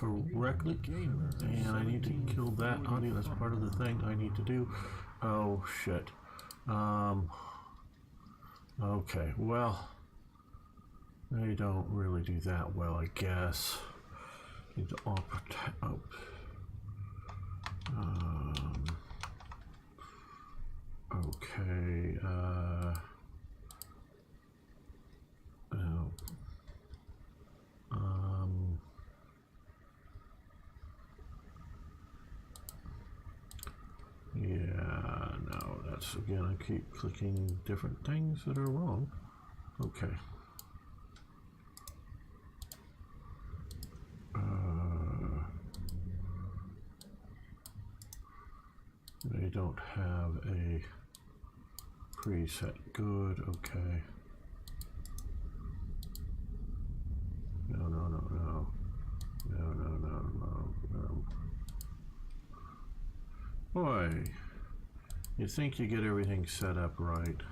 correctly. And I need to kill that audio. That's part of the thing I need to do. Oh, shit. Okay, well, they don't really do that well, I guess. Need to opt out. Okay, yeah, no, that's, again, I keep clicking different things that are wrong. Okay. They don't have a preset. Good, okay. No, no, no, no. No, no, no, no, no. Boy, you think you get everything set up right,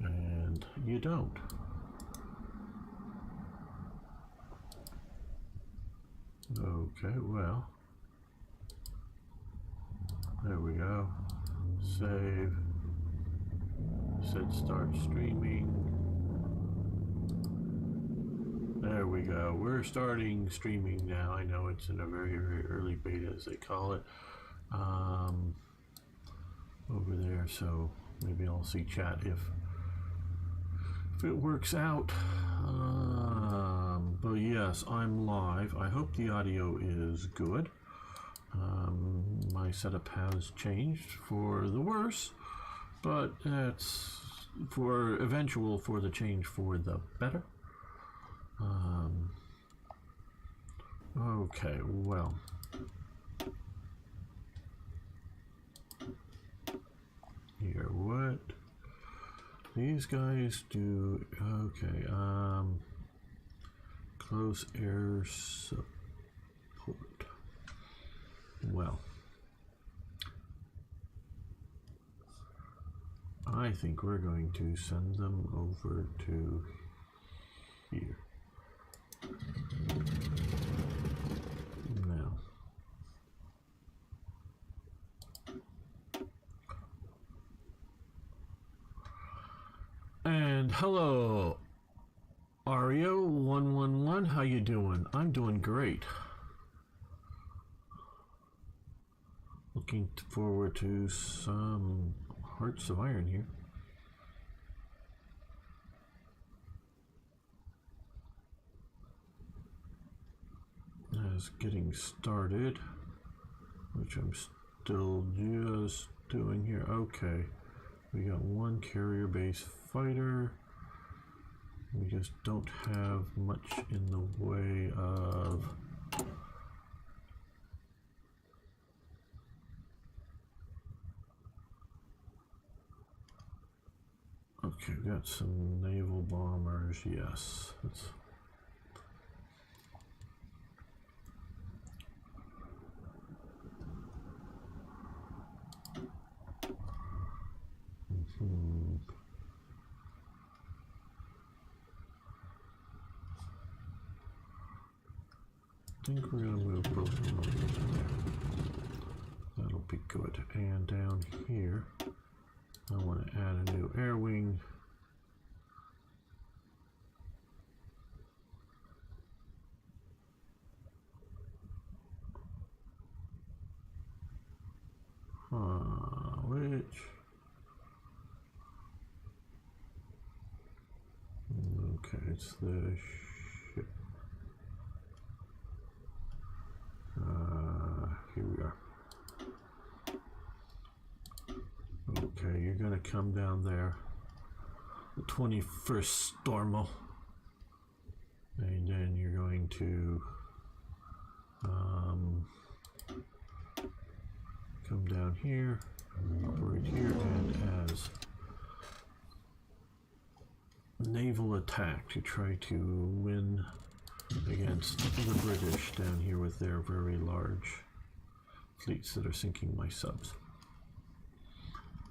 and you don't. Okay, well, there we go. Save. Said start streaming. There we go. We're starting streaming now. I know it's in a very, very early beta, as they call it, over there. So maybe I'll see chat if it works out. But yes, I'm live. I hope the audio is good. My setup has changed for the worse, but it's for the change for the better. Okay, well, here, what these guys do? Okay, close air support. Well, I think we're going to send them over to here. Now, and hello, Ario111, how you doing? I'm doing great. Looking forward to some Hearts of Iron here. As getting started, which I'm still just doing here. Okay, we got one carrier base fighter. We just don't have much in the way of okay, we got some naval bombers. Yes, that's I think we're going to move both of them over there. That'll be good. And down here, I want to add a new air wing. Which? Okay, it's the ship. Here we are. Okay, you're gonna come down there. The 21st Stormo. And then you're going to come down here, operate here, and as naval attack to try to win against the British down here with their very large fleets that are sinking my subs.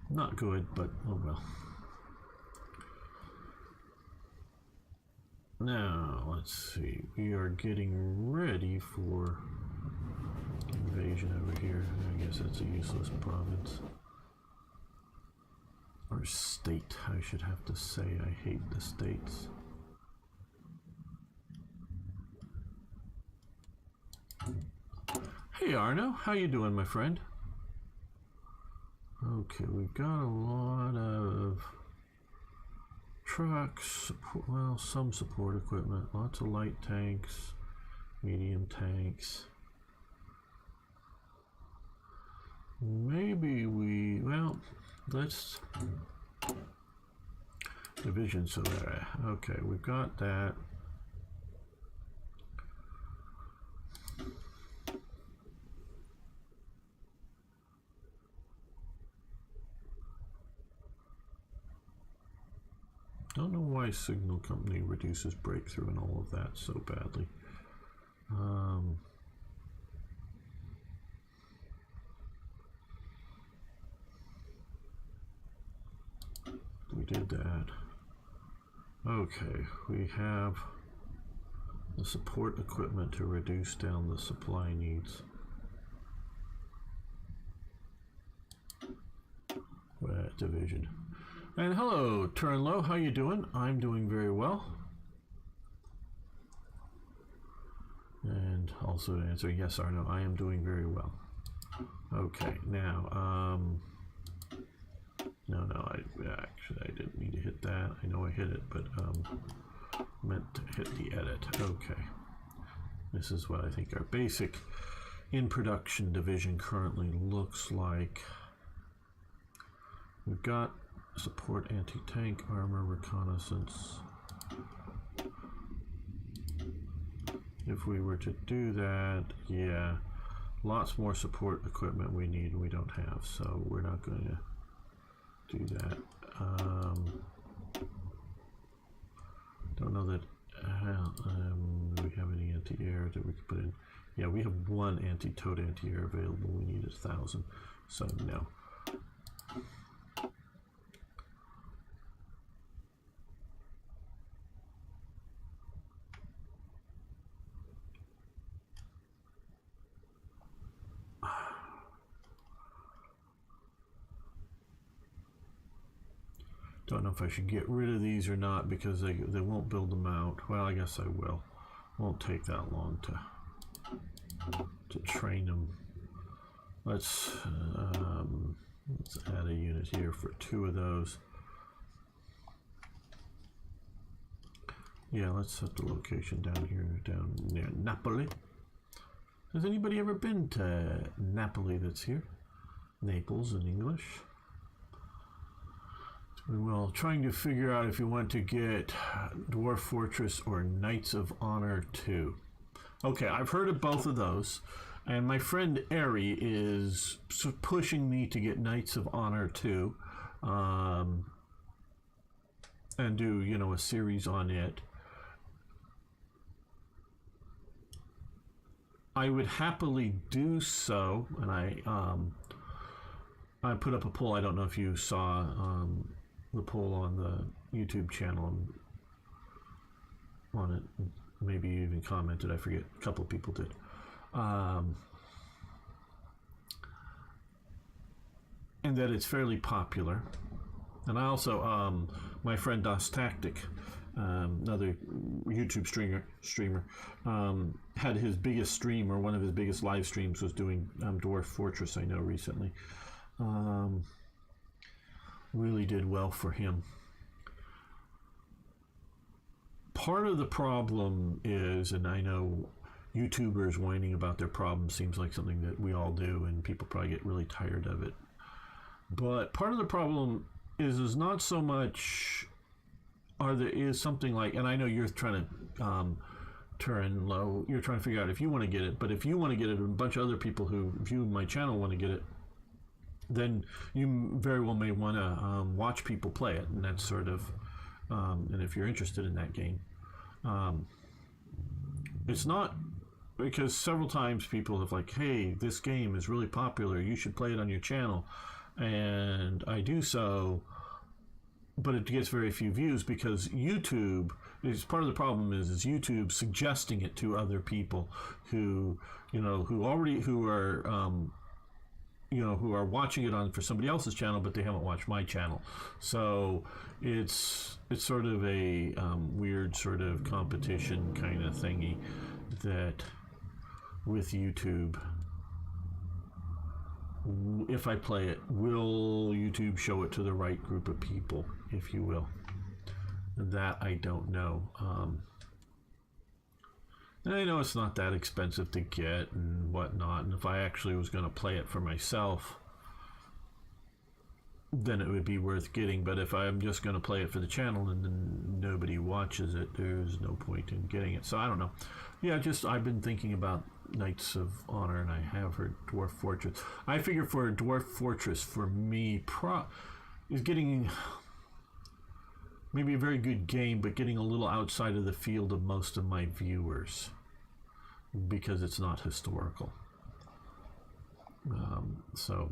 Not good, but oh well. Now, let's see. We are getting ready for invasion over here. I guess that's a useless province. Or state, I should have to say. I hate the states. Hey Arno, how you doing, my friend? Okay, we've got a lot of trucks, well, some support equipment, lots of light tanks, medium tanks. Maybe we, well, let's division, so there. Okay, we've got that. Don't know why Signal Company reduces breakthrough and all of that so badly. We did that. Okay, we have the support equipment to reduce down the supply needs. Division. And hello, Turnlow, how you doing? I'm doing very well. And also to answer, yes or no, I am doing very well. Okay, now, no, actually I didn't need to hit that. I know I hit it, but meant to hit the edit. Okay. This is what I think our basic in production division currently looks like. We've got support anti-tank armor reconnaissance. If we were to do that, yeah, lots more support equipment we need and we don't have, so we're not going to do that. Don't know that we have any anti-air that we could put in. Yeah, we have one anti-toad anti-air available. We need 1,000, so no. Don't know if I should get rid of these or not because they won't build them out. Well, I guess I will. Won't take that long to train them. Let's add a unit here for 2 of those. Yeah, let's set the location down here, down near Napoli. Has anybody ever been to Napoli that's here? Naples in English. Well, trying to figure out if you want to get Dwarf Fortress or Knights of Honor 2. Okay, I've heard of both of those, and my friend Ari is pushing me to get Knights of Honor 2 and do, you know, a series on it. I would happily do so, and I put up a poll. I don't know if you saw the poll on the YouTube channel on it. Maybe you even commented. I forget. A couple of people did. And that it's fairly popular. And I also, my friend Das Tactic, another YouTube streamer, had his biggest stream, or one of his biggest live streams was doing Dwarf Fortress, I know, recently. Really did well for him. Part of the problem is, and I know YouTubers whining about their problems seems like something that we all do, and people probably get really tired of it. But part of the problem is not so much is something like, and I know you're trying to turn low, you're trying to figure out if you want to get it, but if you want to get it and a bunch of other people who view my channel want to get it, then you very well may want to watch people play it, and that's sort of, and if you're interested in that game, it's not, because several times people have like, hey, this game is really popular, you should play it on your channel, and I do so, but it gets very few views because YouTube is part of the problem is YouTube suggesting it to other people who who are watching it on for somebody else's channel, but they haven't watched my channel. So it's sort of a weird sort of competition kind of thingy that with YouTube. If I play it, will YouTube show it to the right group of people, if you will? That I don't know. I know it's not that expensive to get and whatnot, and if I actually was going to play it for myself, then it would be worth getting. But if I'm just going to play it for the channel and then nobody watches it, there's no point in getting it. So I don't know. Yeah, I've been thinking about Knights of Honor, and I have heard Dwarf Fortress. I figure for a Dwarf Fortress, for me, is getting maybe a very good game, but getting a little outside of the field of most of my viewers because it's not historical. So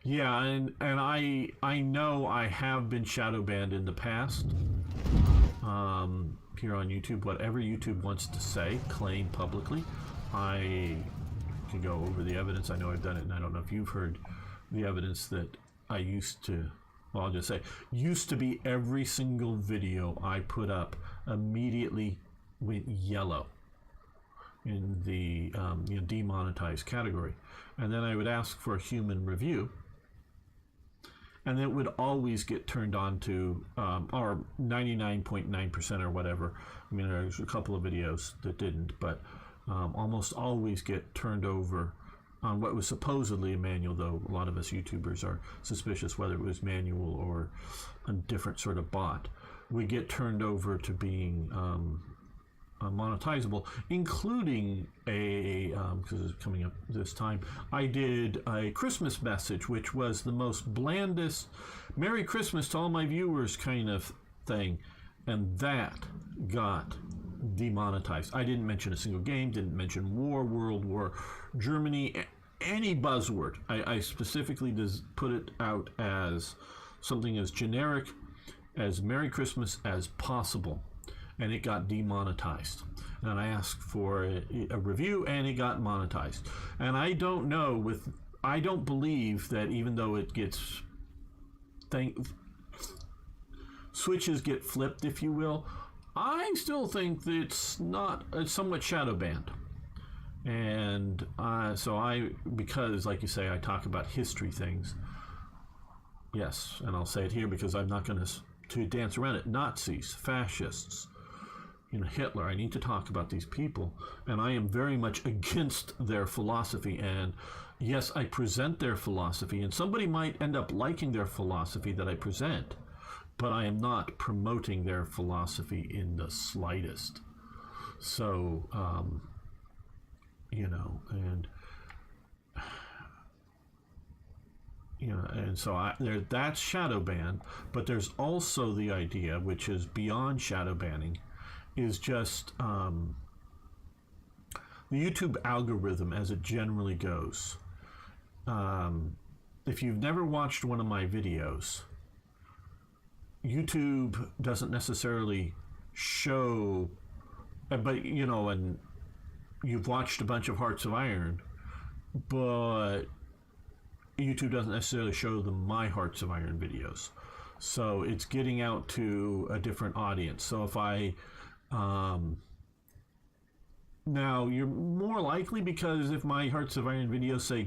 yeah, and I know I have been shadow banned in the past. Here on YouTube, whatever YouTube wants to say, claim publicly, I can go over the evidence. I know I've done it, and I don't know if you've heard the evidence that I used to, well, I'll just say, used to be every single video I put up immediately went yellow in the demonetized category. And then I would ask for a human review, and it would always get turned on to, or 99.9% or whatever. I mean, there's a couple of videos that didn't, but almost always get turned over on what was supposedly a manual, though a lot of us YouTubers are suspicious whether it was manual or a different sort of bot. We get turned over to being monetizable, including because it's coming up this time, I did a Christmas message, which was the most blandest Merry Christmas to all my viewers kind of thing, and that got demonetized. I didn't mention a single game, didn't mention war, World War, Germany, any buzzword. I specifically put it out as something as generic as Merry Christmas as possible, and it got demonetized. And I asked for a review, and it got monetized. And I don't know, I don't believe that even though it gets switches get flipped, if you will, I still think that it's somewhat shadow banned. And because like you say, I talk about history things. Yes, and I'll say it here because I'm not going to dance around it. Nazis, fascists, Hitler. I need to talk about these people, and I am very much against their philosophy. And yes, I present their philosophy, and somebody might end up liking their philosophy that I present, but I am not promoting their philosophy in the slightest. So, and so that's shadow ban, but there's also the idea, which is beyond shadow banning, is just the YouTube algorithm as it generally goes. If you've never watched one of my videos, YouTube doesn't necessarily show, but and you've watched a bunch of Hearts of Iron, but YouTube doesn't necessarily show them my Hearts of Iron videos. So it's getting out to a different audience. So if I now you're more likely, because if my Hearts of Iron videos say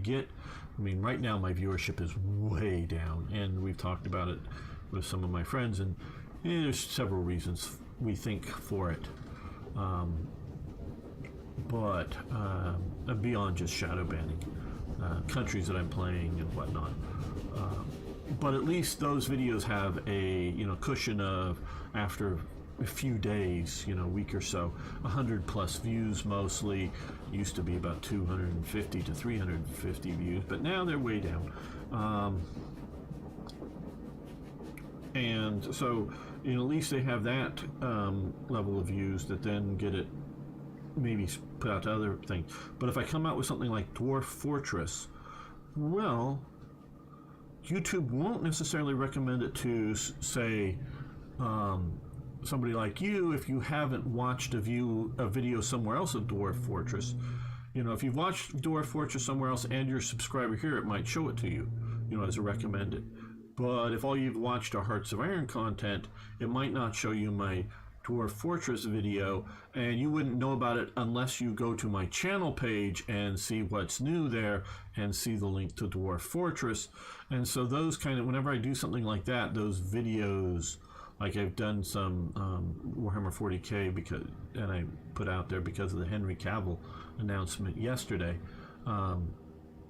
right now my viewership is way down, and we've talked about it with some of my friends, and there's several reasons we think for it, but beyond just shadow banning, countries that I'm playing and whatnot, but at least those videos have a cushion of, after a few days, a week or so, 100+ views mostly. Used to be about 250 to 350 views, but now they're way down. And so, at least they have that level of views that then get it maybe put out to other things. But if I come out with something like Dwarf Fortress, well, YouTube won't necessarily recommend it to, say, somebody like you, if you haven't watched a video somewhere else of Dwarf Fortress, if you've watched Dwarf Fortress somewhere else and you're a subscriber here, it might show it to you, as a recommended. But if all you've watched are Hearts of Iron content, it might not show you my Dwarf Fortress video, and you wouldn't know about it unless you go to my channel page and see what's new there and see the link to Dwarf Fortress. And so those whenever I do something like that, those videos, like I've done some Warhammer 40k and I put out there because of the Henry Cavill announcement yesterday.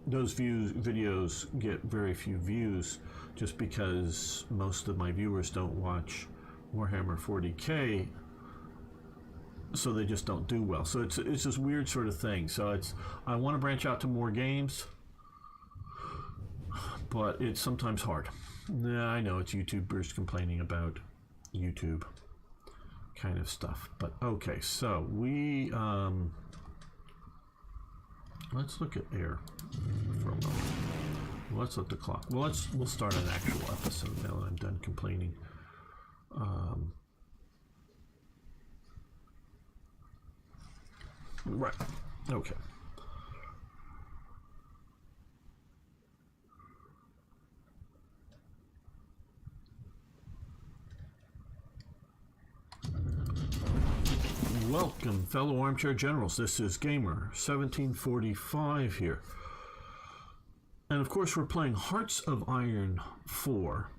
Those videos get very few views just because most of my viewers don't watch Warhammer 40k, so they just don't do well. So it's this weird sort of thing. So I want to branch out to more games, but it's sometimes hard. I know it's YouTubers complaining about YouTube kind of stuff, but okay. So we let's look at air for a moment. Let's look at the clock. We'll start an actual episode now that I'm done complaining. Right. Okay. Welcome, fellow armchair generals. This is Gamer 1745 here. And of course, we're playing Hearts of Iron 4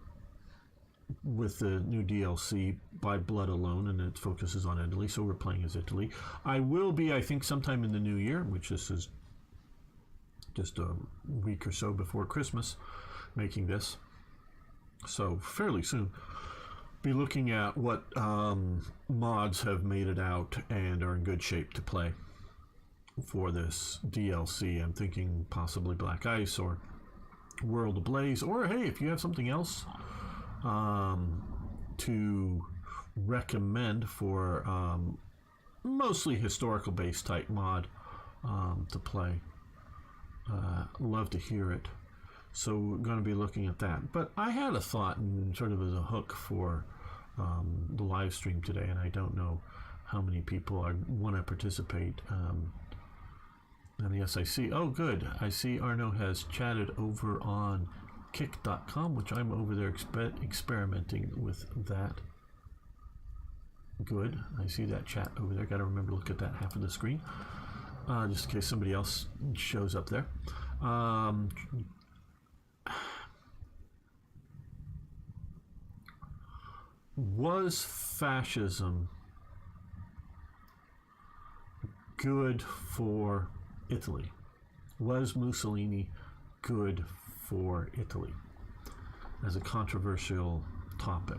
with the new DLC by Blood Alone, and it focuses on Italy, so we're playing as Italy. I will be, I think, sometime in the new year, which this is just a week or so before Christmas, making this. So fairly soon. Be looking at what mods have made it out and are in good shape to play for this DLC. I'm thinking possibly Black Ice or World Ablaze, or hey, if you have something else to recommend for mostly historical based type mod to play, love to hear it. So we're going to be looking at that. But I had a thought, and sort of as a hook for the live stream today, and I don't know how many people want to participate. And yes, I see. Oh, good. I see Arno has chatted over on kick.com, which I'm over there experimenting with that. Good. I see that chat over there. Got to remember to look at that half of the screen, just in case somebody else shows up there. Was fascism good for Italy? Was Mussolini good for Italy? As a controversial topic.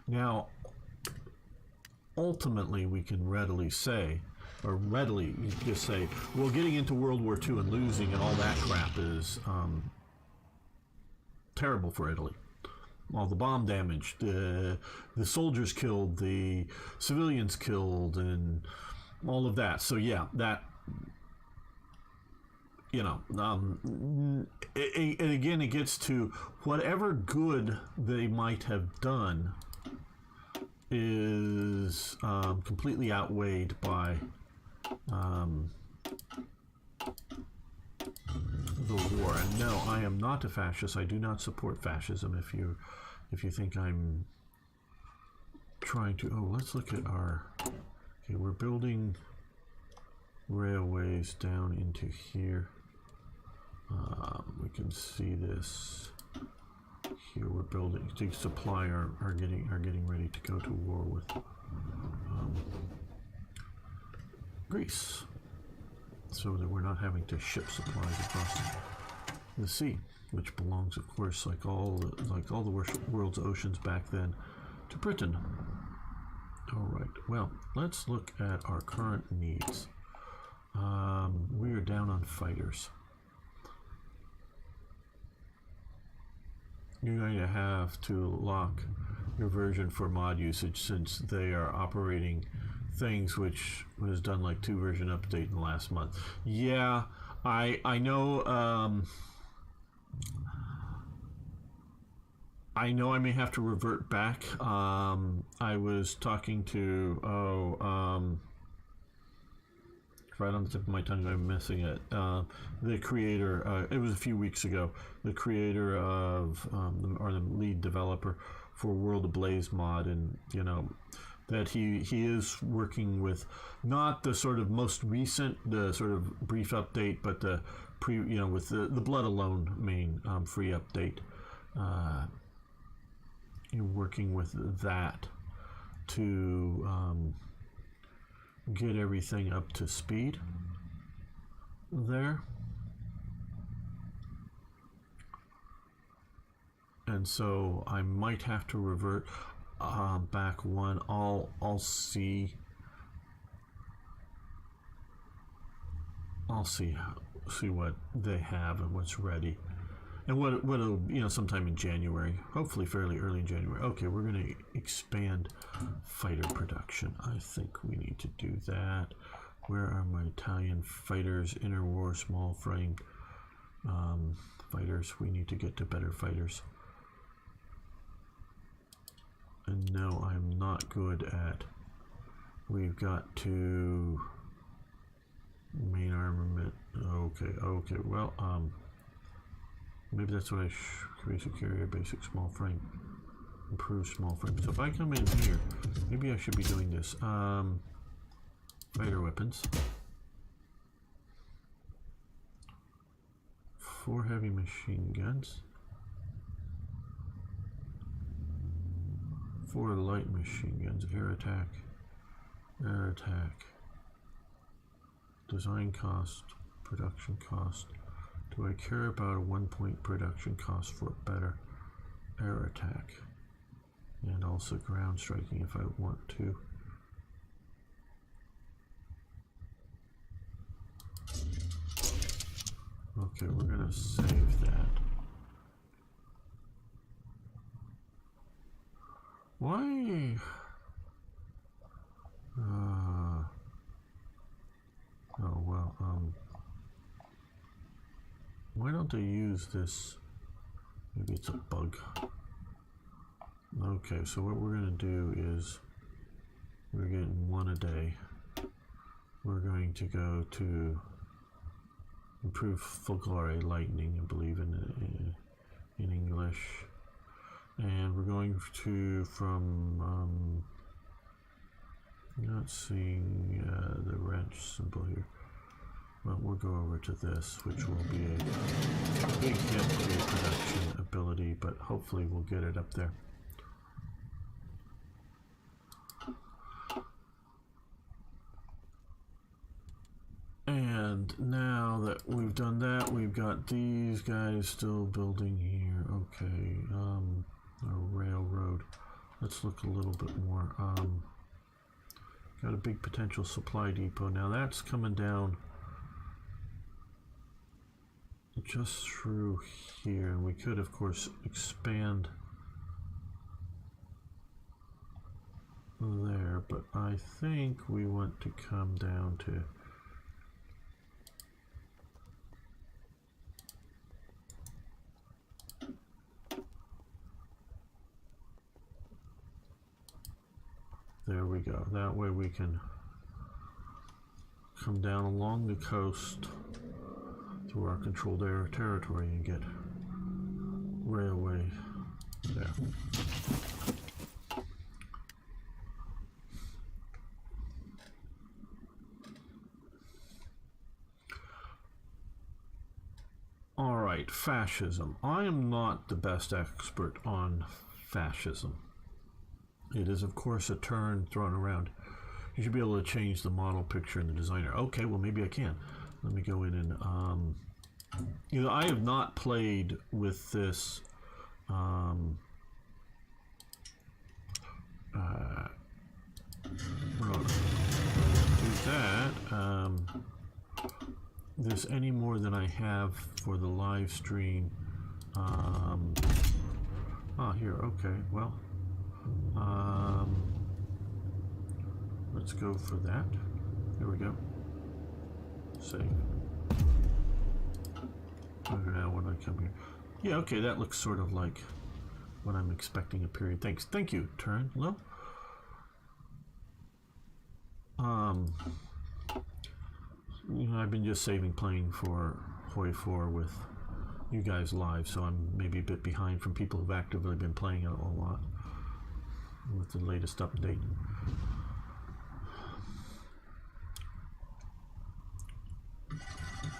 Now, ultimately, we can readily say, just say, well, getting into World War II and losing and all that crap is terrible for Italy. All the bomb damage, the soldiers killed, the civilians killed, and all of that. So yeah, that, and again, it gets to whatever good they might have done is completely outweighed by the war. And no, I am not a fascist. I do not support fascism. If you think I'm trying to, let's look at okay, we're building railways down into here. We can see this here. We're building, the supply are getting ready to go to war with Greece, so that we're not having to ship supplies across the sea, which belongs, of course, like all the world's oceans back then, to Britain. All right. Well, let's look at our current needs. We are down on fighters. You're going to have to lock your version for mod usage, since they are operating things which was done like 2 version update in the last month. Yeah, I know. I know I may have to revert back. I was talking to, right on the tip of my tongue, I'm missing it. The creator, it was a few weeks ago, the creator of, or the lead developer for World Ablaze mod, and, you know, that he is working with not the sort of most recent, the sort of brief update, but the with the Blood Alone main free update. You're working with that to get everything up to speed there. And so I might have to revert back one. I'll see what they have and what's ready, and what'll, you know, sometime in January, hopefully fairly early in January. Okay, we're going to expand fighter production. I think we need to do that. Where are my Italian fighters? Interwar small frame fighters. We need to get to better fighters. And no, I'm not good at. We've got to main armament. Okay. Well, maybe that's what basic carrier, basic small frame, improve small frame. So if I come in here, maybe I should be doing this. Fighter weapons. 4 heavy machine guns. 4 light machine guns. Air attack. Design cost, production cost. Do I care about a 1-point production cost for better air attack? And also ground striking if I want to. Okay, we're gonna save that. Why? Oh well, why don't they use this? Maybe it's a bug. Okay, so what we're gonna do is we're getting 1 a day. We're going to go to improve Fulgore lightning, I believe in English, and we're going to from not seeing the wrench symbol here. Well, we'll go over to this, which will be a big hit to the production ability, but hopefully we'll get it up there. And now that we've done that, we've got these guys still building here. Okay, a railroad. Let's look a little bit more. Got a big potential supply depot. Now that's coming down just through here, and we could of course expand there, but I think we want to come down to there we go. That way we can come down along the coast through our controlled air territory and get railway there. All right, fascism. I am not the best expert on fascism. It is, of course, a term thrown around. You should be able to change the model picture in the designer. Okay, well, maybe I can. Let me go in and, you know, I have not played with this, do that, this any more than I have for the live stream. Here, okay, well, let's go for that. There we go. Save. Okay, now when I come here. Yeah, okay, that looks sort of like what I'm expecting a period. Thanks. Thank you, Turin. Hello? You know, I've been just saving playing for HOI IV with you guys live, so I'm maybe a bit behind from people who've actively been playing it a lot with the latest update.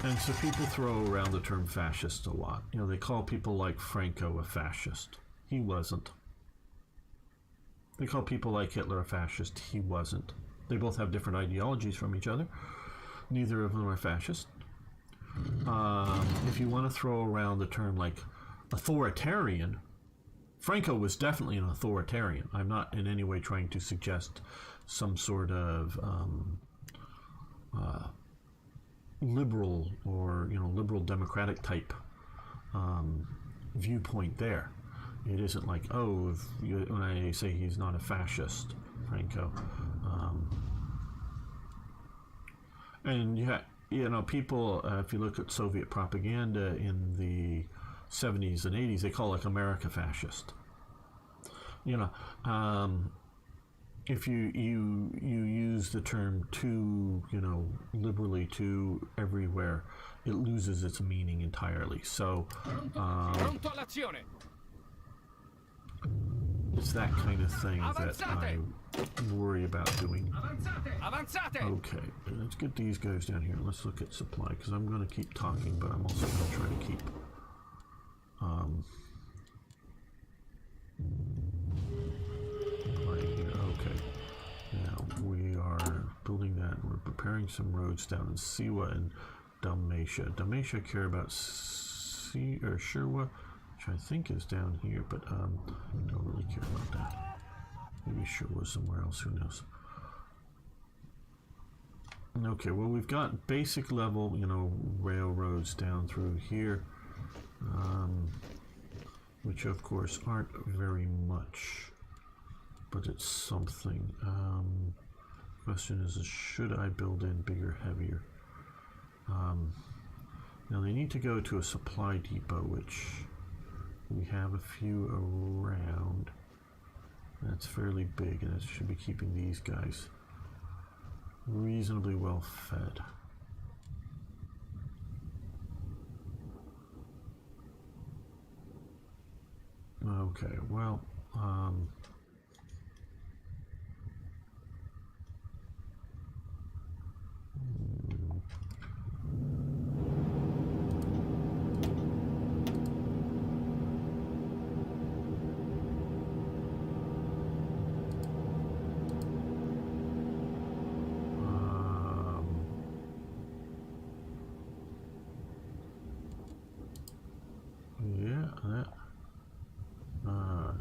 And so people throw around the term fascist a lot. You know, they call people like Franco a fascist. He wasn't. They call people like Hitler a fascist. He wasn't. They both have different ideologies from each other. Neither of them are fascist. If you want to throw around the term like authoritarian, Franco was definitely an authoritarian. I'm not in any way trying to suggest some sort of liberal or, you know, liberal democratic type viewpoint there. It isn't like, oh, when I say he's not a fascist, Franco. And you know, people, if you look at Soviet propaganda in the 70s and 80s, they call like America fascist. You know, if you use the term too, you know, liberally too everywhere, it loses its meaning entirely. So it's that kind of thing that I worry about doing. Okay, let's get these guys down here. Let's look at supply, because I'm going to keep talking, but I'm also going to try to keep playing here. Okay, now we are building that. We're preparing some roads down in Siwa and Dalmatia. Dalmatia care about Shirwa, which I think is down here, but don't really care about that. Maybe Shirwa somewhere else, who knows. Okay, well, we've got basic level, you know, railroads down through here, which of course aren't very much, but it's something. Question is, should I build in bigger, heavier? Now they need to go to a supply depot, which we have a few around. That's fairly big, and it should be keeping these guys reasonably well fed. Okay, well,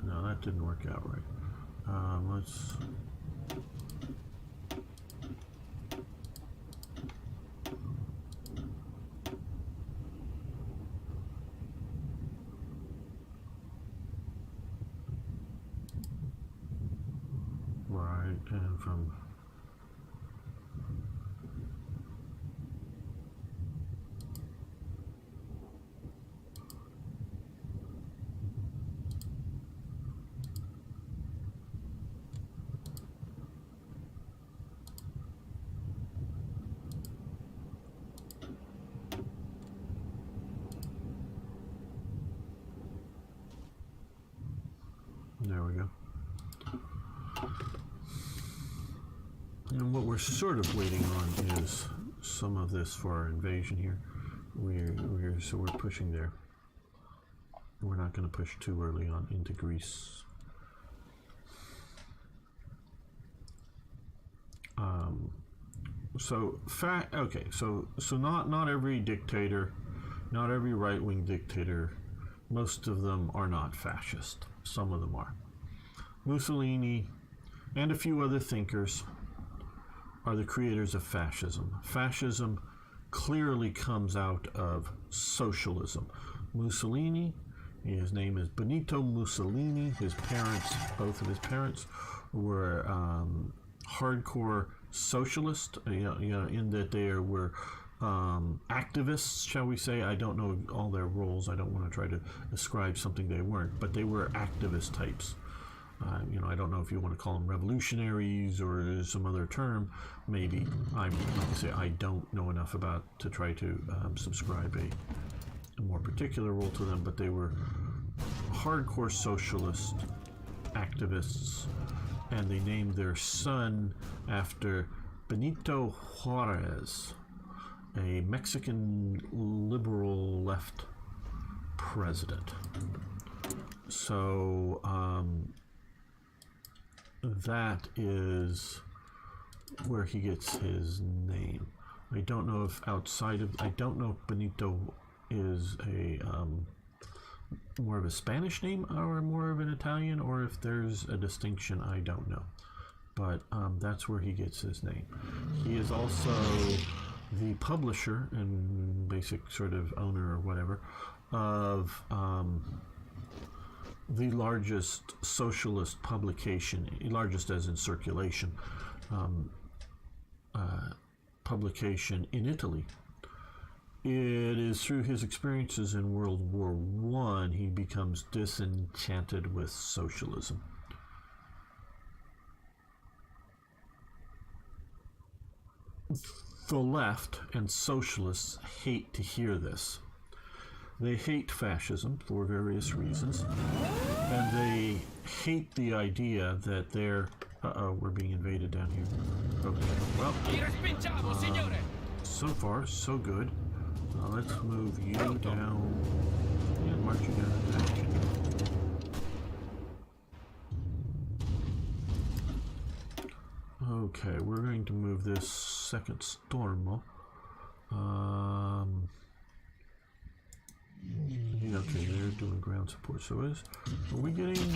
no, that didn't work out right. Let's right, and from there we go. And what we're sort of waiting on is some of this for our invasion here. So we're pushing there. We're not going to push too early on into Greece. Okay, so not every dictator, not every right-wing dictator, most of them are not fascist. Some of them are. Mussolini and a few other thinkers are the creators of fascism. Fascism clearly comes out of socialism. Mussolini, his name is Benito Mussolini. His parents, both of his parents, were hardcore socialist. In that they were activists, shall we say. I don't know all their roles. I don't want to try to ascribe something they weren't, but they were activist types. You know, I don't know if you want to call them revolutionaries or some other term. Maybe. I'm like I say, I don't know enough about to try to subscribe a more particular role to them, but they were hardcore socialist activists, and they named their son after Benito Juarez, a Mexican liberal left president. So that is where he gets his name. I don't know if outside of, I don't know if Benito is a more of a Spanish name or more of an Italian, or if there's a distinction, I don't know. But that's where he gets his name. He is also the publisher and basic sort of owner or whatever of the largest socialist publication, largest as in circulation, publication in Italy. It is through his experiences in World War I he becomes disenchanted with socialism. The left and socialists hate to hear this. They hate fascism for various reasons, and they hate the idea that they're... Uh-oh, we're being invaded down here. Okay, well, so far, so good. Let's move you down and march you down in action. Okay, we're going to move this second Stormo. Okay, they're doing ground support. So are we getting?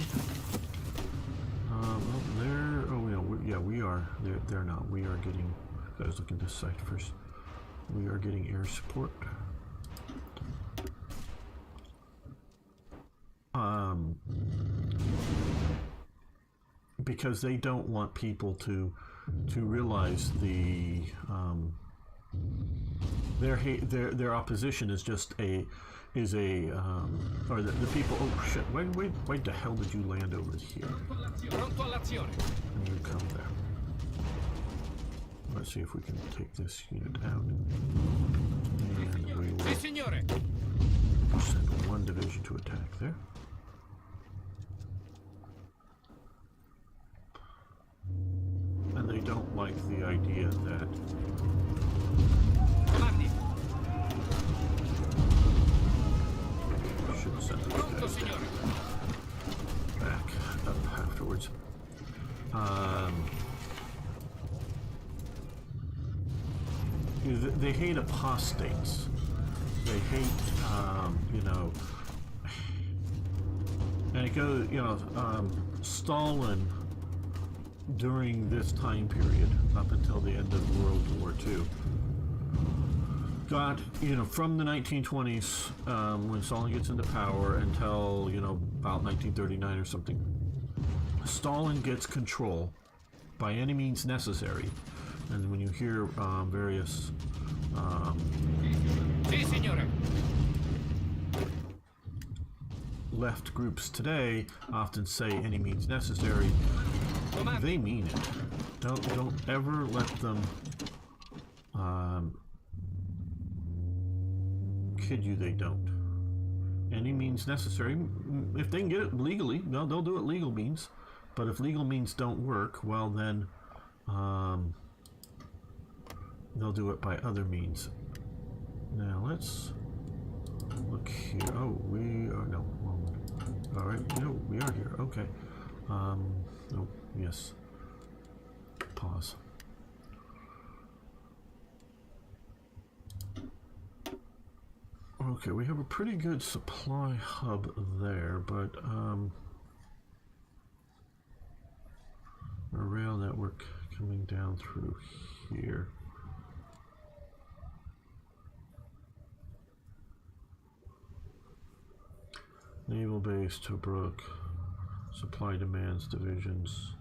Well, they're. Oh yeah, we are. They're not. We are getting. I was looking at this site first. We are getting air support. Because they don't want people to realize their opposition is just or the people. Oh shit! Why the hell did you land over here? And you come there. Let's see if we can take this unit out. And we will send one division to attack there. And they don't like the idea that I should send those guys back up afterwards. They hate apostates. They hate, and it goes, Stalin, during this time period, up until the end of World War II, got, from the 1920s, when Stalin gets into power, until, about 1939 or something, Stalin gets control by any means necessary. And when you hear various left groups today often say any means necessary, they mean it. Don't ever let them kid you. They don't. Any means necessary. If they can get it legally, they'll do it legal means. But if legal means don't work, well then they'll do it by other means. Now let's look here. Oh, we are no. All right, we are here. Okay. Oh, yes. Pause. Okay, we have a pretty good supply hub there, but a rail network coming down through here. Naval base, Tobruk, supply demands divisions.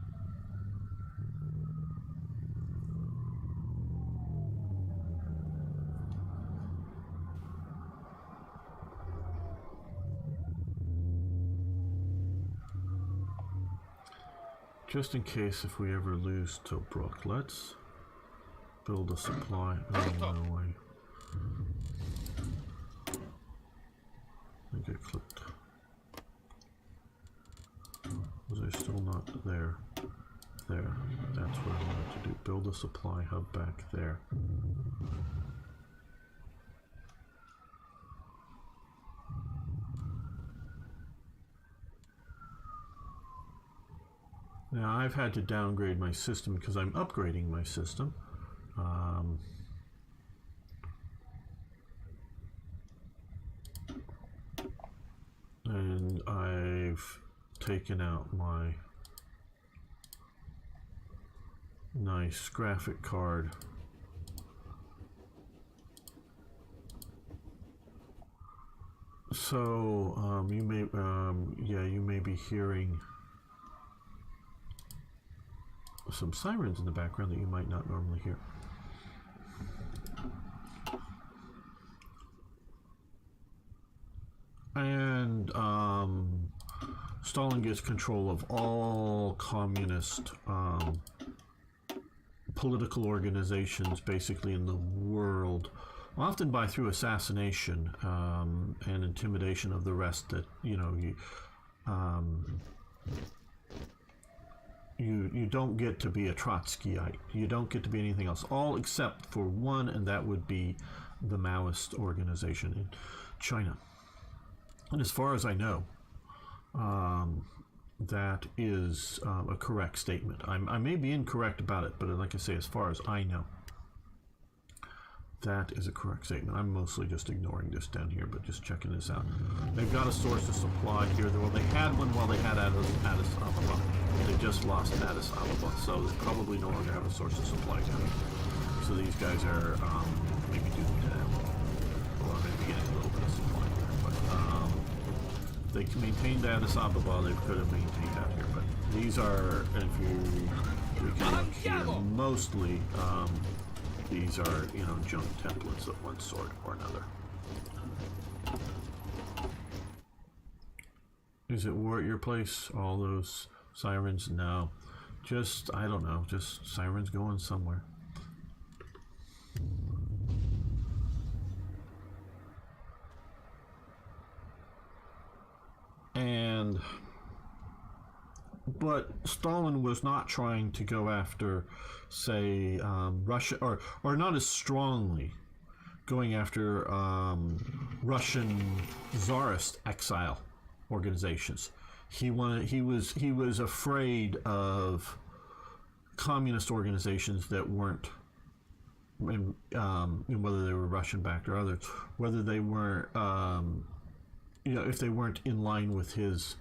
just in case if we ever lose Tobruk, let's build a supply. Oh, no way. I think I clicked. Was I still not there? There. That's what I wanted to do. Build a supply hub back there. Now I've had to downgrade my system because I'm upgrading my system. And I've taken out my nice graphic card. So you may be hearing some sirens in the background that you might not normally hear. And Stalin gets control of all communist political organizations basically in the world, often through assassination and intimidation of the rest. That you don't get to be a Trotskyite. You don't get to be anything else, all except for one, and that would be the Maoist organization in China. And as far as I know, that is a correct statement. I may be incorrect about it, but like I say, as far as I know, that is a correct statement. I'm mostly just ignoring this down here, but just checking this out. They've got a source of supply here. Well, they had one while they had Addis Ababa. They just lost Addis Ababa, so they probably no longer have a source of supply down here. So these guys are maybe doing that, or maybe getting a little bit of supply there. But they maintained Addis Ababa. They could have maintained out here, but these are, if we can look here, mostly. These are, junk templates of one sort or another. Is it war at your place? All those sirens? No. Just, I don't know, just sirens going somewhere. But Stalin was not trying to go after, say, Russia, or not as strongly going after Russian Tsarist exile organizations. He was afraid of communist organizations that weren't, whether they were Russian backed or others, whether they weren't, if they weren't in line with his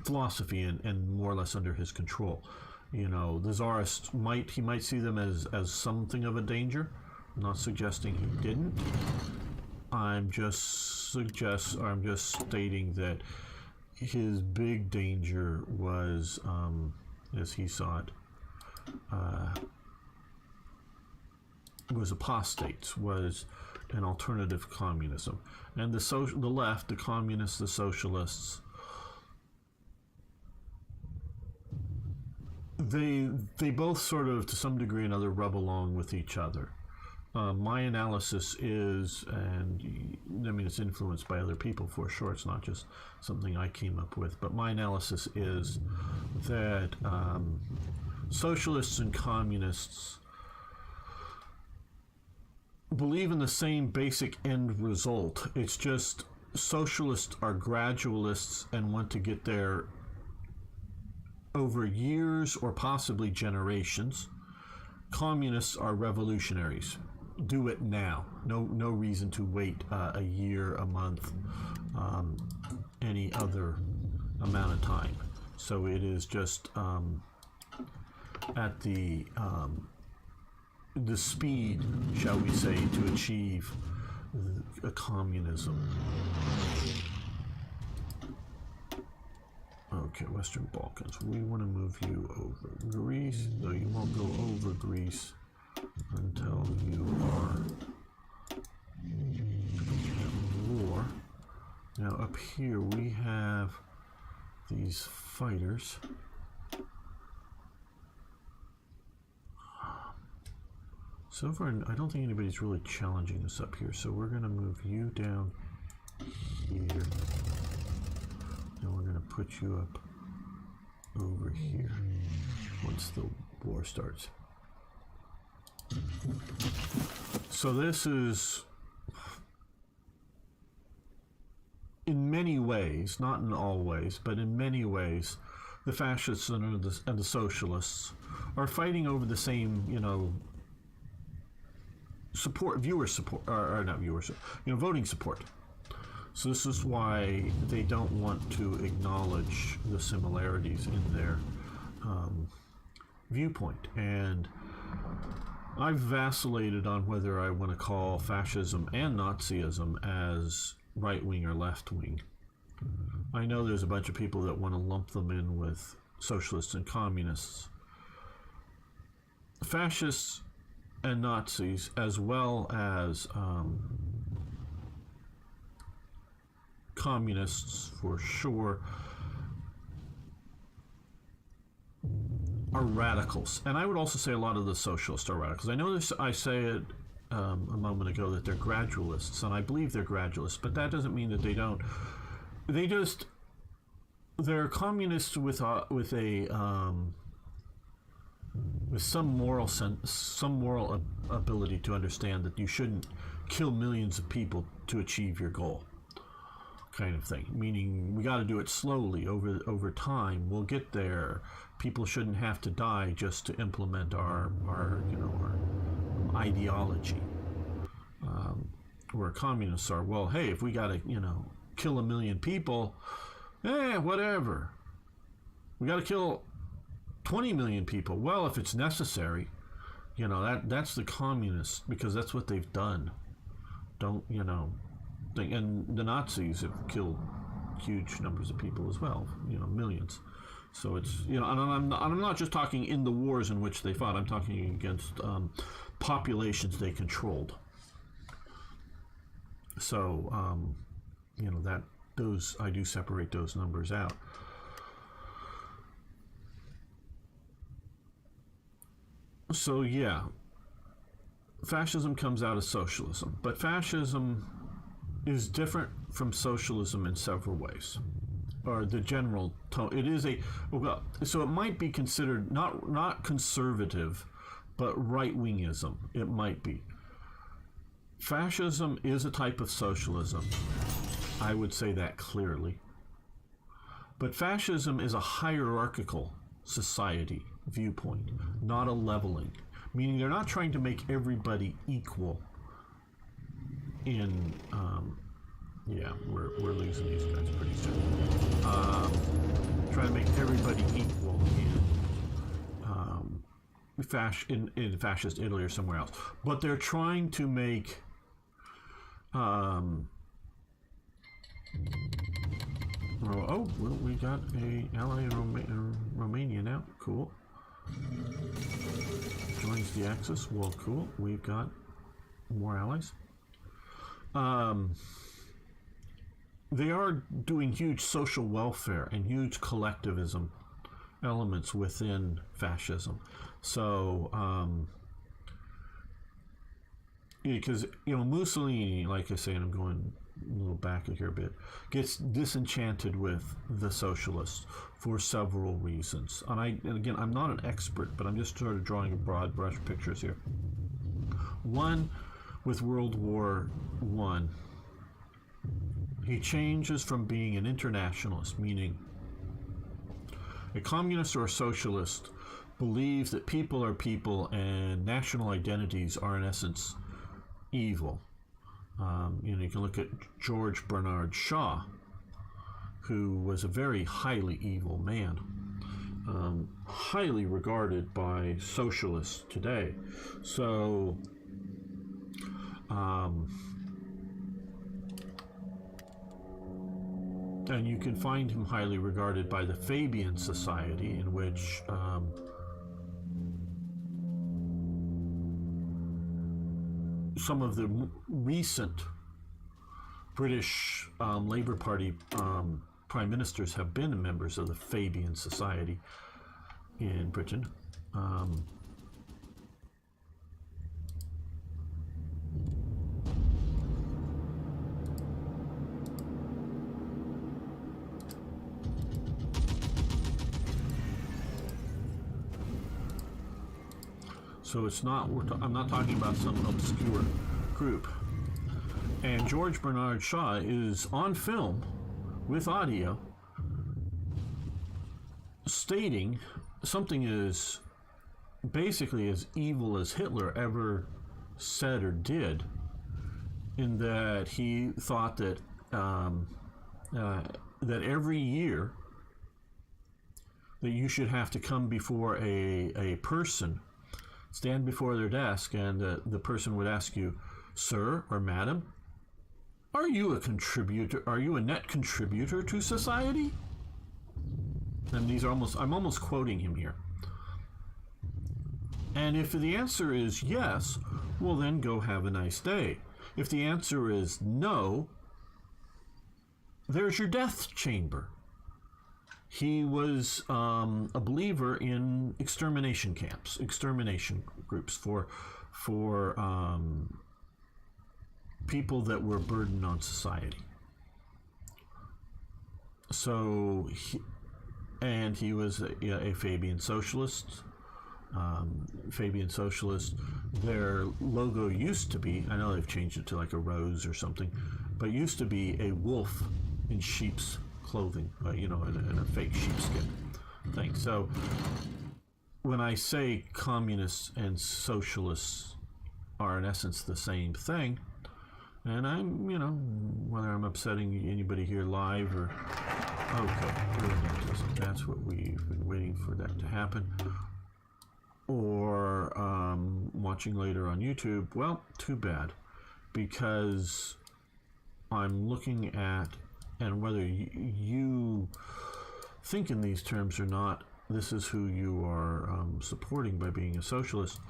philosophy and more or less under his control. The Tsarists he might see them as something of a danger. I'm not suggesting he didn't. I'm just stating that his big danger was, as he saw it, was apostates, was an alternative communism, and the left, the communists, the socialists. They both sort of, to some degree or another, rub along with each other. My analysis is, and I mean it's influenced by other people for sure, it's not just something I came up with, but my analysis is that socialists and communists believe in the same basic end result. It's just socialists are gradualists and want to get there over years or possibly generations. Communists are revolutionaries. Do it now. No reason to wait a year, a month, any other amount of time. So it is just at the speed, shall we say, to achieve a communism. Okay, Western Balkans. We want to move you over Greece, though you won't go over Greece until you are in war. Now up here we have these fighters. So far, I don't think anybody's really challenging us up here, so we're going to move you down here. And we're going to put you up over here once the war starts. So this is, in many ways, not in all ways, but in many ways, the fascists and the socialists are fighting over the same, you know, viewer support, or not viewer support, you know, voting support. So this is why they don't want to acknowledge the similarities in their viewpoint. And I've vacillated on whether I want to call fascism and Nazism as right-wing or left-wing. I know there's a bunch of people that want to lump them in with socialists and communists. Fascists and Nazis, as well as communists for sure, are radicals. And I would also say a lot of the socialists are radicals. I know this, I say it a moment ago that they're gradualists, and I believe they're gradualists, but that doesn't mean that they don't. They're communists with some moral sense, some moral ability to understand that you shouldn't kill millions of people to achieve your goal, kind of thing. Meaning we got to do it slowly over time. We'll get there. People shouldn't have to die just to implement our ideology. Where communists are, well, hey, if we got to kill 1 million people, whatever. We got to kill 20 million people. Well, if it's necessary, that's the communists, because that's what they've done. And the Nazis have killed huge numbers of people as well, millions. So it's, and I'm not just talking in the wars in which they fought. I'm talking against populations they controlled. So, I do separate those numbers out. So yeah, fascism comes out of socialism, but fascism is different from socialism in several ways, or the general tone. It is so it might be considered not conservative, but right-wingism. It might be. Fascism is a type of socialism. I would say that clearly. But fascism is a hierarchical society viewpoint, not a leveling. Meaning they're not trying to make everybody equal in... we're losing these guys pretty soon. Trying to make everybody equal in fascist Italy or somewhere else. But they're trying to make... we got a ally in Romania now. Cool. Joins the Axis. Well, cool. We've got more allies. They are doing huge social welfare and huge collectivism elements within fascism. So, because Mussolini, like I say, and I'm going a little back here a bit, gets disenchanted with the socialists for several reasons. And again, I'm not an expert, but I'm just sort of drawing a broad brush pictures here. One, with World War I, he changes from being an internationalist, meaning a communist or a socialist believes that people are people and national identities are in essence evil. You can look at George Bernard Shaw, who was a very highly evil man, highly regarded by socialists today. So, and you can find him highly regarded by the Fabian Society, in which some of the recent British Labour Party prime ministers have been members of the Fabian Society in Britain. So it's not, I'm not talking about some obscure group. And George Bernard Shaw is on film with audio stating something as basically as evil as Hitler ever said or did, in that he thought that that every year that you should have to come before a person, stand before their desk, and the person would ask you, "Sir or madam, are you a contributor? Are you a net contributor to society?" And these are I'm almost quoting him here. And if the answer is yes, well then go have a nice day. If the answer is no, there's your death chamber. He was a believer in extermination camps, extermination groups for people that were a burden on society. So, he was a Fabian socialist. Fabian socialist. Their logo used to be, I know they've changed it to like a rose or something, but used to be a wolf in sheep's clothing, in a fake sheepskin thing. So when I say communists and socialists are in essence the same thing, and I'm, whether I'm upsetting anybody here live or, okay, that's what we've been waiting for that to happen, or watching later on YouTube, well, too bad, because I'm looking at, and whether you think in these terms or not, this is who you are supporting by being a socialist.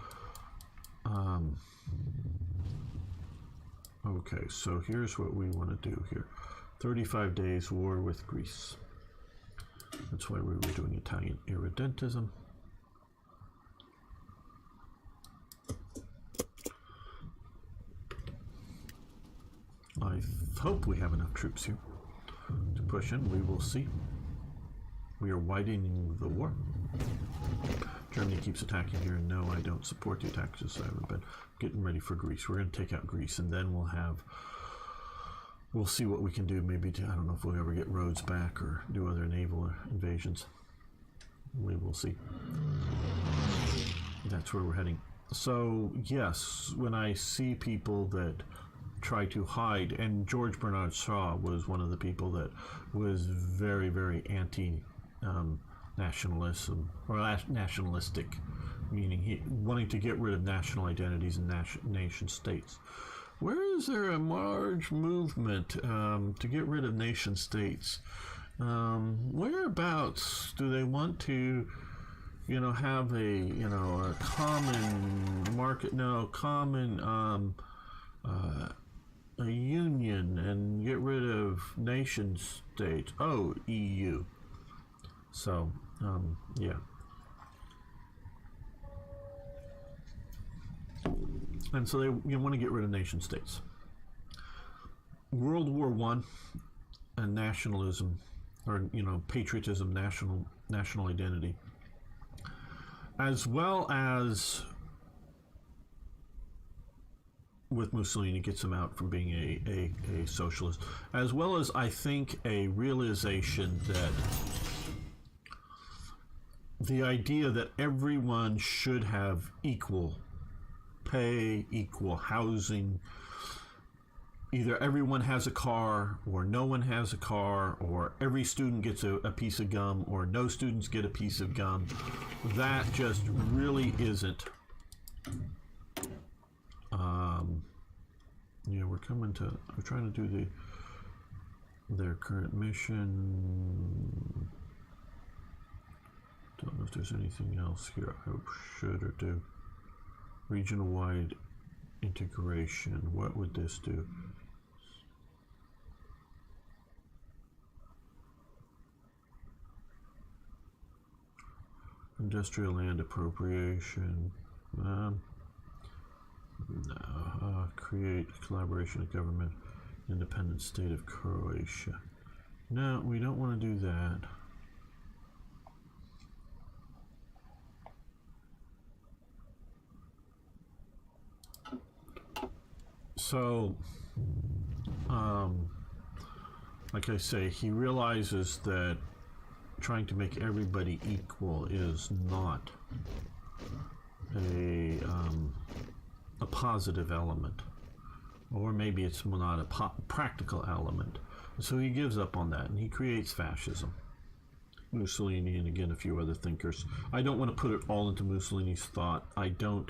Okay, so here's what we want to do here. 35 days war with Greece. That's why we were doing Italian irredentism. I hope we have enough troops here to push in. We will see. We are widening the war. Germany keeps attacking here. No, I don't support the attack, just I haven't been getting ready for Greece. We're going to take out Greece, and then we'll see what we can do. Maybe I don't know if we'll ever get Rhodes back or do other naval invasions. We will see. That's where we're heading. So yes, when I see people that try to hide, and George Bernard Shaw was one of the people that was very, very anti-nationalism, or nationalistic, meaning he wanting to get rid of national identities and nation states. Where is there a large movement to get rid of nation states? Whereabouts do they want to, have a common market? No, common a union and get rid of nation states. Oh, EU. So, yeah. And so they want to get rid of nation states. World War I and nationalism, or patriotism, national identity, as well as with Mussolini, gets him out from being a socialist, as well as I think a realization that the idea that everyone should have equal pay, equal housing, either everyone has a car or no one has a car, or every student gets a piece of gum or no students get a piece of gum, that just really isn't. We're trying to do their current mission. Don't know if there's anything else here I should or do. Regional wide integration. What would this do? Industrial land appropriation. No. Create collaboration with government, independent state of Croatia. No, we don't want to do that. So, like I say, he realizes that trying to make everybody equal is not a positive element, or maybe it's not a practical element. So he gives up on that and he creates fascism. Mussolini and again a few other thinkers. I don't want to put it all into Mussolini's thought. I know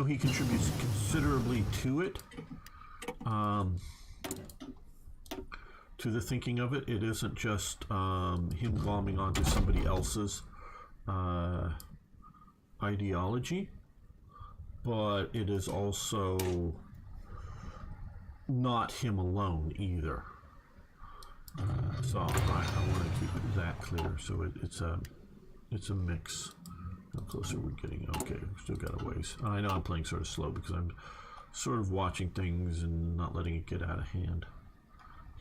he contributes considerably to it, to the thinking of it. It isn't just him glomming onto somebody else's ideology, but it is also not him alone either. So I want to keep that clear. So it's a mix. How closer we're getting? Okay, we've still got a ways. I know I'm playing sort of slow because I'm sort of watching things and not letting it get out of hand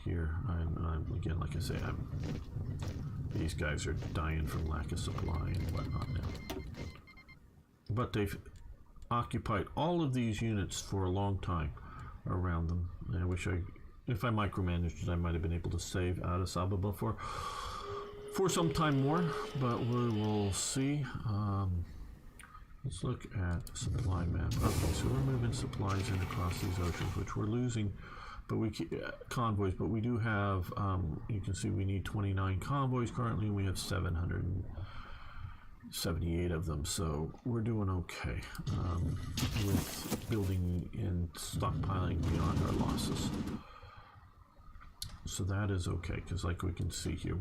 here. I'm again, like I say, these guys are dying from lack of supply and whatnot now. But they've occupied all of these units for a long time around them. And I wish if I micromanaged it, I might have been able to save out of Sababa for some time more, but we will see. Let's look at supply map. Okay, so we're moving supplies in across these oceans, which we're losing, but we keep convoys. But we do have. You can see we need 29 convoys currently. We have 778 of them, so we're doing okay with building and stockpiling beyond our losses. So that is okay, because like we can see here,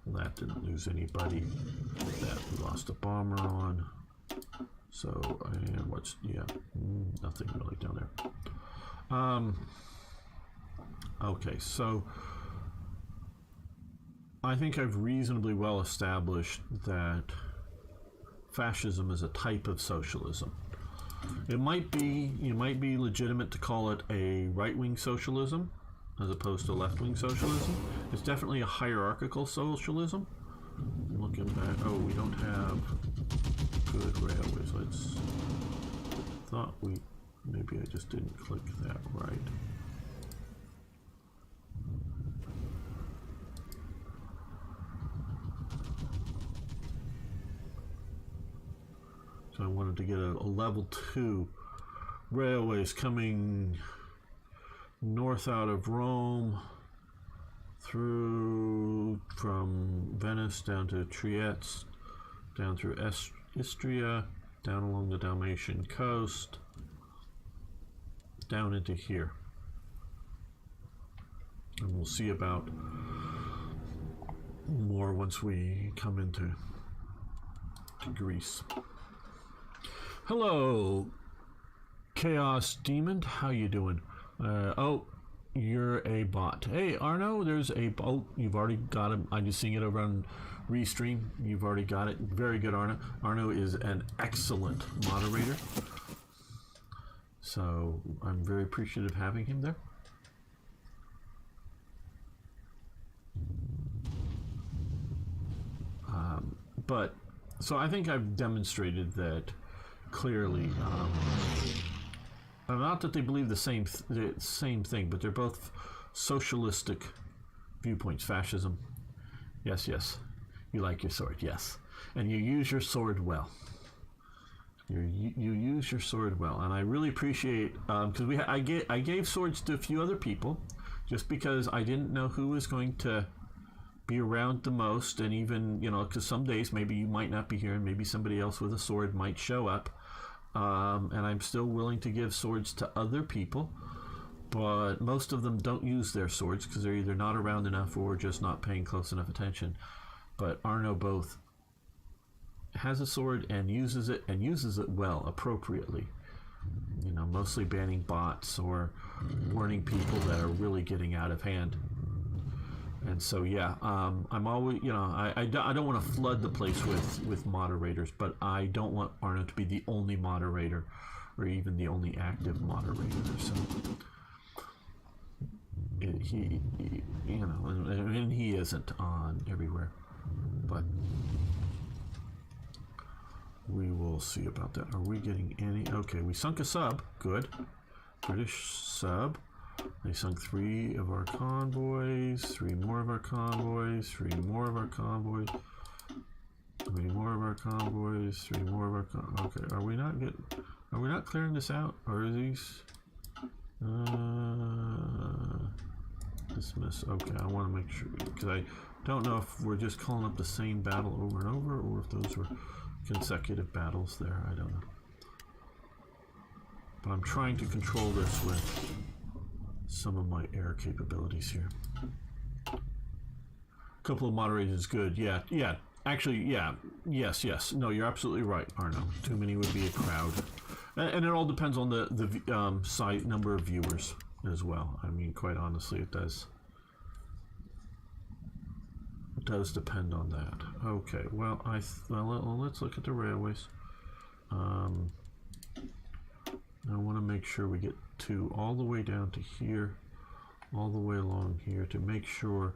that didn't lose anybody. That we lost a bomber on. So, and nothing really down there. Okay, so I think I've reasonably well established that fascism is a type of socialism. It might be legitimate to call it a right-wing socialism as opposed to left-wing socialism. It's definitely a hierarchical socialism. Looking back, we don't have good railways. Maybe I just didn't click that right. So I wanted to get a level 2 railways coming north out of Rome through from Venice down to Trieste, down through Istria, down along the Dalmatian coast, down into here. And we'll see about more once we come into Greece. Hello, Chaos Demon. How you doing? You're a bot. Hey, Arno, there's a... Oh, you've already got him. I'm just seeing it over on Restream. You've already got it. Very good, Arno. Arno is an excellent moderator. So I'm very appreciative of having him there. So I think I've demonstrated that clearly. Not that they believe the same thing, but they're both socialistic viewpoints. Fascism. Yes. You like your sword, yes, and you use your sword well. You use your sword well, and I really appreciate because I gave swords to a few other people, just because I didn't know who was going to be around the most, and even because some days maybe you might not be here, and maybe somebody else with a sword might show up. And I'm still willing to give swords to other people, but most of them don't use their swords because they're either not around enough or just not paying close enough attention. But Arno both has a sword and uses it well, appropriately. Mostly banning bots or warning people that are really getting out of hand. And so, I'm always, I don't want to flood the place with moderators, but I don't want Arno to be the only moderator or even the only active moderator. So, and he isn't on everywhere, but we will see about that. Are we getting any? Okay, we sunk a sub. Good. British sub. They sunk 3 of our convoys, 3 more of our convoys, 3 more of our convoys, 3 more of our convoys, 3 more of our okay, are we not clearing this out? Or are these dismiss? Okay, I want to make sure, because I don't know if we're just calling up the same battle over and over, or if those were consecutive battles there. I don't know. But I'm trying to control this with some of my air capabilities here. A couple of moderators is good. Yeah. Actually, yeah. Yes. No, you're absolutely right, Arno. Too many would be a crowd. And it all depends on the site number of viewers as well. I mean, quite honestly, it does. It does depend on that. Okay, well, let's look at the railways. I want to make sure we get all the way down to here, all the way along here, to make sure.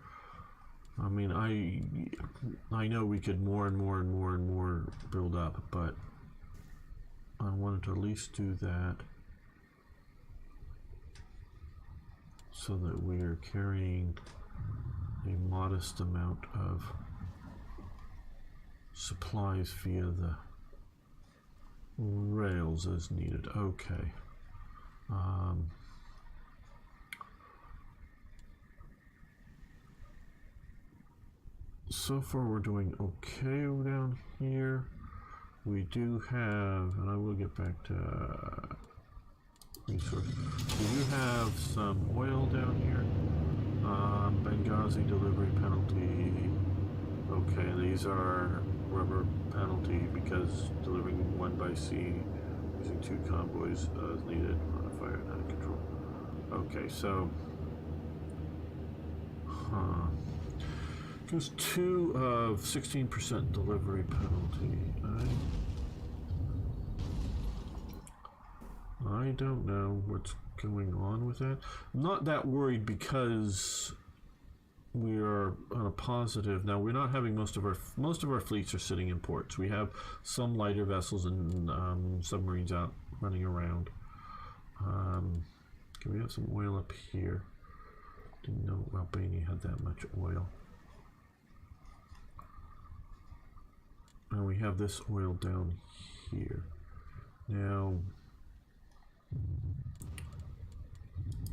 I mean, I know we could more and more build up, but I wanted to at least do that so that we are carrying a modest amount of supplies via the rails as needed. Okay. So far we're doing okay down here. We do have, and I will get back to resources. We do have some oil down here. Benghazi delivery penalty. Okay, these are rubber penalty because delivering 1 by sea using 2 convoys as needed. Fire not control. Okay, so goes 2 of 16% delivery penalty. I don't know what's going on with that. I'm not that worried because we are on a positive. Now we're not having most of our fleets are sitting in ports. We have some lighter vessels and submarines out running around. Can we have some oil up here? Didn't know Albania had that much oil. And we have this oil down here. Now,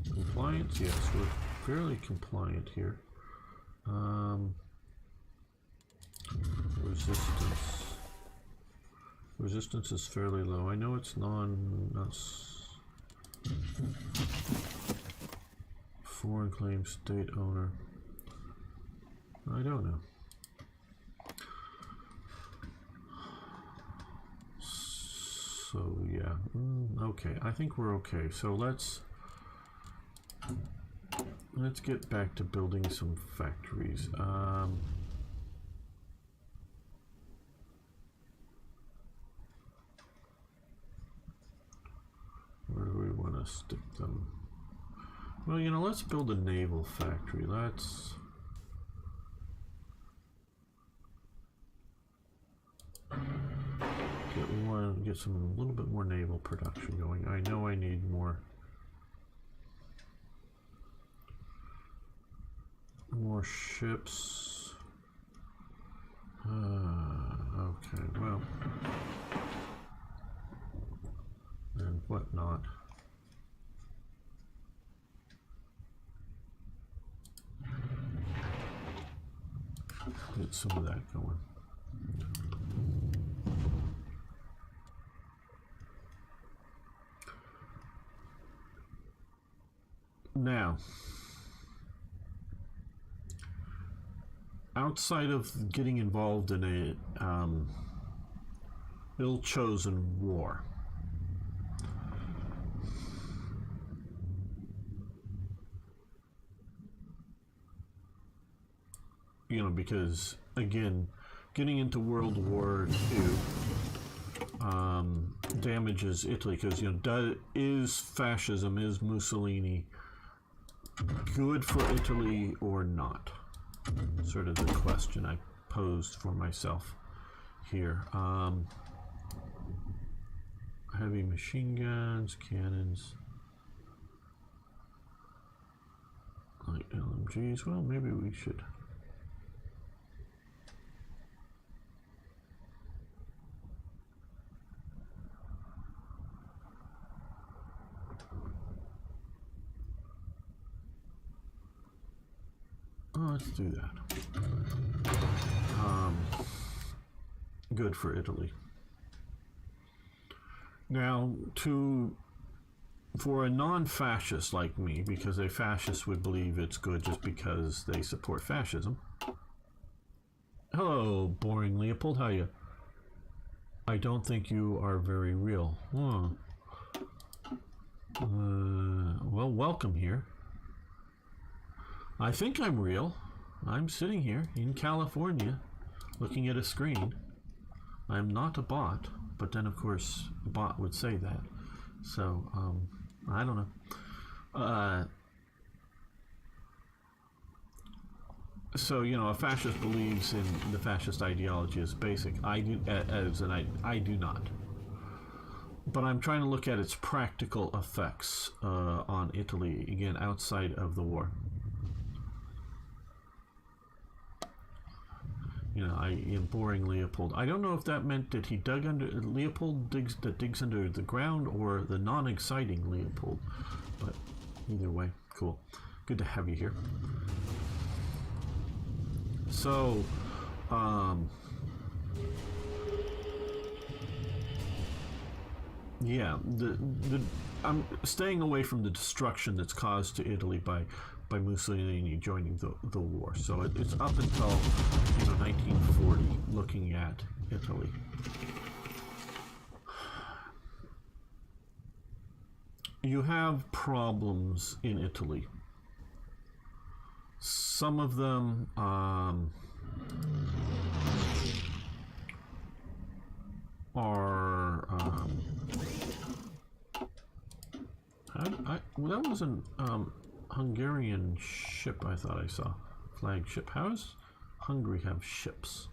compliance, yes, we're fairly compliant here. Resistance is fairly low. I know it's foreign claim state owner. I don't know. So yeah, okay. I think we're okay. So let's get back to building some factories. Where do we want to stick them? Well, you know, let's build a naval factory. Let's get a little bit more naval production going. I know I need more ships. Okay, well, and whatnot. Get some of that going. Now, outside of getting involved in a ill-chosen war, you know, because again, getting into World War II damages Italy, because, you know, is fascism, is Mussolini good for Italy or not? Sort of the question I posed for myself here. Heavy machine guns, cannons. like LMGs. Well, maybe we should. Oh, let's do that. Good for Italy. Now, for a non-fascist like me, because a fascist would believe it's good just because they support fascism. Hello, boring Leopold, how are you? I don't think you are very real. Well, welcome here. I think I'm real. I'm sitting here in California looking at a screen. I'm not a bot, but then of course a bot would say that. So, I don't know. So, you know, a fascist believes in the fascist ideology as basic. I do not. But I'm trying to look at its practical effects on Italy, again, outside of the war. You know, boring Leopold. I don't know if that meant that he dug under Leopold digs under the ground, or the non-exciting Leopold. But either way, cool. Good to have you here. So, yeah, I'm staying away from the destruction that's caused to Italy by Mussolini joining the war. So it's up until 1940, looking at Italy. You have problems in Italy. Some of them are well, that was an Hungarian ship I thought I saw. Flagship. How does Hungary have ships?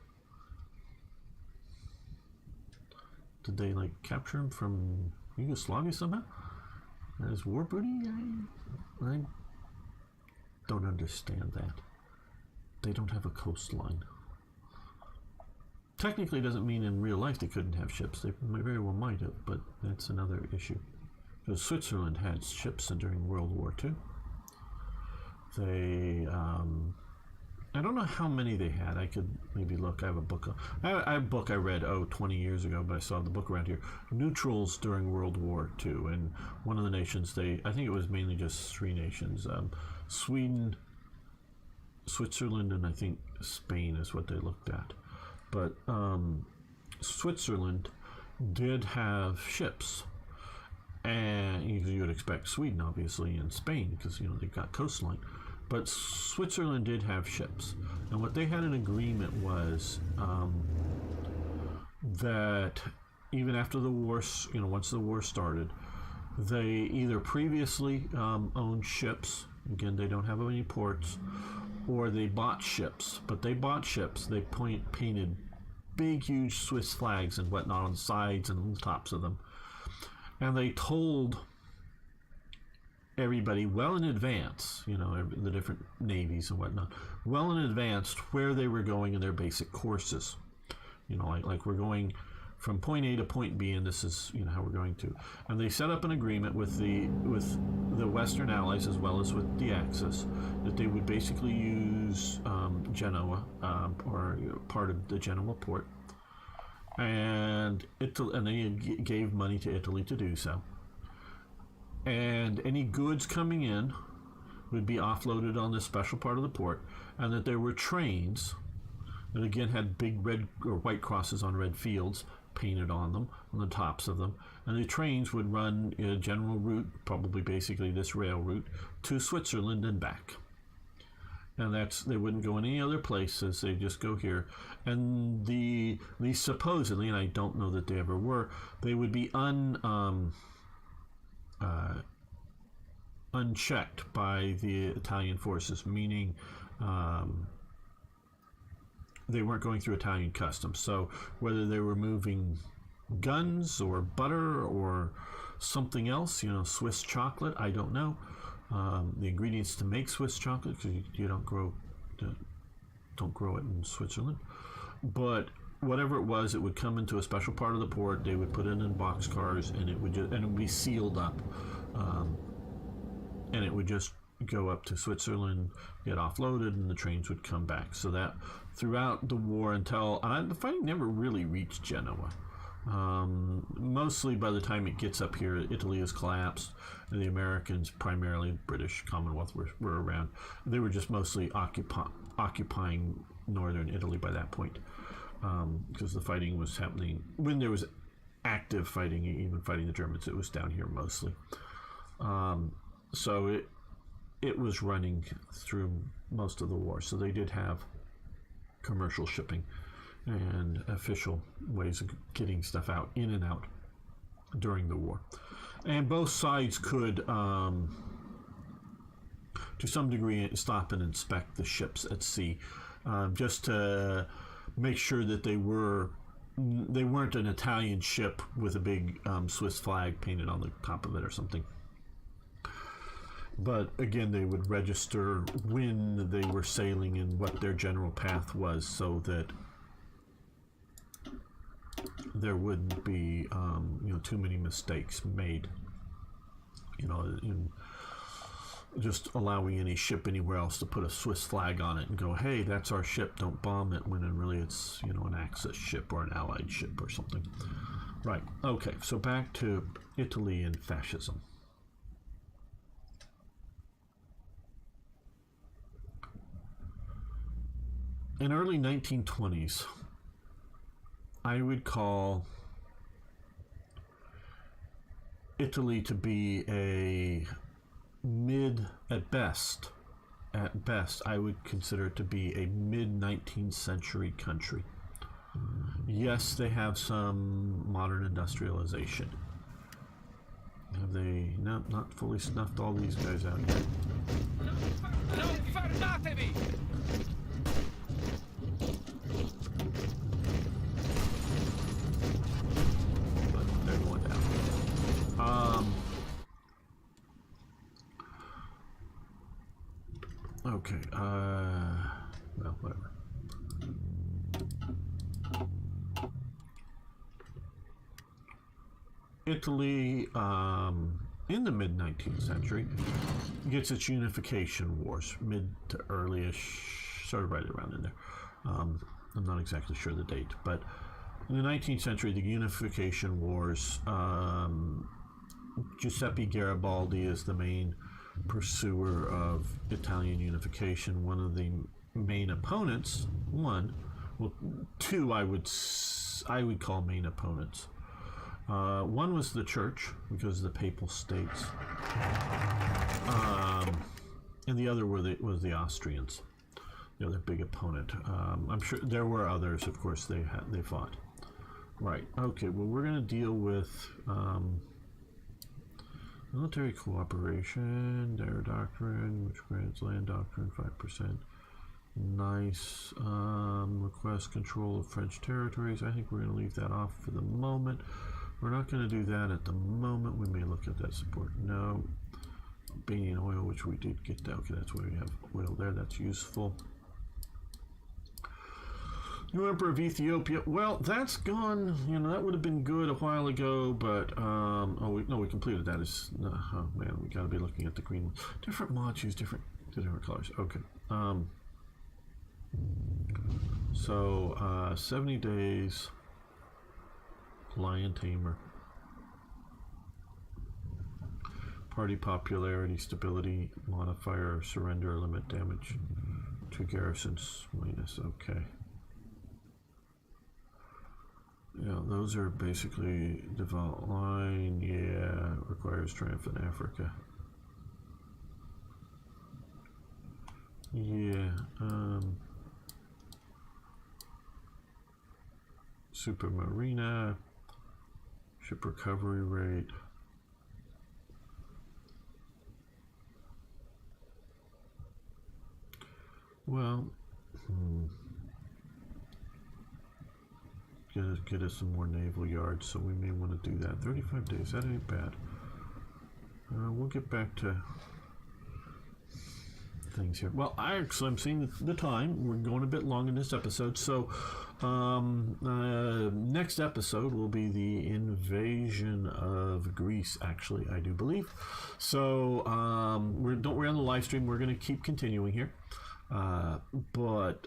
Did they like capture them from Yugoslavia somehow? As war booty? I don't understand that. They don't have a coastline. Technically, doesn't mean in real life they couldn't have ships. They very well might have, but that's another issue. Because Switzerland had ships during World War II. They, I don't know how many they had. I could maybe look. I have a book. I have a book I read 20 years ago, but I saw the book around here. Neutrals during World War II, and one of the nations I think it was mainly just three nations: Sweden, Switzerland, and I think Spain is what they looked at. But Switzerland did have ships, and you would expect Sweden, obviously, and Spain, because they've got coastline. But Switzerland did have ships, and what they had an agreement was that even after the war, once the war started, they either previously owned ships. Again, they don't have any ports, or they bought ships. But they bought ships. They painted big, huge Swiss flags and whatnot on the sides and the tops of them, and they told everybody well in advance, the different navies and whatnot, well in advance where they were going in their basic courses. Like we're going from point A to point B, and this is how we're going to. And they set up an agreement with the Western Allies as well as with the Axis that they would basically use Genoa or part of the Genoa port, and they gave money to Italy to do so. And any goods coming in would be offloaded on this special part of the port, and that there were trains that again had big red or white crosses on red fields painted on them, on the tops of them, and the trains would run a general route, probably basically this rail route, to Switzerland and back. And they wouldn't go in any other places, they just go here. And these supposedly, and I don't know that they ever were, they would be unchecked by the Italian forces, meaning they weren't going through Italian customs. So whether they were moving guns or butter or something else, Swiss chocolate, I don't know, the ingredients to make Swiss chocolate, because you don't grow it in Switzerland. But whatever it was, it would come into a special part of the port. They would put it in boxcars, and it would be sealed up, and it would just go up to Switzerland, get offloaded, and the trains would come back. So that throughout the war until the fighting never really reached Genoa. Mostly by the time it gets up here, Italy has collapsed, and the Americans, primarily British Commonwealth, were around. They were just mostly occupying northern Italy by that point, because the fighting was happening when there was active fighting, even fighting the Germans. It was down here mostly. So it was running through most of the war. So they did have commercial shipping and official ways of getting stuff out, in and out, during the war. And both sides could, to some degree, stop and inspect the ships at sea, just to make sure that they weren't an Italian ship with a big Swiss flag painted on the top of it or something. But again, they would register when they were sailing and what their general path was, so that there wouldn't be too many mistakes made, in just allowing any ship anywhere else to put a Swiss flag on it and go, hey, that's our ship, don't bomb it, when in really it's an Axis ship or an Allied ship or something. Right. Okay, so back to Italy and fascism. In early 1920s, I would call Italy to be a at best, I would consider it to be a mid-19th century country. Yes, they have some modern industrialization. Have they not fully snuffed all these guys out yet? Non fermatevi! Okay, well, whatever. Italy, in the mid-19th century, gets its unification wars, mid to early-ish, sort of right around in there. I'm not exactly sure the date, but in the 19th century, the unification wars, Giuseppe Garibaldi is the main pursuer of Italian unification. One of the main opponents, two I would call main opponents. One was the church, because of the papal states, and the other was the Austrians, the other big opponent. I'm sure there were others, of course. They fought. Right. Okay. Well, we're going to deal with military cooperation, their doctrine, which grants land doctrine 5%. Nice. Request control of French territories. I think we're going to leave that off for the moment. We're not going to do that at the moment. We may look at that support. No. Albanian oil, which we did get. Okay, that's why we have oil there. That's useful. New Emperor of Ethiopia. Well, that's gone. That would have been good a while ago, but we completed that. Oh man, we got to be looking at the green one. Different mods use different colors. Okay. So 70 days. Lion Tamer. Party popularity, stability, modifier, surrender, limit damage to garrisons minus. Okay. Yeah, those are basically developed line. Yeah, requires triumph in Africa. Yeah. Super Marina. Ship recovery rate. Well, get us some more naval yards, so we may want to do that. 35 days, that ain't bad. We'll get back to things here. Well, I'm seeing the time. We're going a bit long in this episode, so next episode will be the invasion of Greece. Actually, I do believe. So don't worry on the live stream. We're going to keep continuing here. But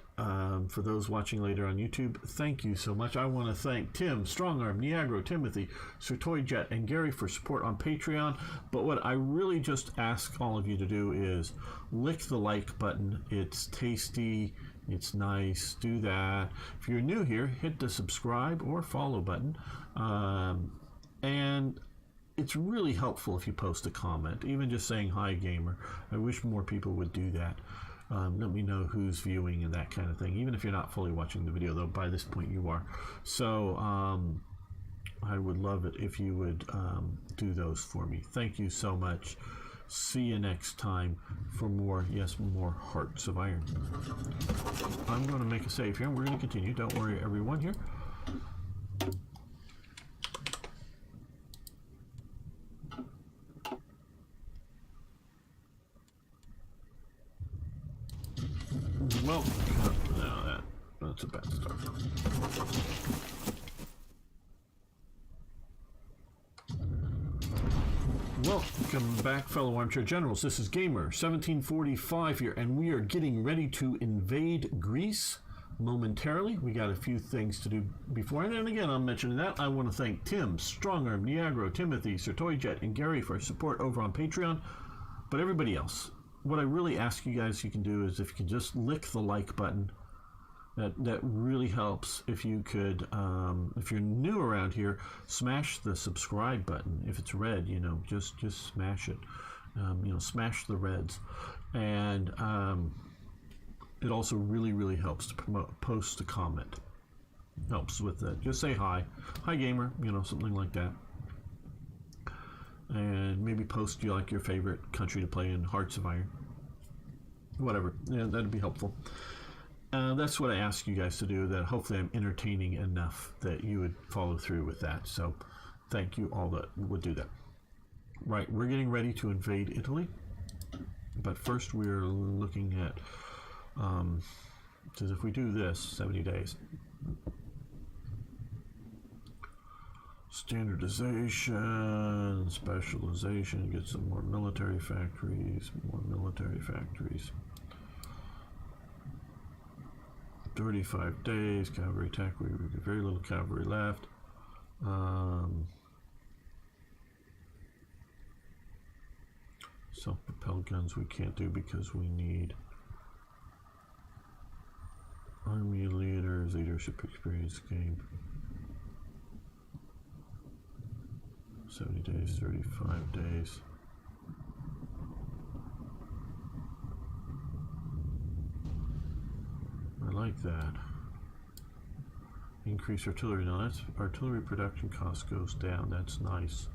for those watching later on YouTube, thank you so much. I want to thank Tim, Strongarm, Niagro, Timothy, Sir Toy Jet, and Gary for support on Patreon. But what I really just ask all of you to do is lick the like button. It's tasty. It's nice. Do that. If you're new here, hit the subscribe or follow button. And it's really helpful if you post a comment, even just saying hi gamer. I wish more people would do that. Let me know who's viewing and that kind of thing, even if you're not fully watching the video, though by this point you are. So I would love it if you would do those for me. Thank you so much. See you next time for more Hearts of Iron. I'm going to make a save here and we're going to continue. Don't worry, everyone here. Well, no, that's a bad start. Welcome back, fellow armchair generals. This is Gamer 1745 here, and we are getting ready to invade Greece momentarily. We got a few things to do before, and again, I'm mentioning that. I want to thank Tim, Strongarm, Niagro, Timothy, Sir Toy Jet, and Gary for support over on Patreon. But everybody else, what I really ask you guys you can do is if you can just lick the like button. That really helps. If you could, if you're new around here, smash the subscribe button. If it's red, just smash it. Smash the reds. And it also really helps to post a comment. Helps with that. Just say hi gamer, something like that. And maybe post your favorite country to play in Hearts of Iron. Whatever. Yeah, that'd be helpful. That's what I ask you guys to do, that hopefully I'm entertaining enough that you would follow through with that. So thank you all that would do that. Right, we're getting ready to invade Italy. But first we're looking at, because if we do this, 70 days. Standardization, specialization, get some more military factories, 35 days, cavalry attack, we have very little cavalry left. Self-propelled guns we can't do because we need army leaders, leadership experience game. 70 days, 35 days. I like that. Increase artillery. Now that's artillery production cost goes down. That's nice.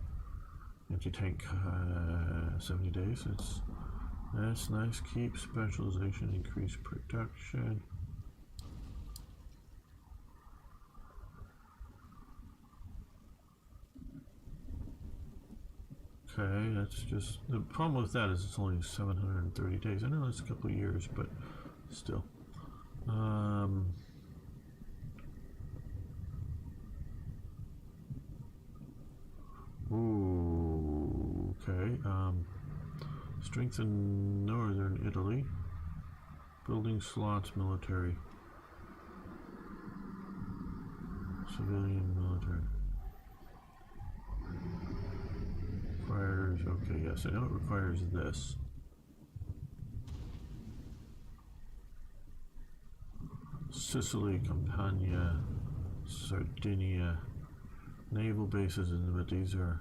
Anti-tank 70 days. That's nice. Keep specialization. Increase production. Okay, that's just the problem with that is it's only 730 days. I know it's a couple of years, but still. Ooh, okay. Strengthen northern Italy. Building slots, military. Civilian, military. Requires, okay, yes, I know it requires this. Sicily, Campania, Sardinia, naval bases, but these are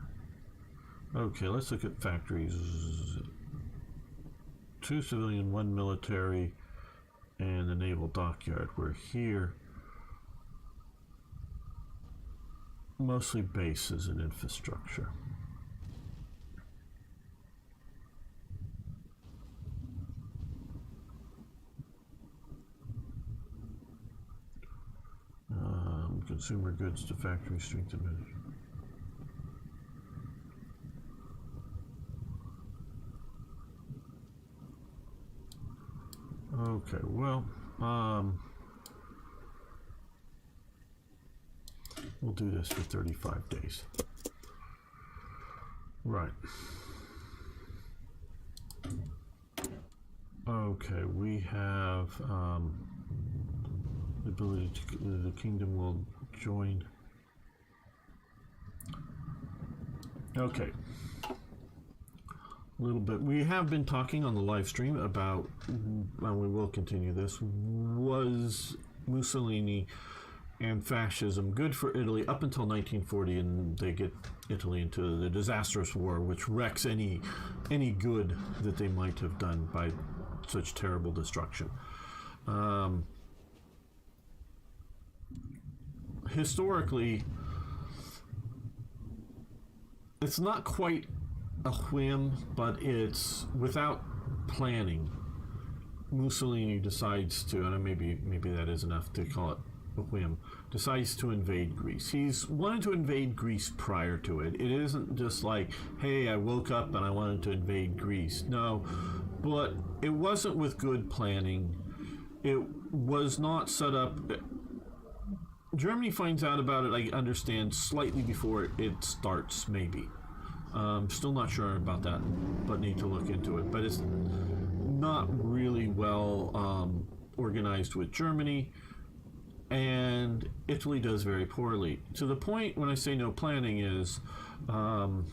okay. Let's look at factories. 2 civilian, 1 military, and the naval dockyard. We're here. Mostly bases and infrastructure. Consumer goods to factory strength and management. Okay, well, we'll do this for 35 days. Right. Okay, we have the ability to, the kingdom will join. Okay. A little bit. We have been talking on the live stream about, and we will continue this, was Mussolini and fascism good for Italy up until 1940, and they get Italy into the disastrous war, which wrecks any good that they might have done by such terrible destruction. Historically, it's not quite a whim, but it's without planning. Mussolini decides to, and maybe that is enough to call it a whim, decides to invade Greece. He's wanted to invade Greece prior to it. It isn't just like, hey, I woke up and I wanted to invade Greece. No, but it wasn't with good planning. It was not set up. Germany finds out about it, I understand, slightly before it starts, maybe. Still not sure about that, but need to look into it. But it's not really well organized with Germany, and Italy does very poorly. To the point when I say no planning is, and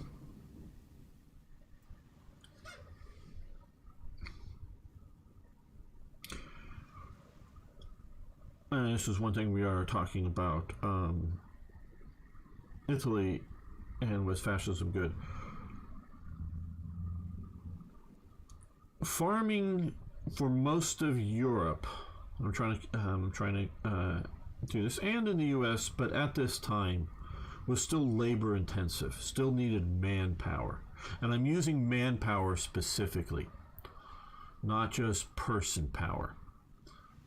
this is one thing we are talking about, Italy, and was fascism good? Farming for most of Europe, I'm trying to do this, and in the U.S., but at this time, was still labor intensive, still needed manpower. And I'm using manpower specifically, not just person power.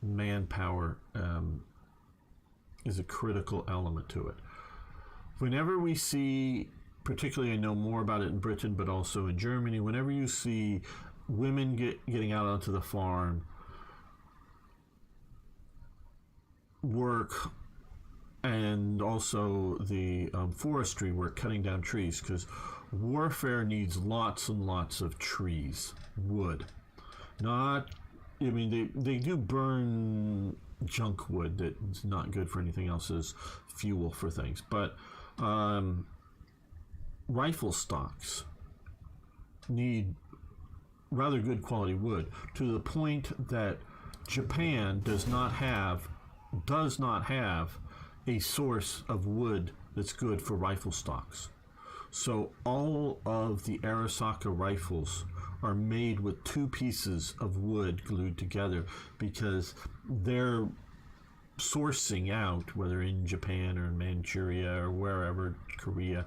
Manpower is a critical element to it. Whenever we see, particularly I know more about it in Britain, but also in Germany, whenever you see women getting out onto the farm, work, and also the forestry work, cutting down trees, because warfare needs lots and lots of trees, wood. Not, I mean, they do burn junk wood that's not good for anything else as fuel for things, but rifle stocks need rather good quality wood, to the point that Japan does not have a source of wood that's good for rifle stocks. So all of the Arisaka rifles are made with two pieces of wood glued together, because they're sourcing out, whether in Japan or Manchuria or wherever, Korea,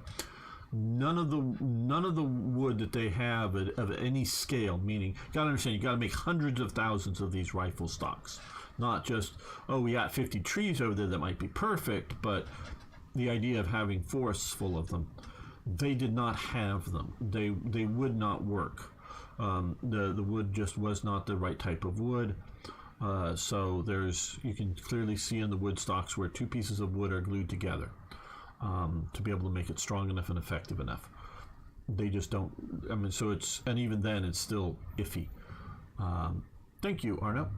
none of the wood that they have of any scale, meaning, you gotta understand, you gotta make hundreds of thousands of these rifle stocks, not just, oh, we got 50 trees over there that might be perfect, but the idea of having forests full of them. They did not have them. They would not work. The wood just was not the right type of wood. So you can clearly see in the wood stocks where two pieces of wood are glued together to be able to make it strong enough and effective enough. They just don't. I mean, so it's, and even then it's still iffy. Thank you, Arno.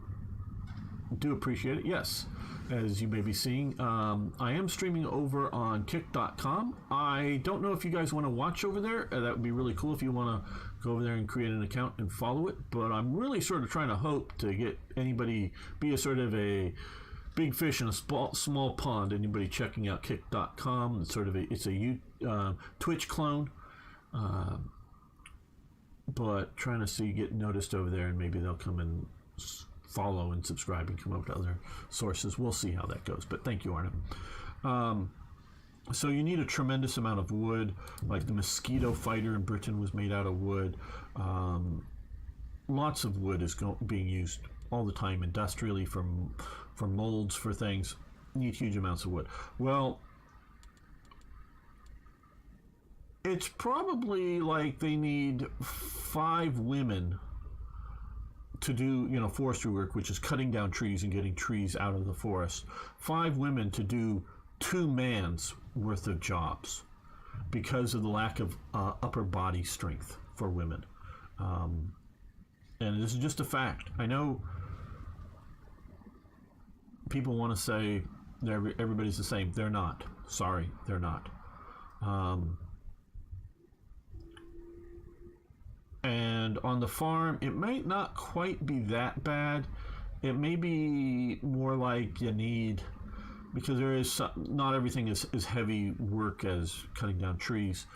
Do appreciate it. Yes, as you may be seeing, I am streaming over on kick.com. I don't know if you guys want to watch over there. That would be really cool if you want to go over there and create an account and follow it. But I'm really sort of trying to hope to get anybody, be a sort of a big fish in a small pond. Anybody checking out kick.com. It's sort of it's a Twitch clone. But trying to see, get noticed over there, and maybe they'll come and follow and subscribe and come up to other sources. We'll see how that goes, but thank you, Arno. So you need a tremendous amount of wood, like the mosquito fighter in Britain was made out of wood. Lots of wood is being used all the time industrially for molds, for things. Need huge amounts of wood. Well, it's probably like they need 5 women to do, forestry work, which is cutting down trees and getting trees out of the forest. 5 women to do 2 man's worth of jobs because of the lack of upper body strength for women. And this is just a fact. I know people want to say everybody's the same. They're not. Sorry, they're not. And on the farm, it might not quite be that bad. It may be more like you need, because there is not everything is heavy work as cutting down trees.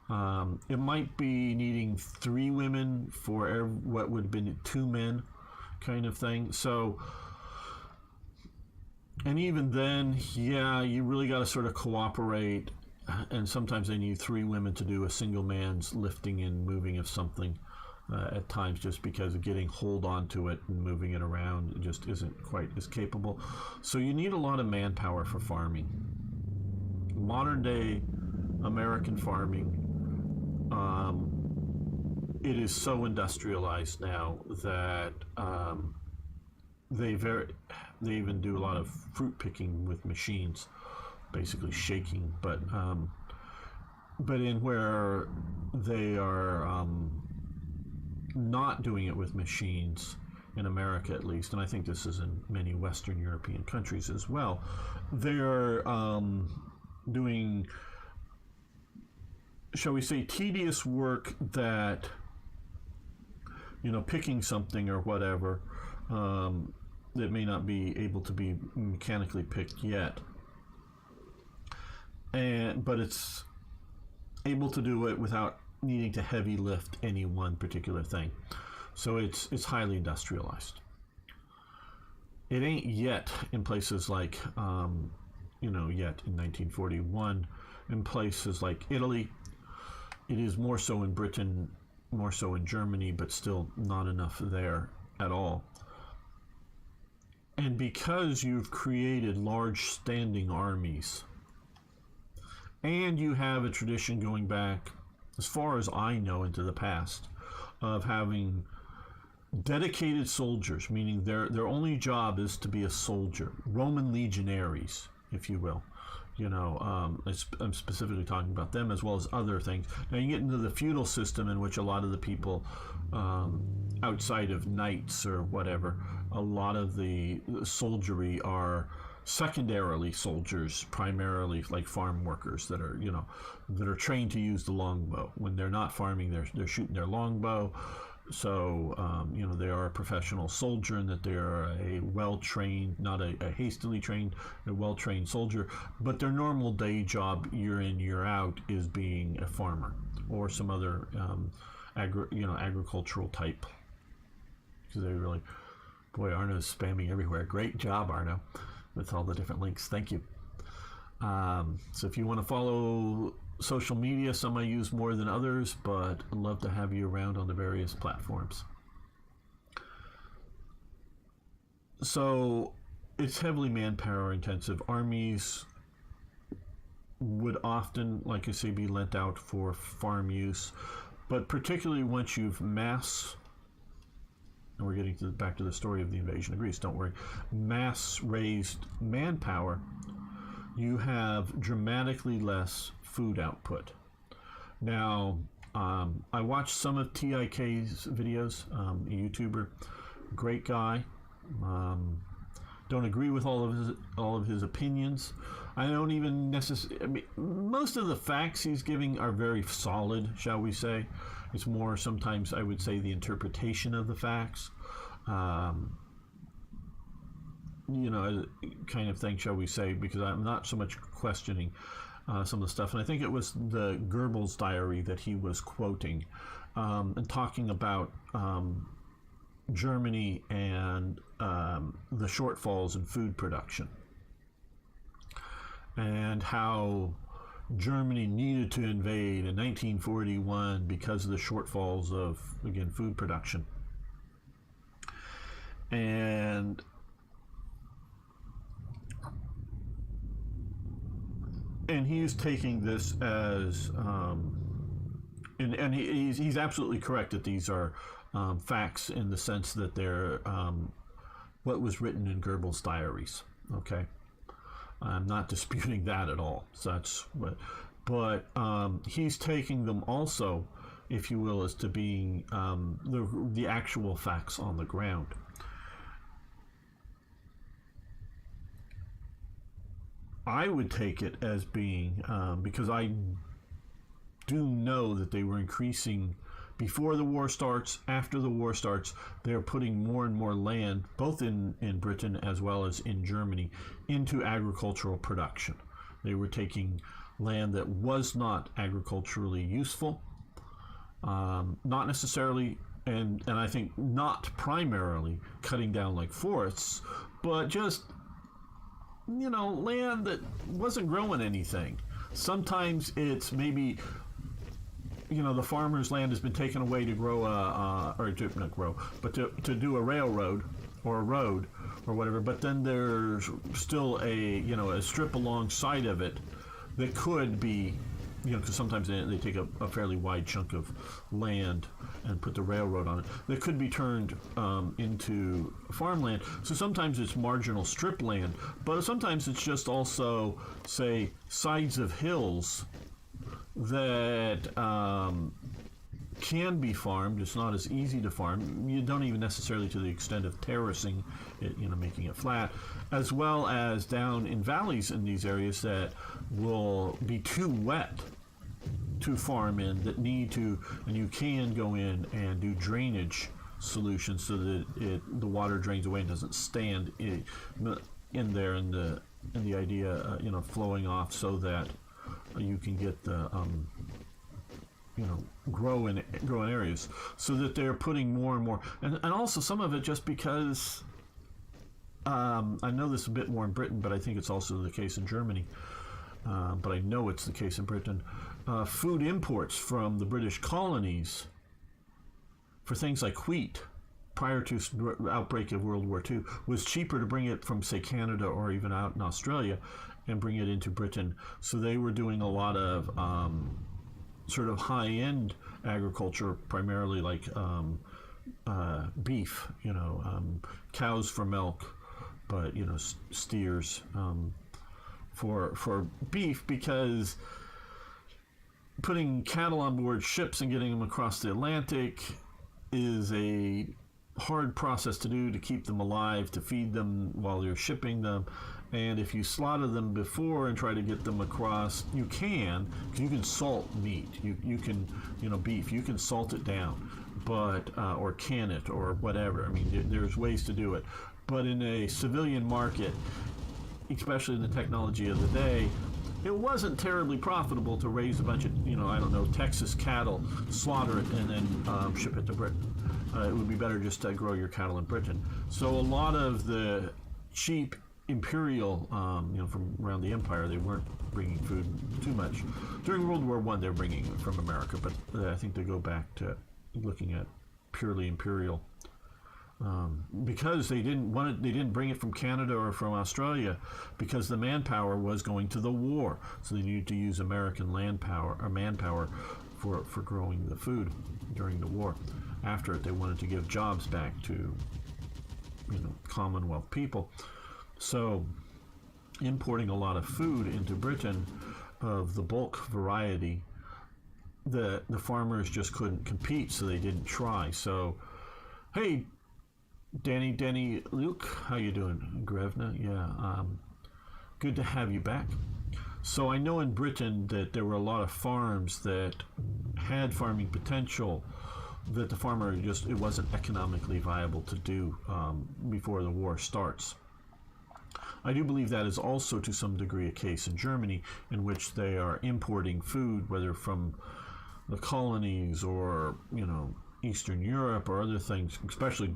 It might be needing 3 women for what would have been 2 men, kind of thing. So, and even then, yeah, you really got to sort of cooperate. And sometimes they need 3 women to do a single man's lifting and moving of something at times, just because of getting hold onto it and moving it around. It just isn't quite as capable. So you need a lot of manpower for farming. Modern day American farming, it is so industrialized now that they even do a lot of fruit picking with machines, basically shaking, but in where they are not doing it with machines, in America at least, and I think this is in many Western European countries as well, they're doing, shall we say, tedious work that, picking something or whatever, that may not be able to be mechanically picked yet. But it's able to do it without needing to heavy lift any one particular thing. So it's highly industrialized. It ain't yet in places like, yet in 1941, in places like Italy. It is more so in Britain, more so in Germany, but still not enough there at all. And because you've created large standing armies, and you have a tradition going back, as far as I know, into the past, of having dedicated soldiers, meaning their only job is to be a soldier, Roman legionaries, if you will. I'm specifically talking about them as well as other things. Now you get into the feudal system, in which a lot of the people outside of knights or whatever, a lot of the soldiery are secondarily soldiers, primarily like farm workers that are trained to use the longbow. When they're not farming, they're shooting their longbow. So they are a professional soldier, and that they are a well-trained, not a hastily trained, a well-trained soldier. But their normal day job, year in, year out, is being a farmer or some other agricultural type. Because they really, boy, Arno's spamming everywhere. Great job, Arno, with all the different links. Thank you. So if you want to follow social media, some I use more than others, but I'd love to have you around on the various platforms. So it's heavily manpower intensive. Armies would often, like I say, be lent out for farm use, but particularly once you've and we're getting back to the story of the invasion of Greece, don't worry, mass raised manpower, you have dramatically less food output. Now, I watched some of TIK's videos, a YouTuber, great guy. Don't agree with all of his opinions. I don't even necessarily. Most of the facts he's giving are very solid, shall we say. It's more sometimes, I would say, the interpretation of the facts. Kind of thing, shall we say, because I'm not so much questioning some of the stuff. And I think it was the Goebbels diary that he was quoting, and talking about Germany and the shortfalls in food production, and how Germany needed to invade in 1941 because of the shortfalls of, again, food production. And he's taking this as, and he's absolutely correct that these are facts in the sense that they're what was written in Goebbels' diaries. Okay, I'm not disputing that at all. So that's what, but he's taking them also, if you will, as to being the actual facts on the ground. I would take it as being, because I do know that they were increasing before the war starts, after the war starts, they're putting more and more land, both in Britain as well as in Germany, into agricultural production. They were taking land that was not agriculturally useful, not necessarily, and I think not primarily cutting down like forests, but just, land that wasn't growing anything. Sometimes it's maybe, the farmer's land has been taken away to grow or to not grow, but to do a railroad or a road or whatever. But then there's still a strip alongside of it that could be, because sometimes they take a fairly wide chunk of land and put the railroad on it. That could be turned into farmland. So sometimes it's marginal strip land, but sometimes it's just also, say, sides of hills that can be farmed. It's not as easy to farm. You don't even necessarily to the extent of terracing it, making it flat, as well as down in valleys in these areas that will be too wet to farm in, that need to, and you can go in and do drainage solutions so that the water drains away and doesn't stand in there, and the idea flowing off so that you can get the grow in areas, so that they're putting more and more, and also some of it just because I know this a bit more in Britain, but I think it's also the case in Germany, but I know it's the case in Britain. Food imports from the British colonies for things like wheat prior to the outbreak of World War II was cheaper to bring it from, say, Canada or even out in Australia and bring it into Britain. So they were doing a lot of sort of high-end agriculture, primarily like beef, cows for milk, but steers for beef, because putting cattle on board ships and getting them across the Atlantic is a hard process to do, to keep them alive, to feed them while you're shipping them. And if you slaughter them before and try to get them across, you can, because you can salt meat. You can, beef, you can salt it down, but or can it or whatever. I mean, there's ways to do it. But in a civilian market, especially in the technology of the day, it wasn't terribly profitable to raise a bunch of, Texas cattle, slaughter it, and then ship it to Britain. It would be better just to grow your cattle in Britain. So a lot of the cheap imperial, from around the empire, they weren't bringing food too much. During World War I, they were bringing it from America, but I think they go back to looking at purely imperial. Because they didn't bring it from Canada or from Australia, because the manpower was going to the war, so they needed to use American manpower for growing the food during the war. After it, they wanted to give jobs back to Commonwealth people, so importing a lot of food into Britain of the bulk variety, the farmers just couldn't compete, so they didn't try. So, hey, Danny, Luke, how you doing? Grevna, yeah, good to have you back. So I know in Britain that there were a lot of farms that had farming potential, that the farmer it wasn't economically viable to do before the war starts. I do believe that is also to some degree a case in Germany, in which they are importing food, whether from the colonies or Eastern Europe or other things, especially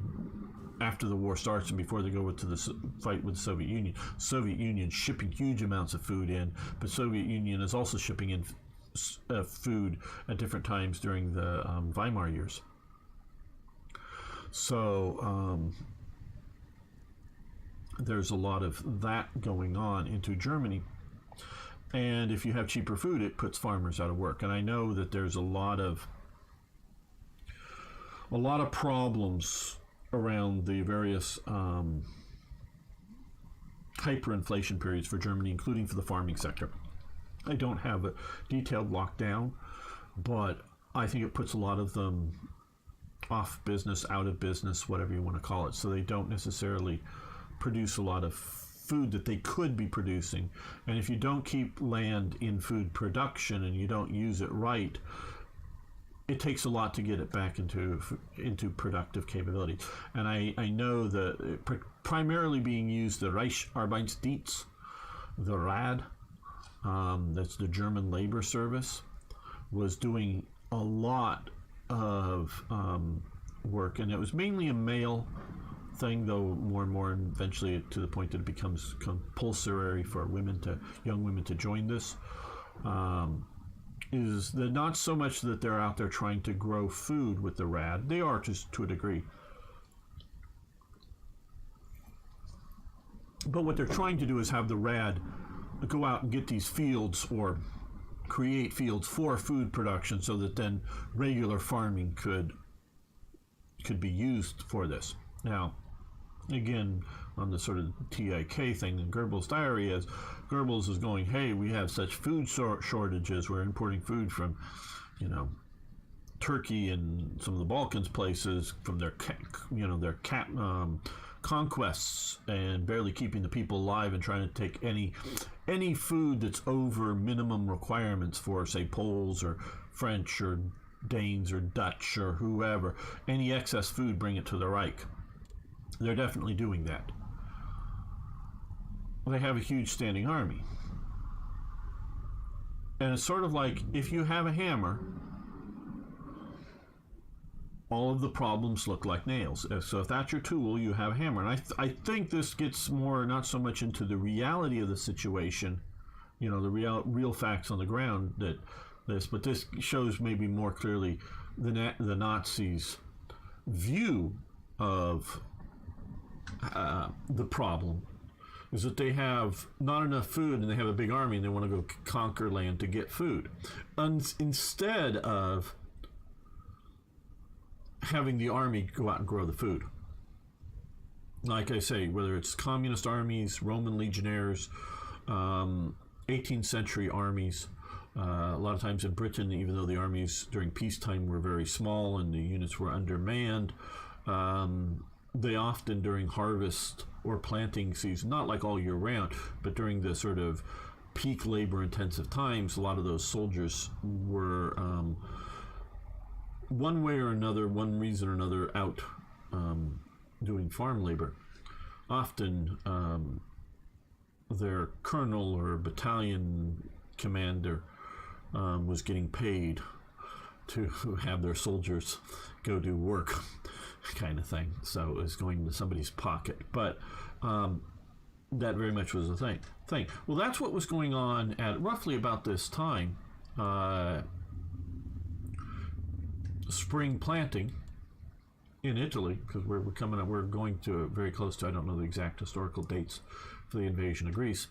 after the war starts and before they go into the fight with the Soviet Union. Soviet Union shipping huge amounts of food in, but Soviet Union is also shipping in food at different times during the Weimar years. So there's a lot of that going on into Germany. And if you have cheaper food, it puts farmers out of work. And I know that there's a lot of a lot of problems around the various hyperinflation periods for Germany, including for the farming sector. I don't have a detailed lockdown, but I think it puts a lot of them off business, out of business, whatever you want to call it. So they don't necessarily produce a lot of food that they could be producing. And if you don't keep land in food production and you don't use it right, it takes a lot to get it back into productive capability. And I know that primarily being used, the Reichsarbeitsdienst, the RAD, that's the German labor service, was doing a lot of work, and it was mainly a male thing, though more and more eventually to the point that it becomes compulsory for young women to join this. Is that not so much that they're out there trying to grow food with the RAD, they are just to a degree, but what they're trying to do is have the RAD go out and get these fields or create fields for food production so that then regular farming could be used for this. Now, again, on the sort of TIK thing in Goebbels' diary, as Goebbels is going, hey, we have such food shortages, we're importing food from, Turkey and some of the Balkans places from their conquests, and barely keeping the people alive and trying to take any food that's over minimum requirements for, say, Poles or French or Danes or Dutch or whoever, any excess food, bring it to the Reich. They're definitely doing that. They have a huge standing army. And it's sort of like, if you have a hammer, all of the problems look like nails. So if that's your tool, you have a hammer. And I think this gets more, not so much into the reality of the situation, the real facts on the ground, but this shows maybe more clearly the Nazis' view of the problem, is that they have not enough food and they have a big army and they want to go conquer land to get food. Instead of having the army go out and grow the food. Like I say, whether it's communist armies, Roman legionnaires, 18th century armies, a lot of times in Britain, even though the armies during peacetime were very small and the units were undermanned, they often during harvest or planting season, not like all year round, but during the sort of peak labor intensive times, a lot of those soldiers were one way or another, one reason or another, out doing farm labor. Often their colonel or battalion commander was getting paid to have their soldiers go do work, kind of thing. So it was going into somebody's pocket. But that very much was a thing. Well, that's what was going on at roughly about this time. Spring planting in Italy, because we're going to very close to, I don't know the exact historical dates for the invasion of Greece.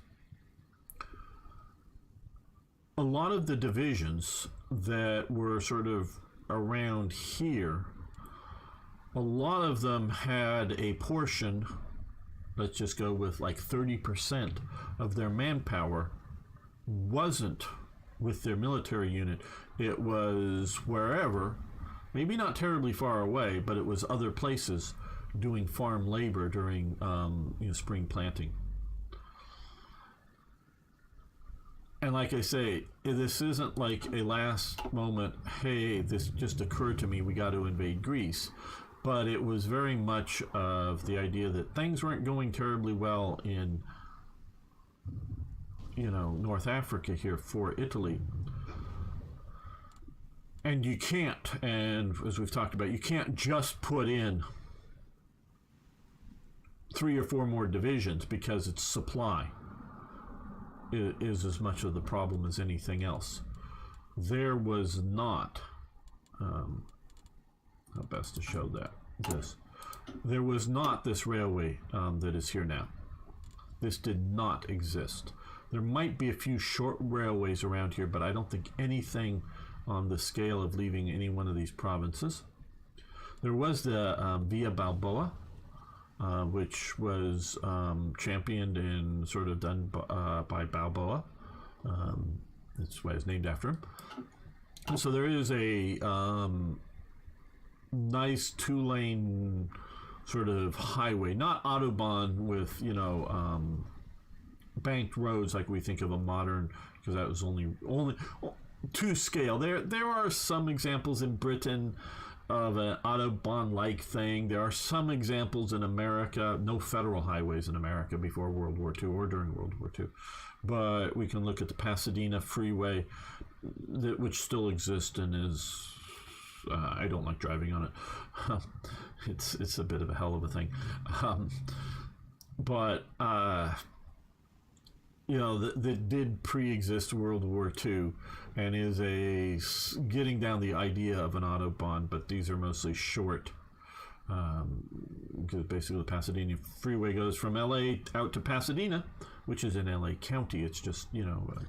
A lot of the divisions that were sort of around here, a lot of them had a portion, let's just go with like 30% of their manpower wasn't with their military unit. It was wherever, maybe not terribly far away, but it was other places doing farm labor during spring planting. And like I say, this isn't like a last moment, hey, this just occurred to me, we got to invade Greece. But it was very much of the idea that things weren't going terribly well in, North Africa here for Italy. And you can't, and as we've talked about, you can't just put in 3 or 4 more divisions, because it's supply is as much of the problem as anything else. There was not, how best to show this. There was not this railway that is here now. This did not exist. There might be a few short railways around here, but I don't think anything on the scale of leaving any one of these provinces. There was the Via Balboa, which was championed and sort of done by Balboa. That's why it's named after him. And so there is a nice 2-lane sort of highway, not Autobahn with, banked roads like we think of a modern, because that was only to scale. There are some examples in Britain of an Autobahn-like thing. There are some examples in America. No federal highways in America before World War II or during World War II. But we can look at the Pasadena Freeway, which still exists and is... I don't like driving on it. It's a bit of a hell of a thing. That did pre-exist World War II and is getting down the idea of an Autobahn, but these are mostly short. Because basically the Pasadena Freeway goes from LA out to Pasadena, which is in LA County. It's just, a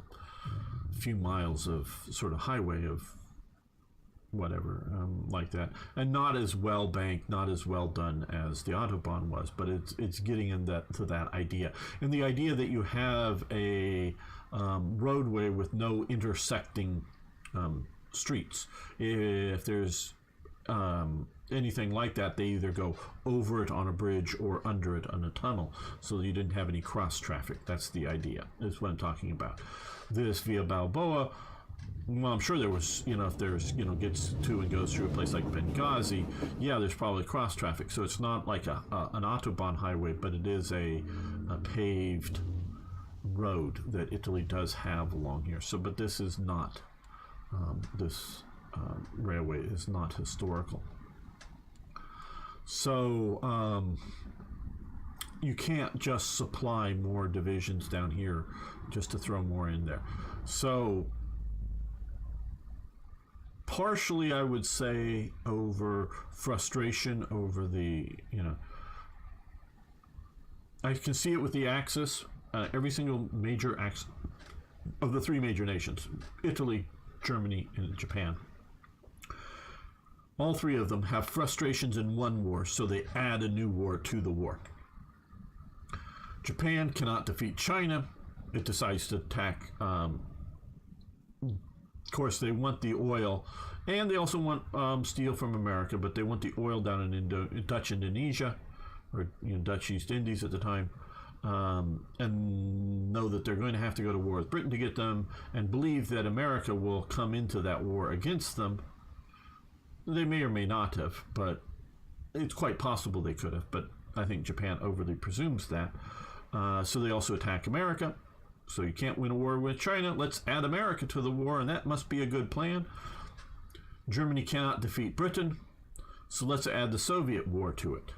few miles of sort of highway of whatever, like that, and not as well banked, not as well done as the Autobahn was, but it's getting to that idea, and the idea that you have a roadway with no intersecting streets. If there's anything like that, they either go over it on a bridge or under it on a tunnel, so you didn't have any cross traffic. That's the idea. That's what I'm talking about. This Via Balboa, well, I'm sure there was, if there's, gets to and goes through a place like Benghazi, yeah, there's probably cross traffic. So it's not like an Autobahn highway, but it is a paved road that Italy does have along here. So, but this is not, this railway is not historical. So you can't just supply more divisions down here just to throw more in there. So partially, I would say, over frustration over the, I can see it with the Axis. Every single major axis of the 3 major nations, Italy, Germany, and Japan, all 3 of them have frustrations in one war, so they add a new war to the war. Japan cannot defeat China. It decides to attack. Of course, they want the oil, and they also want steel from America, but they want the oil down in Dutch Indonesia, or Dutch East Indies at the time, and know that they're going to have to go to war with Britain to get them, and believe that America will come into that war against them. They may or may not have, but it's quite possible they could have, but I think Japan overly presumes that. So they also attack America. So you can't win a war with China. Let's add America to the war, and that must be a good plan. Germany cannot defeat Britain, so let's add the Soviet war to it.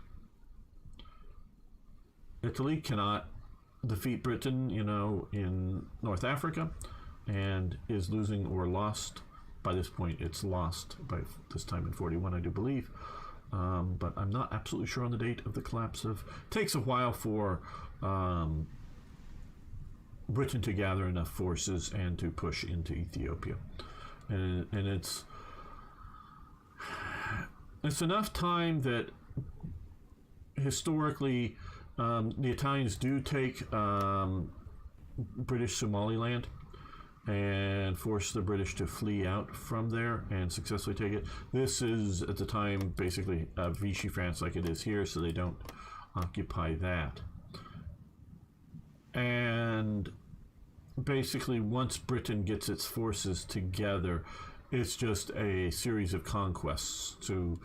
Italy cannot defeat Britain, in North Africa, and is losing or lost. By this point, it's lost by this time in 41, I do believe. But I'm not absolutely sure on the date of the collapse of... It takes a while for Britain to gather enough forces and to push into Ethiopia. And it's enough time that historically the Italians do take British Somaliland and force the British to flee out from there and successfully take it. This is, at the time, basically Vichy France like it is here, so they don't occupy that. And basically, once Britain gets its forces together, it's just a series of conquests to,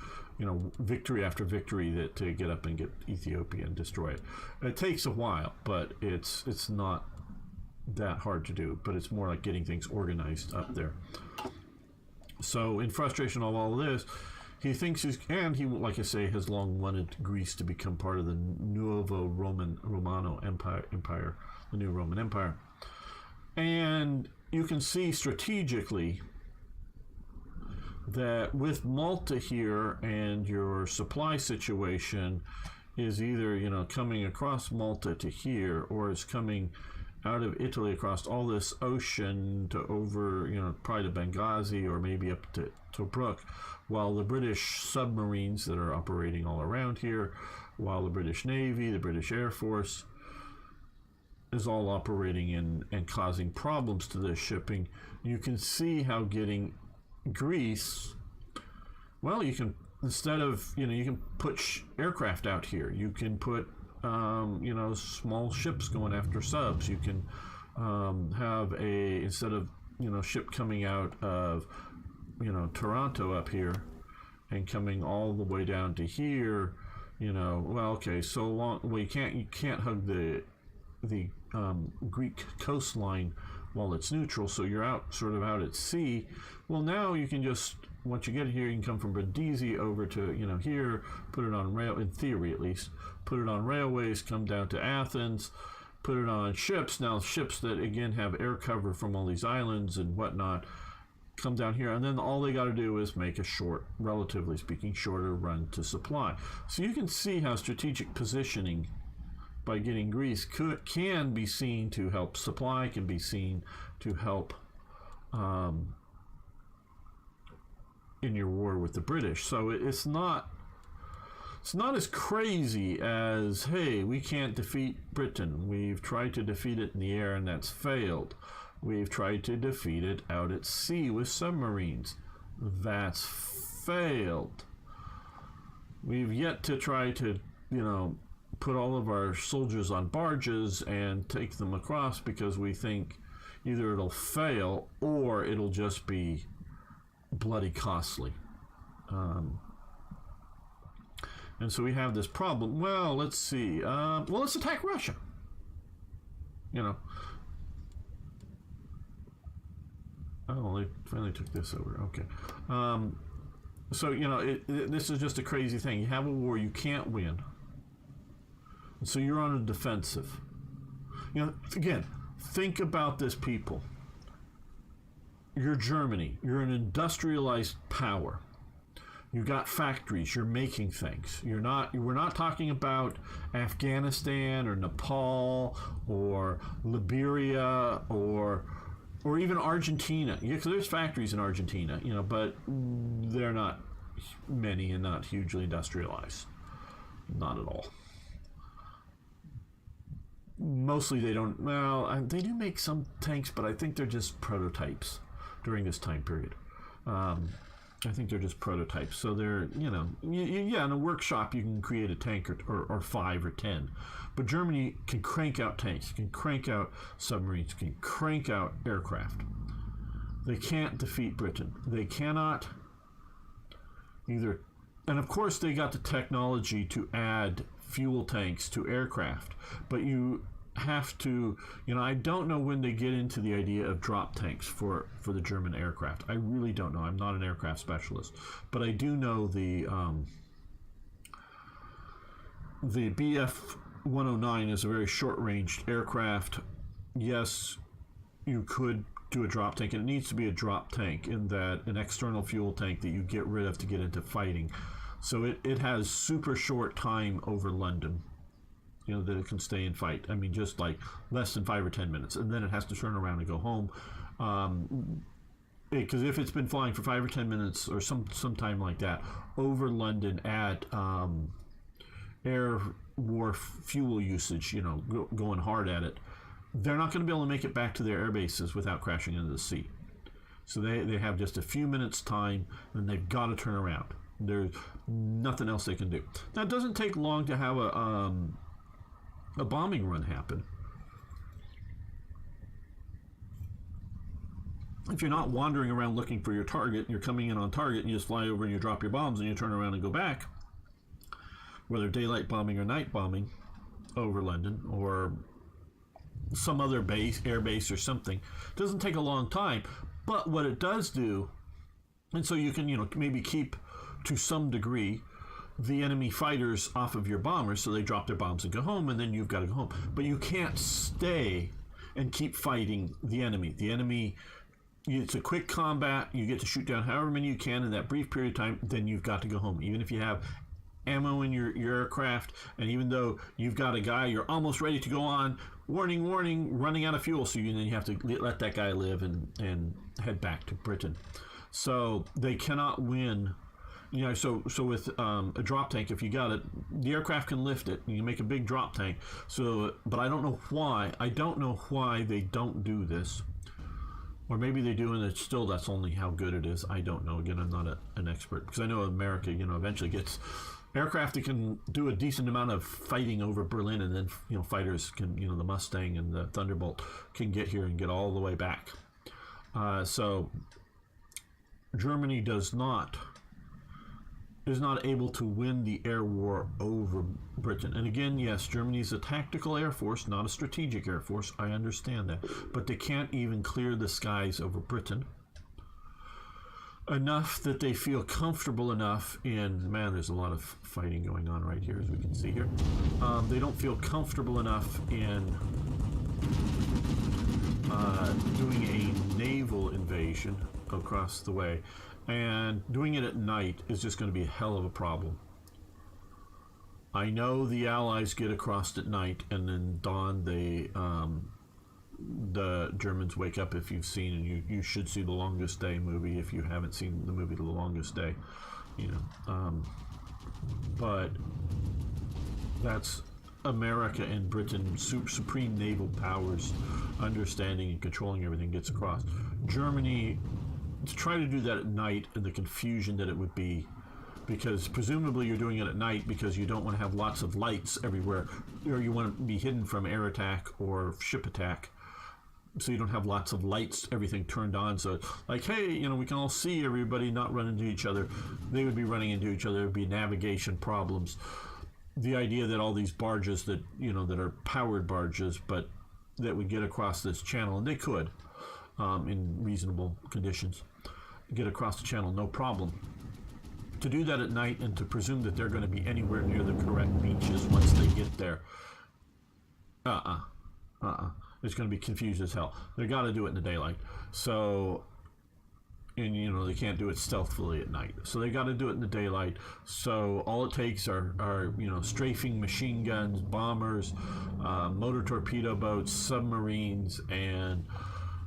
victory after victory to get up and get Ethiopia and destroy it. It takes a while, but it's not that hard to do, but it's more like getting things organized up there. So in frustration of all of this, he thinks he, like I say, has long wanted Greece to become part of the Nuovo Romano Empire, the new Roman Empire. And you can see strategically that with Malta here and your supply situation is either, coming across Malta to here, or is coming out of Italy across all this ocean to over, probably to Benghazi or maybe up to Tobruk, while the British submarines that are operating all around here, while the British Navy, the British Air Force is all operating in and causing problems to this shipping. You can see how getting Greece, well, you can, instead of, you can put aircraft out here. You can put, small ships going after subs. You can have instead of, ship coming out of, Toronto up here and coming all the way down to here, so long, well, you can't hug the Greek coastline while it's neutral, so you're sort of out at sea. Well, now you can just, once you get here, you can come from Brindisi over to, here, put it on rail, in theory at least, put it on railways, come down to Athens, put it on ships. Now, ships that, again, have air cover from all these islands and whatnot, come down here, and then all they got to do is make a short, relatively speaking, shorter run to supply. So you can see how strategic positioning by getting Greece can be seen to help supply, can be seen to help in your war with the British. So it's not as crazy as, hey, we can't defeat Britain. We've tried to defeat it in the air and that's failed. We've tried to defeat it out at sea with submarines. That's failed. We've yet to try to, put all of our soldiers on barges and take them across because we think either it'll fail or it'll just be bloody costly. And so we have this problem. Well, let's see. Let's attack Russia. Oh, they finally took this over. Okay. So, this is just a crazy thing. You have a war you can't win. So you're on a defensive. Again, think about this, people. You're Germany. You're an industrialized power. You got factories. You're making things. We're not talking about Afghanistan or Nepal or Liberia or even Argentina. Because there's factories in Argentina, but they're not many and not hugely industrialized. Not at all. Mostly they don't, they do make some tanks, but I think they're just prototypes during this time period. I think they're just prototypes. So they're, in a workshop you can create a tank or 5 or 10. But Germany can crank out tanks, can crank out submarines, can crank out aircraft. They can't defeat Britain. They cannot either. And of course they got the technology to add fuel tanks to aircraft, but you have to, I don't know when they get into the idea of drop tanks for the German aircraft. I really don't know. I'm not an aircraft specialist, but I do know the BF-109 is a very short-ranged aircraft. Yes, you could do a drop tank, and it needs to be a drop tank in that an external fuel tank that you get rid of to get into fighting. So it has super short time over London, that it can stay and fight. I mean, just like less than 5 or 10 minutes, and then it has to turn around and go home. Because if it's been flying for 5 or 10 minutes or some time like that over London at air war fuel usage, going hard at it, they're not going to be able to make it back to their air bases without crashing into the sea. So they have just a few minutes time, and they've got to turn around. There's nothing else they can do. Now, it doesn't take long to have a bombing run happen. If you're not wandering around looking for your target, you're coming in on target, and you just fly over and you drop your bombs and you turn around and go back, whether daylight bombing or night bombing over London or some other base, air base or something, it doesn't take a long time. But what it does do, and so you can, maybe keep to some degree the enemy fighters off of your bombers, so they drop their bombs and go home, and then you've got to go home. But you can't stay and keep fighting the enemy. The enemy, it's a quick combat. You get to shoot down however many you can in that brief period of time, then you've got to go home. Even if you have ammo in your aircraft, and even though you've got a guy you're almost ready to go on, warning, warning, running out of fuel. So then you have to let that guy live and head back to Britain. So they cannot win. You know, so with a drop tank, if you got it, the aircraft can lift it, and you make a big drop tank. So, but I don't know why. I don't know why they don't do this, or maybe they do, and it's still that's only how good it is. I don't know. Again, I'm not an expert, because I know America, you know, eventually gets aircraft that can do a decent amount of fighting over Berlin, and then you know fighters can, you know, the Mustang and the Thunderbolt can get here and get all the way back. So Germany is not able to win the air war over Britain. And again, yes, Germany is a tactical air force, not a strategic air force. I understand that. But they can't even clear the skies over Britain enough that they feel comfortable enough in, man, there's a lot of fighting going on right here, as we can see here. They don't feel comfortable enough in doing a naval invasion across the way. And doing it at night is just going to be a hell of a problem. I know the Allies get across at night, and then dawn the Germans wake up. If you've seen, and you should see the Longest Day movie if you haven't seen the movie The Longest Day, you know. But that's America and Britain, supreme naval powers, understanding and controlling everything gets across. Germany, to try to do that at night, and the confusion that it would be, because presumably you're doing it at night because you don't want to have lots of lights everywhere, or you want to be hidden from air attack or ship attack, so you don't have lots of lights, everything turned on, so like, hey, you know, we can all see everybody, not run into each other. They would be running into each other. There would be navigation problems. The idea that all these barges that, you know, that are powered barges, but that would get across this channel, and they could, in reasonable conditions, get across the channel, no problem. To do that at night and to presume that they're going to be anywhere near the correct beaches once they get there, it's going to be confused as hell. They got to do it in the daylight. So, and you know, they can't do it stealthily at night. So they got to do it in the daylight. So all it takes are you know, strafing machine guns, bombers, motor torpedo boats, submarines, and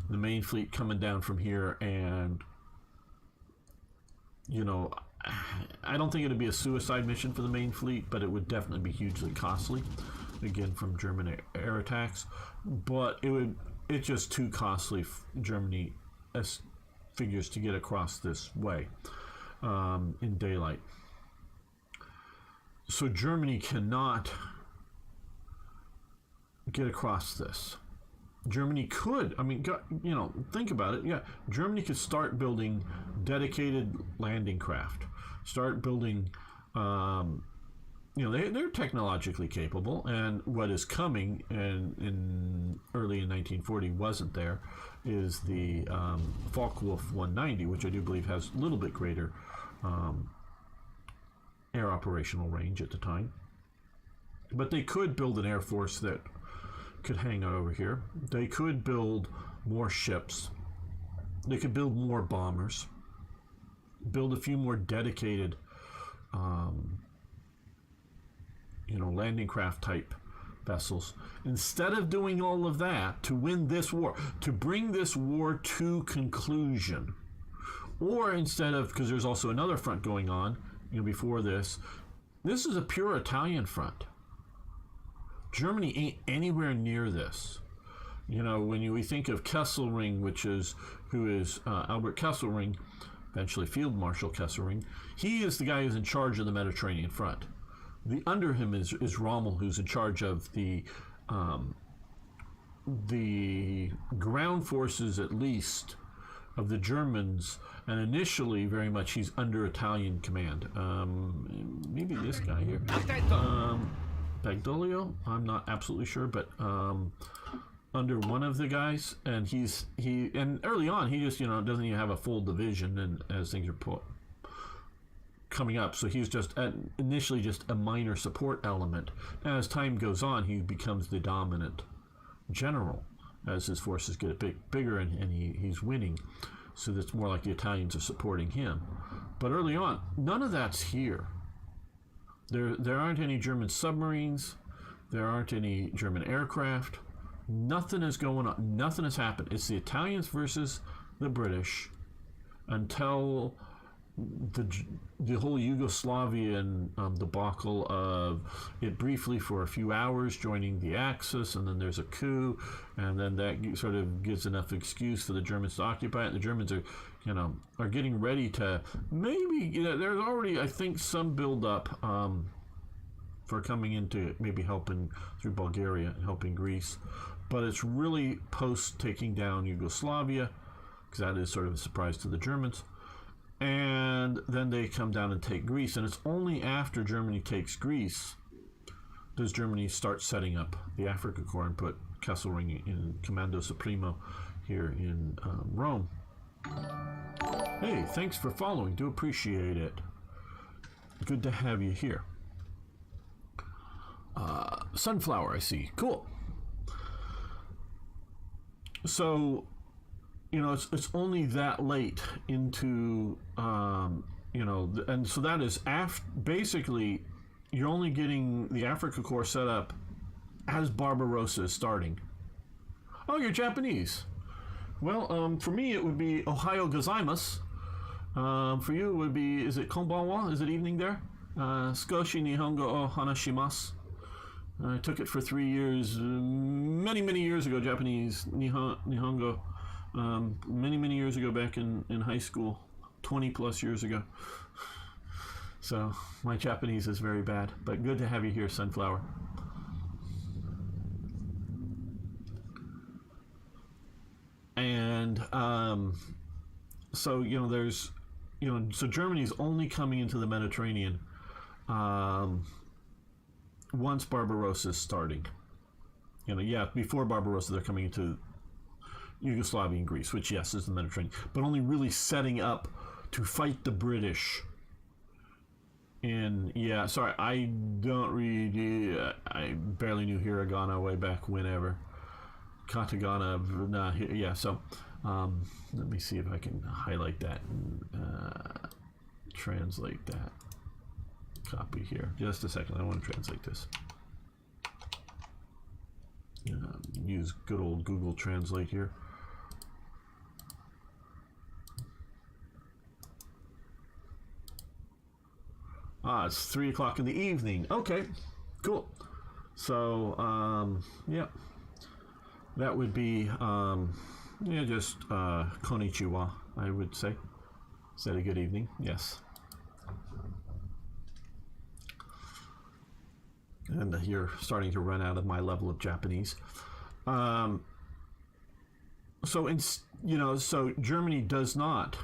the main fleet coming down from here. And you know, I don't think it'd be a suicide mission for the main fleet, but it would definitely be hugely costly, again, from German air attacks. But it's just too costly for Germany as figures to get across this way in daylight. So Germany cannot get across this. Germany could, I mean, you know, think about it. Yeah, Germany could start building dedicated landing craft, start building, you know, they're technologically capable, and what is coming, and in early in 1940 wasn't there, is the Focke-Wulf 190, which I do believe has a little bit greater air operational range at the time. But they could build an air force that could hang out over here. They could build more ships. They could build more bombers. Build a few more dedicated, you know, landing craft type vessels. Instead of doing all of that to win this war, to bring this war to conclusion, or instead of, because there's also another front going on, you know, before this is a pure Italian front. Germany ain't anywhere near this. You know, when we think of Kesselring, who is Albert Kesselring, eventually Field Marshal Kesselring, he is the guy who's in charge of the Mediterranean front. Under him is Rommel, who's in charge of the ground forces, at least, of the Germans, and initially very much he's under Italian command. Maybe this guy here. Bagliolo, I'm not absolutely sure, but under one of the guys, and and early on he just, you know, doesn't even have a full division, and as things are coming up, so he's just initially just a minor support element. And as time goes on, he becomes the dominant general as his forces get bigger, and he's winning, so that's more like the Italians are supporting him. But early on, none of that's here. There aren't any German submarines. There aren't any German aircraft. Nothing is going on. Nothing has happened. It's the Italians versus the British until the whole Yugoslavian debacle of it briefly for a few hours joining the Axis, and then there's a coup, and then that sort of gives enough excuse for the Germans to occupy it. The Germans are getting ready to maybe, there's already, I think, some build up for coming into maybe helping through Bulgaria and helping Greece, but it's really post taking down Yugoslavia, because that is sort of a surprise to the Germans. And then they come down and take Greece, and it's only after Germany takes Greece does Germany start setting up the Africa Corps and put Kesselring in Commando Supremo here in Rome. Hey, thanks for following. Do appreciate it. Good to have you here. Sunflower, I see. Cool. So, it's only that late into, and so that is basically, you're only getting the Africa Corps set up as Barbarossa is starting. Oh, you're Japanese. Well, for me, it would be Ohayo gozaimasu. For you, it would be, is it konbanwa? Is it evening there? Skoshi nihongo o hanashimasu. I took it for 3 years, many, many years ago, Japanese nihongo. Many years ago, back in high school, 20 plus years ago. So my Japanese is very bad, but good to have you here, Sunflower. And so there's so Germany's only coming into the Mediterranean once Barbarossa is starting. Before Barbarossa they're coming into Yugoslavia and Greece, which, yes, is the Mediterranean, but only really setting up to fight the British I don't read, I barely knew hiragana way back whenever. Katakana, so let me see if I can highlight that and translate that. Copy here. Just a second, I want to translate this. Use good old Google Translate here. It's 3 o'clock in the evening. Okay, cool. So, that would be, just konnichiwa, I would say. Is that a good evening? Yes. And you're starting to run out of my level of Japanese. So Germany does not,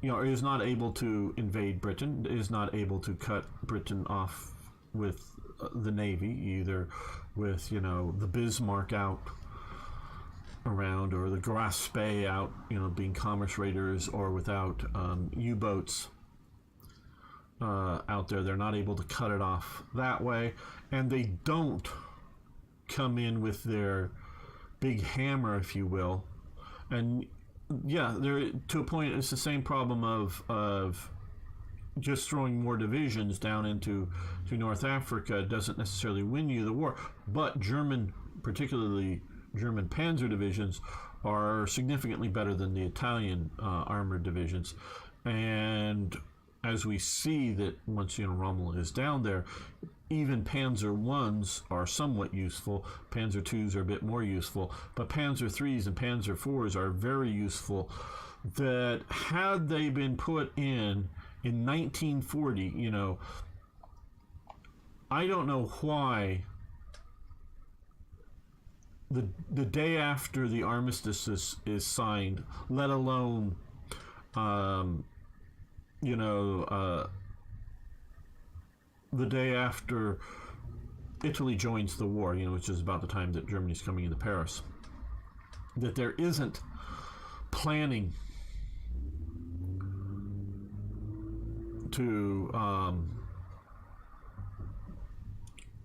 is not able to invade Britain, is not able to cut Britain off with the Navy, either with, the Bismarck out around, or the Graspe out, being commerce raiders, or without U-boats out there. They're not able to cut it off that way, and they don't come in with their big hammer, if you will. And they're, to a point, it's the same problem of just throwing more divisions down into North Africa doesn't necessarily win you the war. But particularly German panzer divisions, are significantly better than the Italian armored divisions. And as we see that once Rommel is down there, even Panzer Is are somewhat useful. Panzer IIs are a bit more useful, but Panzer IIIs and Panzer IVs are very useful. That had they been put in 1940, I don't know why the day after the armistice is signed, let alone the day after Italy joins the war, which is about the time that Germany's coming into Paris, that there isn't planning to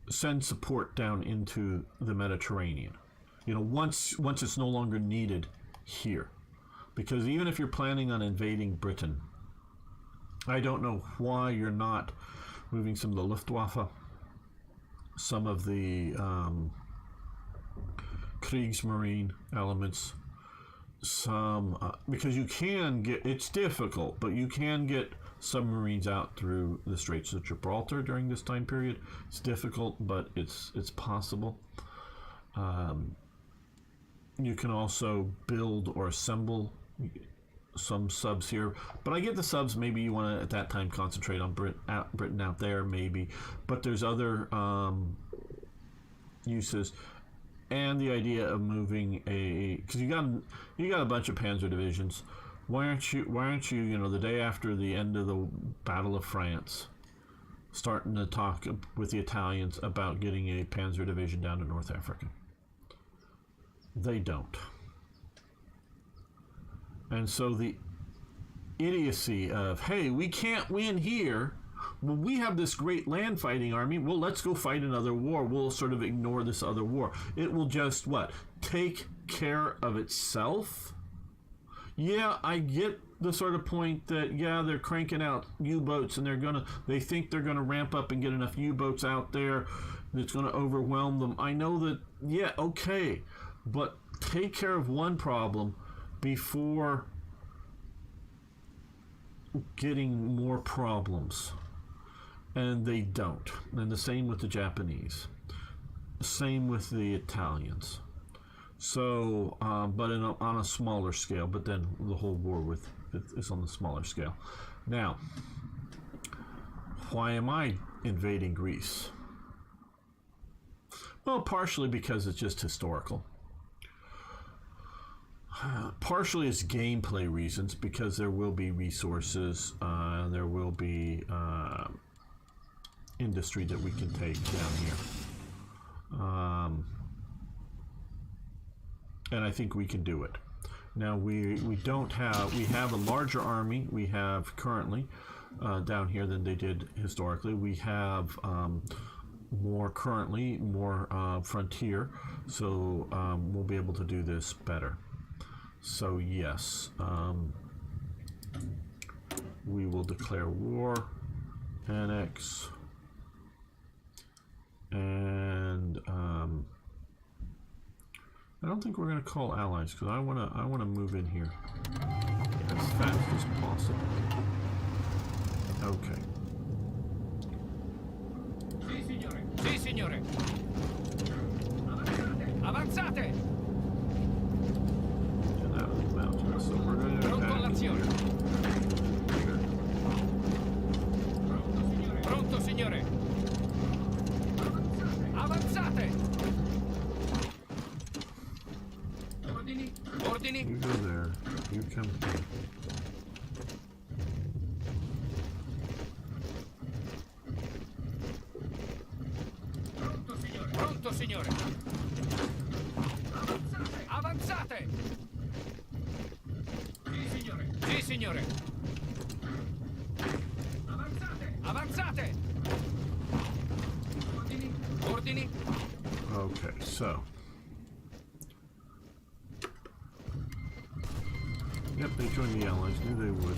send support down into the Mediterranean. Once it's no longer needed here. Because even if you're planning on invading Britain, I don't know why you're not moving some of the Luftwaffe, some of the Kriegsmarine elements. Some because you can get, it's difficult, but you can get submarines out through the Straits of Gibraltar during this time period. It's difficult, but it's possible. You can also build or assemble some subs here, but I get the subs. Maybe you want to at that time concentrate on Britain out there, maybe, but there's other uses. And the idea of moving because you got a bunch of panzer divisions. Why aren't you the day after the end of the Battle of France, starting to talk with the Italians about getting a panzer division down to North Africa? They don't. And so the idiocy of, hey, we can't win here. Well, we have this great land fighting army. Well, let's go fight another war. We'll sort of ignore this other war. It will just, take care of itself? Yeah, I get the sort of point that, yeah, they're cranking out U-boats and they think they're going to ramp up and get enough U-boats out there that's going to overwhelm them. I know that, yeah, okay, but take care of one problem before getting more problems. And they don't. And the same with the Japanese. Same with the Italians. So, but on a smaller scale. But then the whole war is on the smaller scale. Now, why am I invading Greece? Well, partially because it's just historical. Partially it's gameplay reasons, because there will be resources, there will be industry that we can take down here, and I think we can do it. Now we have a larger army we have currently down here than they did historically. We have more frontier, so we'll be able to do this better. So yes, we will declare war, annex, and I don't think we're going to call allies, because I want to move in here as fast as possible. Okay. Sì, signore. Sì, signore. Avanzate. And out of the mountains, so we're going to Pronto all'azione. Pronto, signore. Avanzate. Ordini. You go there. You come here. Pronto, signore. Avanzate. Sì, signore. Sì, signore. Avanzate. Ordini. Okay, so. Yep, they joined the Allies. Knew they would.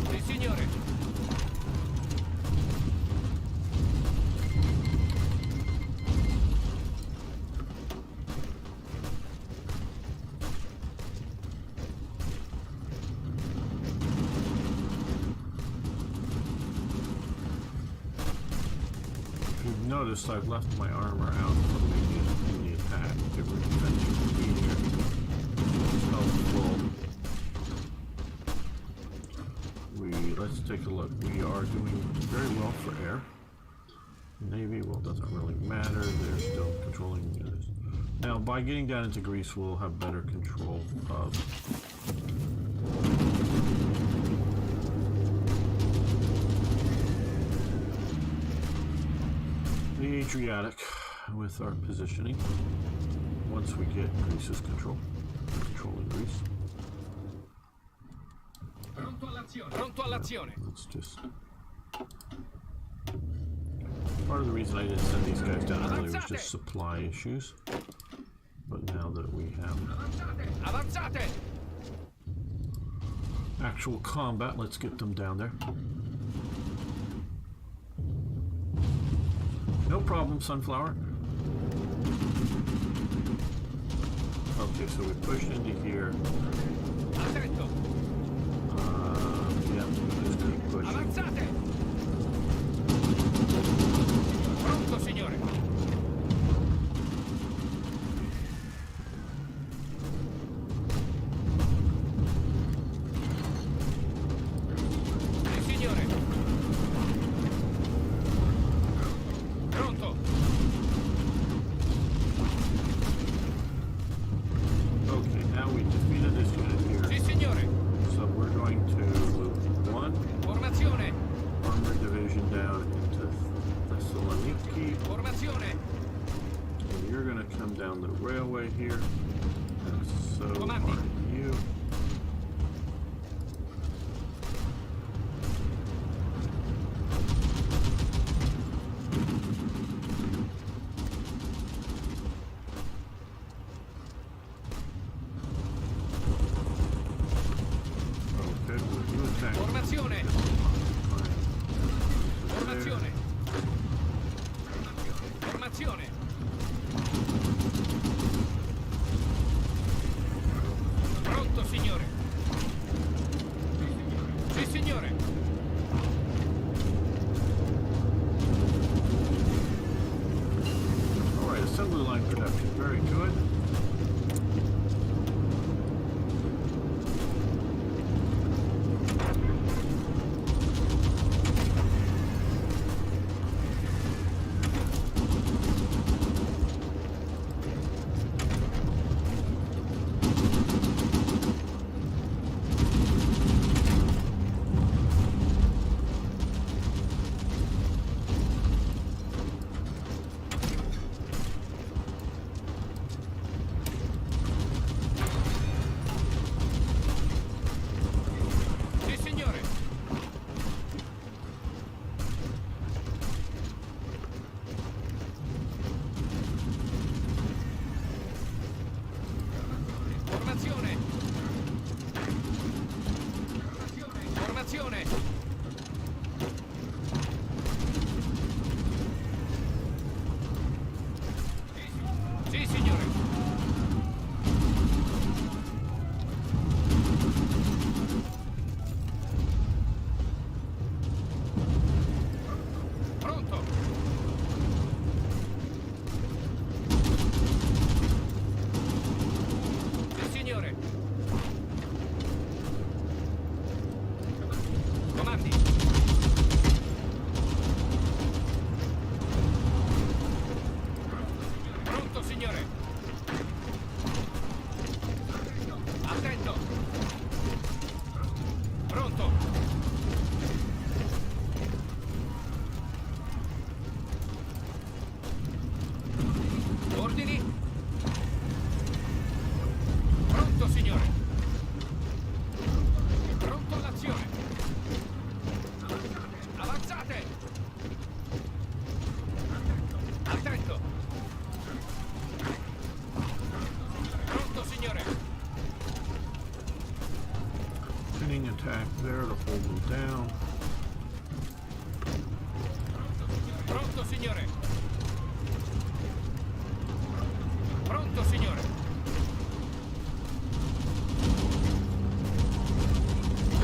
Sì, signore. Notice I've left my armor out from the attack. If we're defending the speed here, it's helpful. Let's take a look. We are doing very well for air. Navy, well, doesn't really matter. They're still controlling this. Now, by getting down into Greece, we'll have better control of the Adriatic with our positioning. Once we get Greece's controlling Greece. Pronto all'azione. Let's just. Part of the reason I didn't send these guys down earlier was just supply issues. But now that we have. Avanzate. actual combat. Let's get them down there. No problem, Sunflower. Okay, so we pushed into here. Attento. Yeah, we'll just keep pushing. Avanzate. Pronto, signore. Sì, signore. Pronto. Okay, now we defeated this unit here. Sì, signore. So we're going to move one Formazione. armored division down into Thessaloniki. Formazione. And you're going to come down the railway here. And so Comandi. are you. Okay, well, you attack. Formazione. Fine. Formazione. Formazione. Pronto, signore. Sì, signore. All right, assembly line production. Very good. Sì, signore. Formazione. Formazione. Sì, signore. Pronto. Sì, signore. Comandi. Pronto, signore. Attento. Pronto. Ordini. Pronto, signore. Pronto all'azione. Avanzate. Attento. Pronto, signore. Pinning attack there to hold them down. Pronto, signore. Pronto, signore.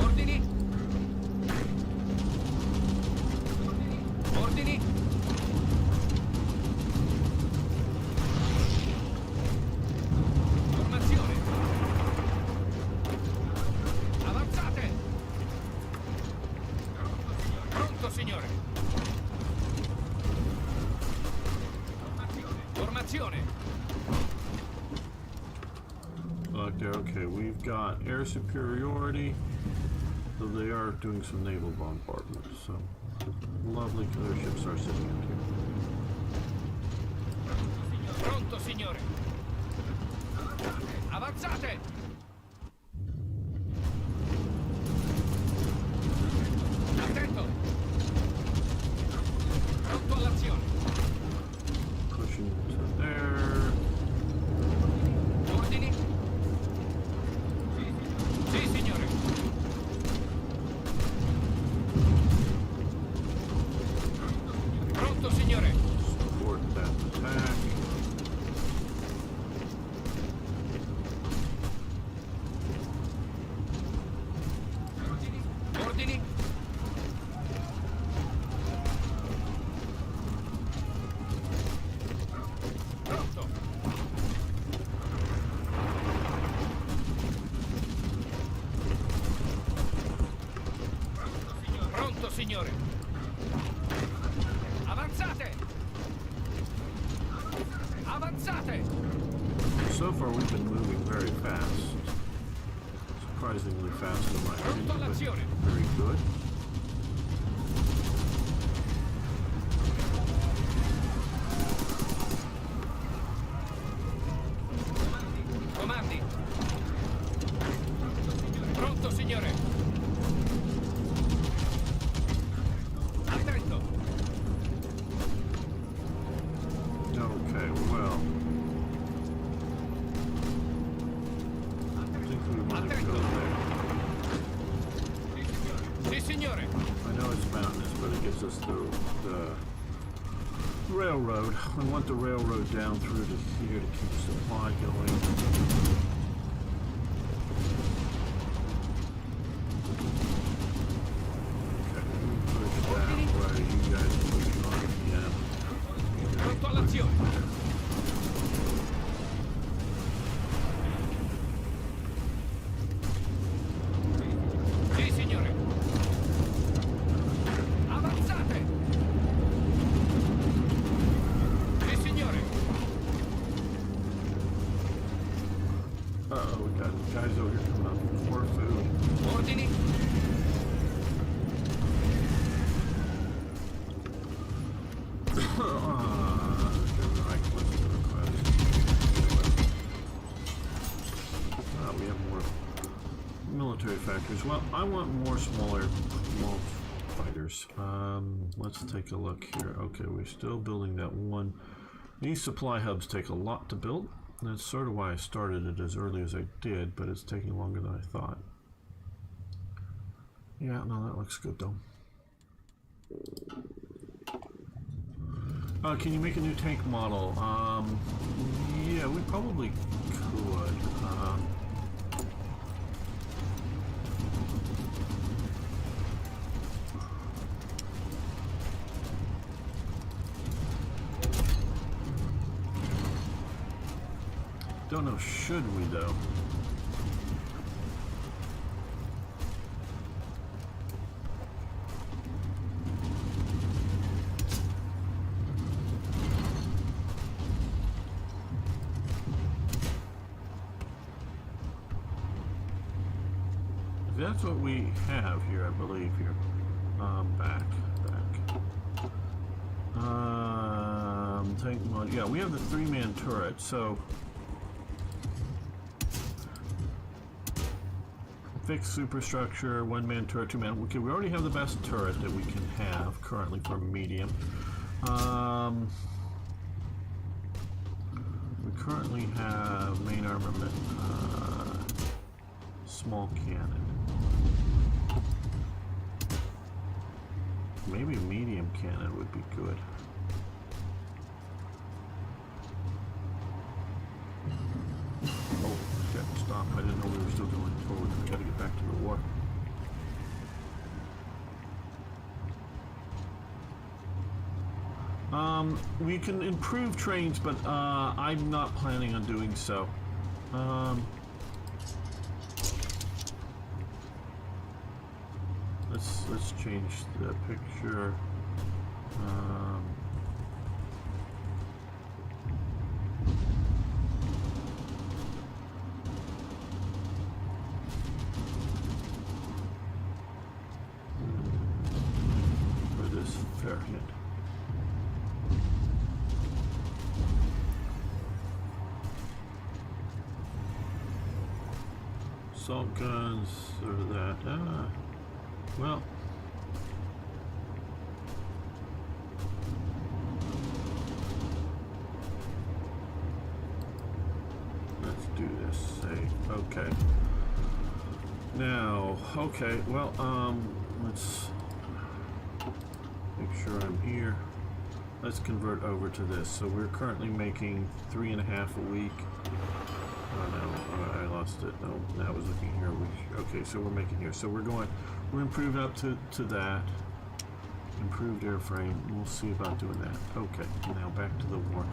Ordini. Ordini. Formazione. Avanzate. Pronto, signore. Formazione. Okay, we've got air superiority, so they are doing some naval bombardment. So lovely killer ships are sitting out here. Pronto, signore. Avanzate. Attento. Pronto all'azione. Pushing to there. Ordini. Sì, signore. signore. Support that attack. Ordini. Pronto. Pronto, signore. Avanzate. Avanzate. So far we've been moving very fast. Surprisingly fast in my opinion, Pronto but all'azione. very good. Comandi. Pronto, signore. Attento. Okay, well. I think we want to go there. Sì, signore. I know it's mountainous, but it gives us the railroad. We want the railroad down through to here to keep supply going. Pronto all'azione. Sì, signore. Avanzate. Sì, signore. Uh-oh, we got guys over here coming up for food. Ordini. We have more military factories. Well, I want more small fighters. Let's take a look here. Okay, we're still building that one. These supply hubs take a lot to build. That's sort of why I started it as early as I did, but it's taking longer than I thought. Yeah, no, that looks good though. Can you make a new tank model? Yeah, we probably could. Don't know, should we though? That's what we have here, I believe, here. Back. Tank mod. Yeah, we have the 3-man turret, so... Fixed superstructure, 1-man turret, 2-man. Okay, we already have the best turret that we can have currently for medium. We currently have main armament, small cannon. Maybe a medium cannon would be good. Oh, shit, stop. I didn't know we were still going forward. We gotta get back to the war. We can improve trains, but I'm not planning on doing so. Let's change the picture. For this variant. Assault guns or that. Well. Let's do this. Say, okay. Now, okay, well, let's make sure I'm here. let's convert over to this. So we're currently making 3.5 a week. Oh no, I lost it. No, now I was looking here. Okay, so we're making here. So we're improving up to that. Improved airframe. We'll see about doing that. Okay, now back to the war.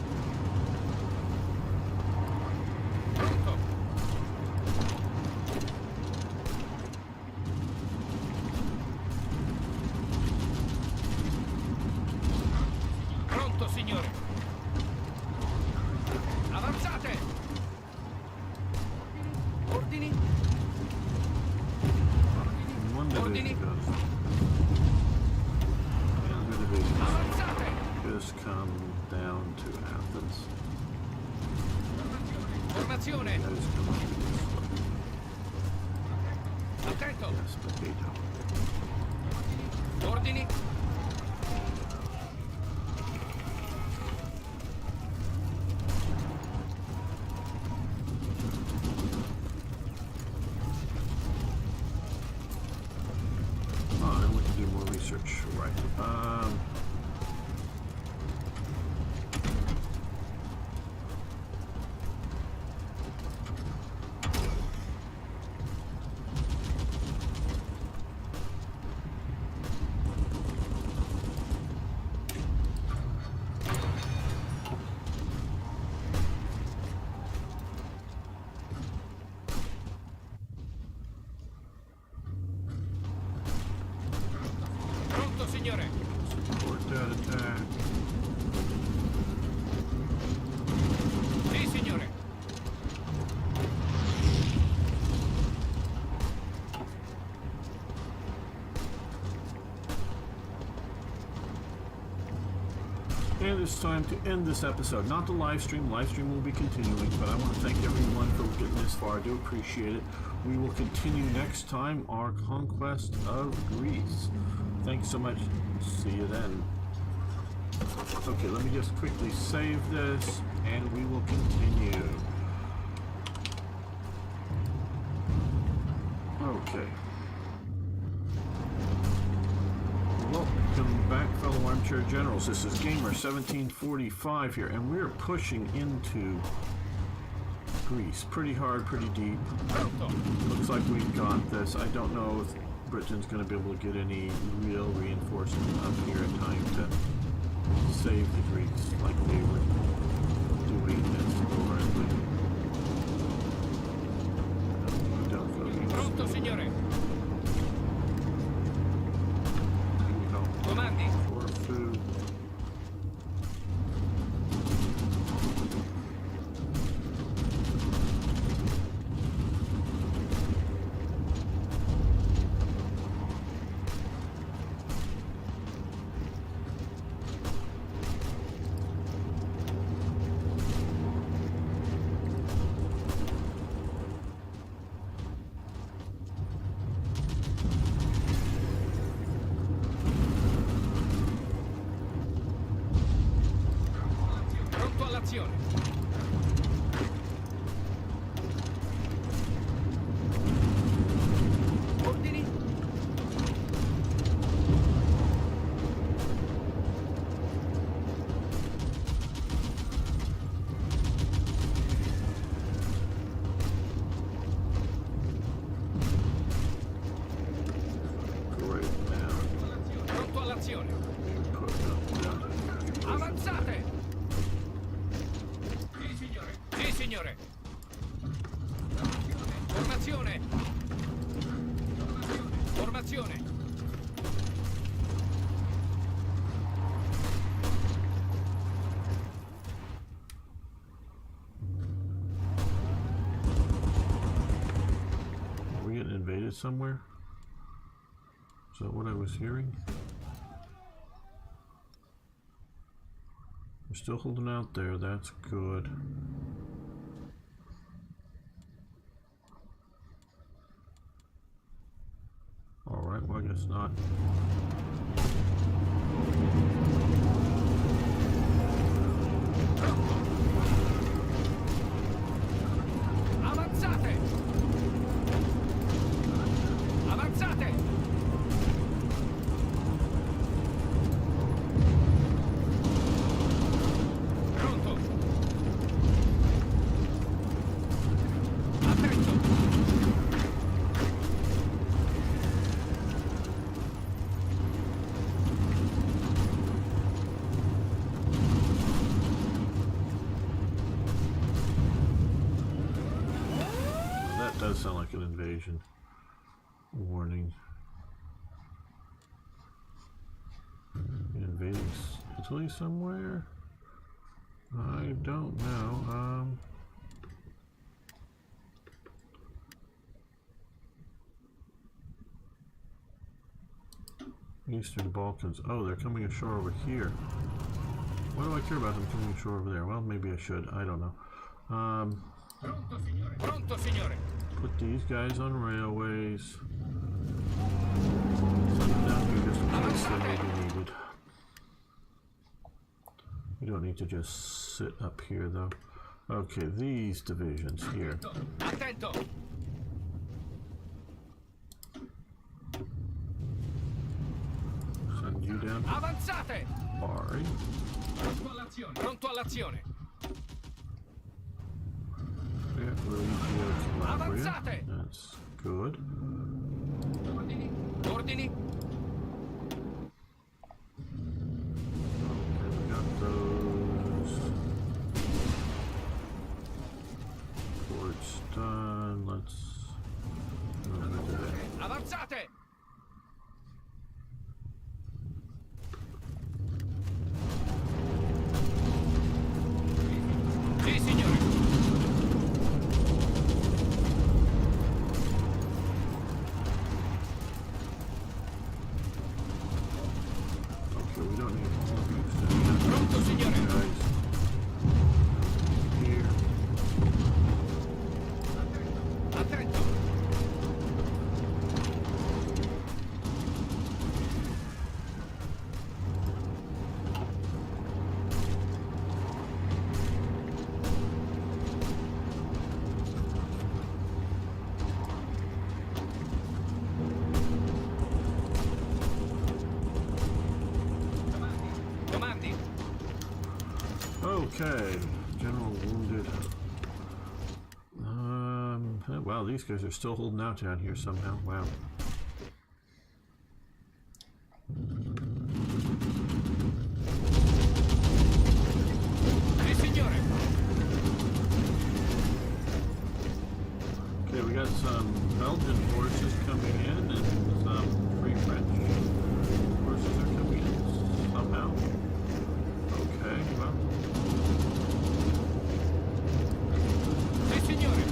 Pronto. Pronto, signore. Avanzate. Ordini. One division goes. And the division Avanzate. just come down to Athens. Formazione. Those come up to this way. Attento. Yes, potato. Ordini. Oh, and we can do more research, right? Pronto, signore. Support that attack. Sì, signore. And it's time to end this episode. Not the live stream. Live stream will be continuing, but I want to thank everyone for getting this far. I do appreciate it. We will continue next time our conquest of Greece. Thanks so much. See you then. Okay, let me just quickly save this, and we will continue. Okay. Welcome back, fellow armchair generals. This is Gamer 1745 here, and we're pushing into Greece. Pretty hard, pretty deep. Pronto. Looks like we've got this. I don't know if Britain's going to be able to get any real reinforcement up here in time to save the Greeks like they were doing historically. Don't go Pronto, signore. you know, Comandi. for food. Pronto all'azione. Ordini. Great now. Pronto all'azione. Put them down to Avanzate. Sì, signore. Sì, signore. Formazione. Formazione. Are we getting invaded somewhere? Is that what I was hearing? We're still holding out there, that's good. Alright, well I guess not. Avanzate. Avanzate. does sound like an invasion warning. Invading Italy somewhere? I don't know. Eastern Balkans. Oh, they're coming ashore over here. Why do I care about them coming ashore over there? Well, maybe I should. I don't know. Pronto, signore. Pronto, signore. Put these guys on railways. Send them down here just in case they may be needed. We don't need to just sit up here, though. Okay, these divisions here. Attento. Send you down to Avanzate. Bari. Pronto all'azione. Pronto all'azione. Yeah, Luigi Calabria. Avanzate. That's good. Ordini. Ordini. Okay, we got those. Ports done. Let's do that. Avanzate. Sì, signore. Okay, we don't need all of these. Pronto, signore. Guys. Here. Attento. Comandi. Okay, general wounded. Wow, these guys are still holding out down here somehow. Wow. Sì, signore. Okay, we got some Belgian forces coming in and some Free French forces are coming in somehow. Okay, well. Sì, signore.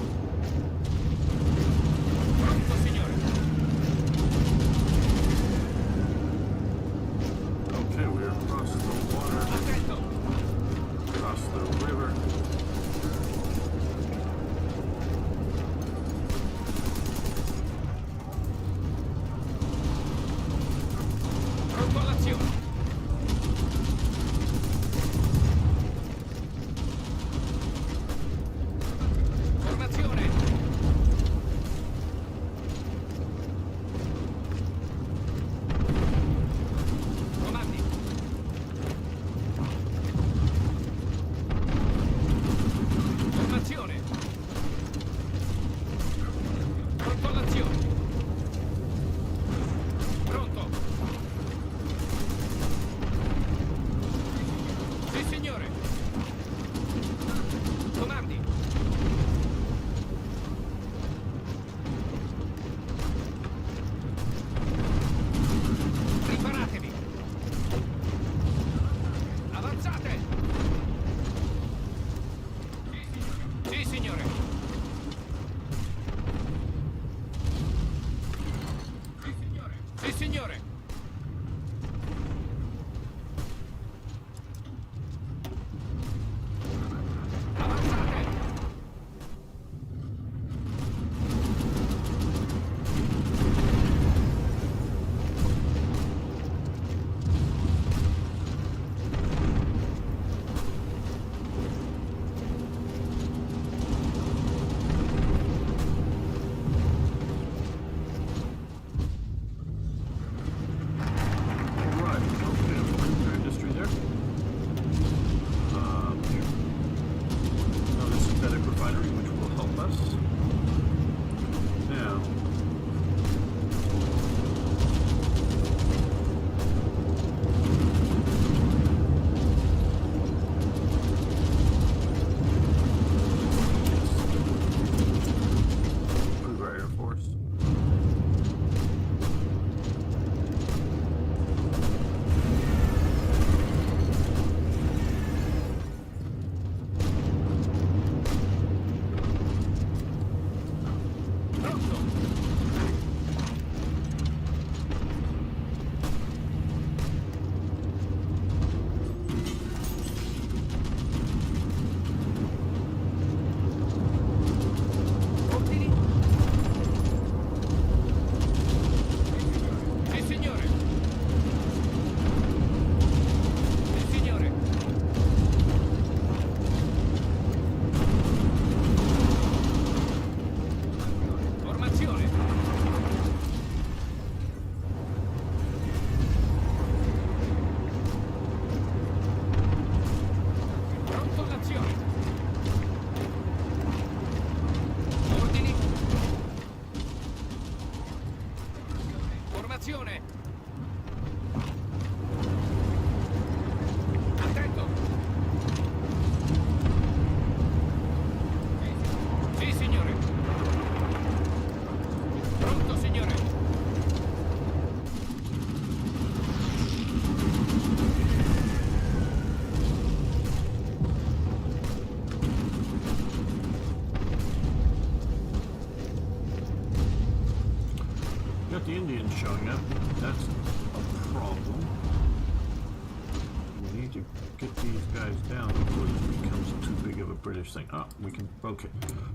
Pronto, signore. Okay, we're across the water, Attento. across the river. Pronto all'azione. Formazione. Comandi. Formazione. Pronto all'azione. Pronto. Sì, signore. Comandi. Preparatevi. Avanzate. Sì, signore. Sì, signore. Sì, signore. showing up. That's a problem. We need to get these guys down before this becomes too big of a British thing. Oh, we can, okay.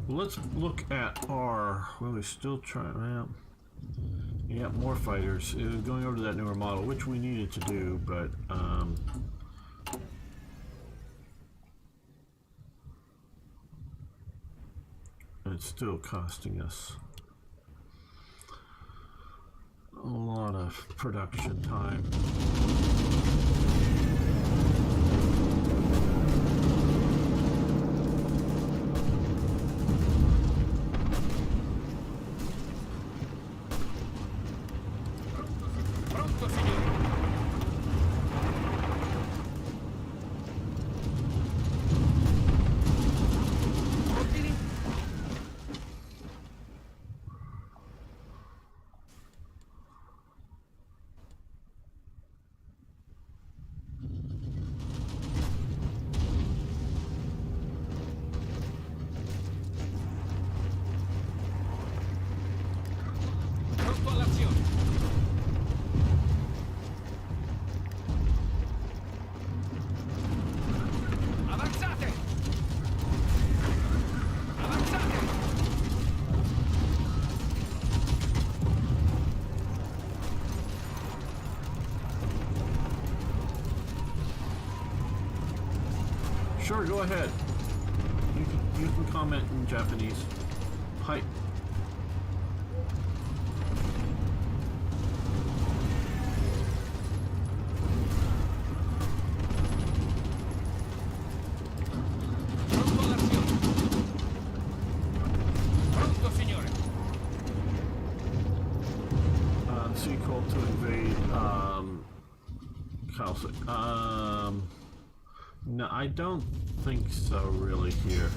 Well, let's look at our, well, we're still trying, well, yeah, more fighters. It was going over to that newer model, which we needed to do, but, it's still costing us a lot of production time. Pronto, signore. Ordini? Pronto all'azione. Avanzate! Avanzate! Sure, go ahead. You can comment in Japanese. Hi. Pronto all'azione. Pronto, signore. Sequel to invade, Calcic. No, I don't think so, really, here.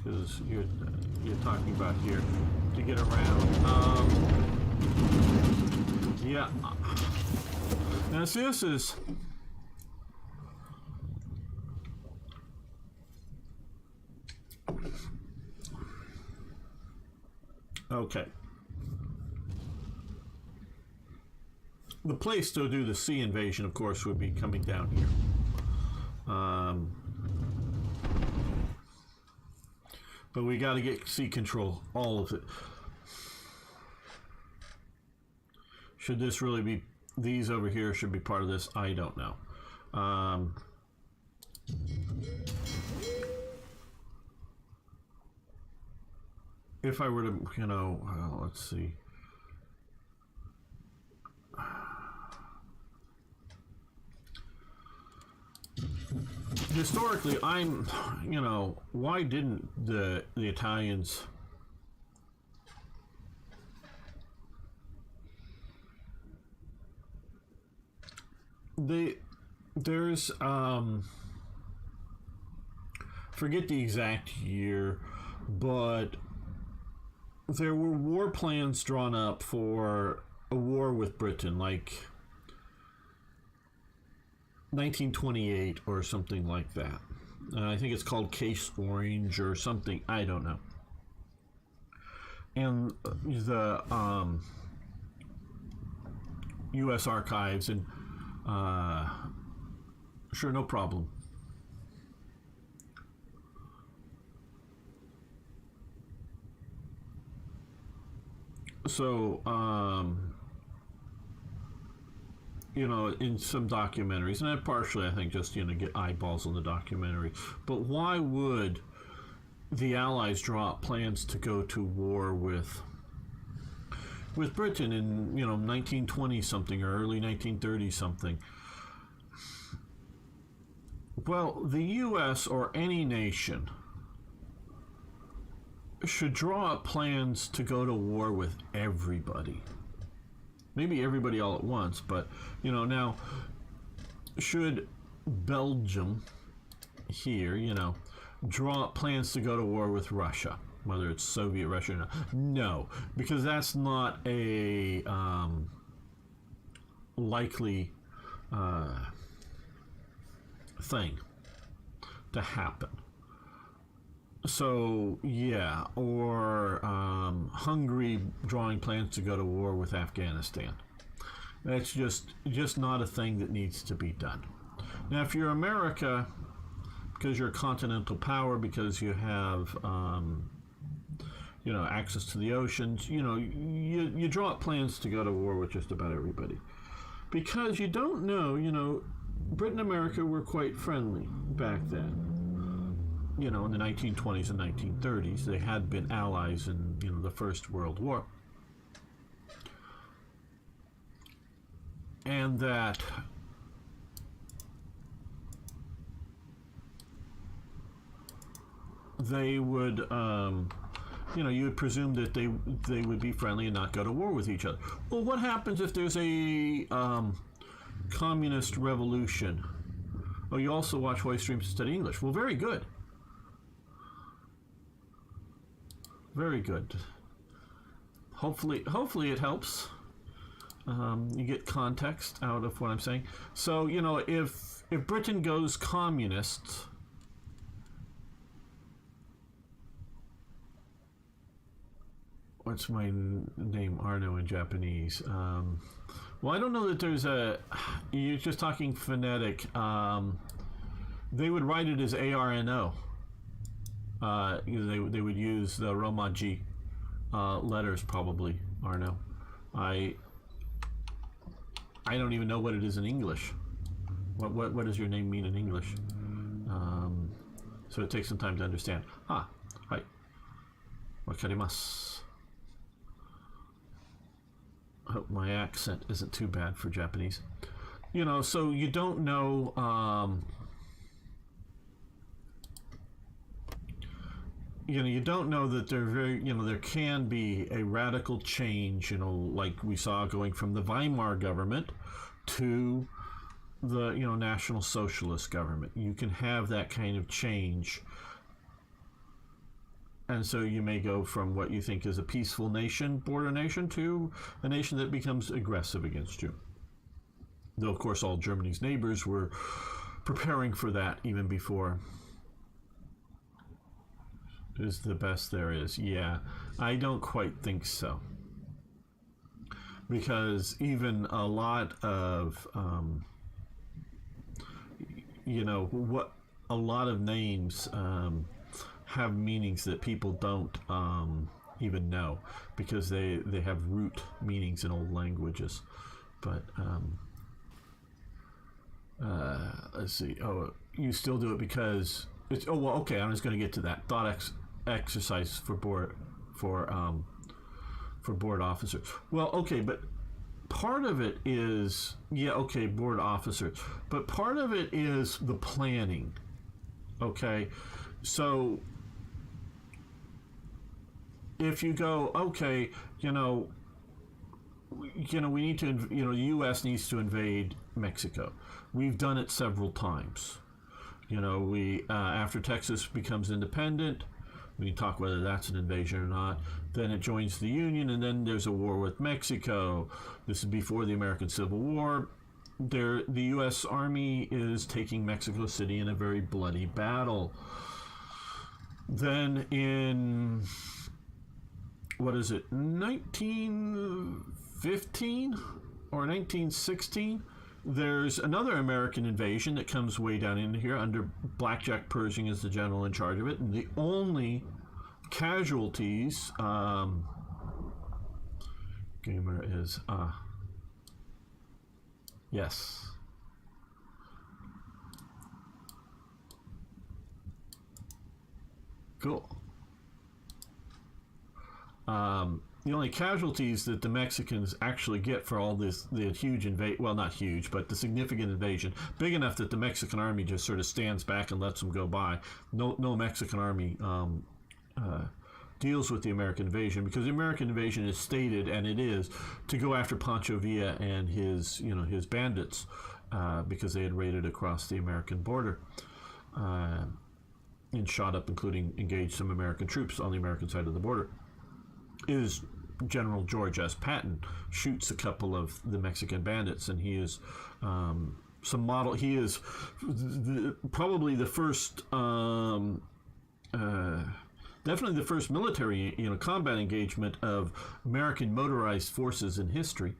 Because you're talking about here to get around. Yeah. Now, see, this is. Okay. The place to do the sea invasion, of course, would be coming down here. But we got to get sea control, all of it. Should this really be, these over here should be part of this? I don't know. If I were to, you know, let's see. Historically, you know, why didn't the Italians there's forget the exact year, but there were war plans drawn up for a war with Britain, like 1928 or something like that. I think it's called Case Orange or something. I don't know. And the U.S. Archives and sure, no problem. So, you know, in some documentaries, and partially, I think, just, you know, get eyeballs on the documentary. But why would the Allies draw up plans to go to war with Britain in, you know, 1920 something or early 1930 something? Well, the U.S. or any nation should draw up plans to go to war with everybody. Maybe everybody all at once, but, you know, now, should Belgium here, you know, draw up plans to go to war with Russia, whether it's Soviet Russia or not? No, because that's not a likely thing to happen. So yeah, or Hungary drawing plans to go to war with Afghanistan. That's just not a thing that needs to be done. Now, if you're America, because you're a continental power, because you have access to the oceans, you draw up plans to go to war with just about everybody, because you don't know. Britain and America were quite friendly back then. In the 1920s and 1930s, they had been allies in the First World War, and that they would, you would presume that they would be friendly and not go to war with each other. Well, what happens if there's a communist revolution? Oh, you also watch HOI streams to study English. Well, very good. Very good. Hopefully it helps. You get context out of what I'm saying. So, if Britain goes communist, what's my name? Arno in Japanese. Well, I don't know that there's you're just talking phonetic. They would write it as ARNO. They would use the Romaji letters, probably, Arno. I don't even know what it is in English. What does your name mean in English? So it takes some time to understand. Hi. Wakarimasu. I hope my accent isn't too bad for Japanese. So you don't know. You don't know that there can be a radical change, like we saw going from the Weimar government to the, National Socialist government. You can have that kind of change. And so you may go from what you think is a peaceful nation, border nation, to a nation that becomes aggressive against you. Though, of course, all Germany's neighbors were preparing for that even before. Is the best there is. Yeah, I don't quite think so. Because even a lot of, a lot of names have meanings that people don't even know, because they have root meanings in old languages. But, let's see. Oh, you still do it because it's, oh, well, okay, I'm just going to get to that. Thought exercise for board officers. Well, okay, but part of it is board officers, but part of it is the planning. Okay, so if you go, okay, we need to, the U.S. needs to invade Mexico. We've done it several times. We after Texas becomes independent. We can talk whether that's an invasion or not. Then it joins the Union, and then there's a war with Mexico. This is before the American Civil War. The U.S. Army is taking Mexico City in a very bloody battle. Then in, 1915 or 1916, there's another American invasion that comes way down in here under Blackjack Pershing as the general in charge of it, and the only casualties, gamer is yes, cool. The only casualties that the Mexicans actually get for all this, the huge invasion, well, not huge, but the significant invasion, big enough that the Mexican army just sort of stands back and lets them go by. No Mexican army deals with the American invasion, because the American invasion is stated, and it is, to go after Pancho Villa and his bandits, because they had raided across the American border and shot up, including engaged some American troops on the American side of the border. Is General George S. Patton shoots a couple of the Mexican bandits, and he is probably the first definitely the first military, combat engagement of American motorized forces in history.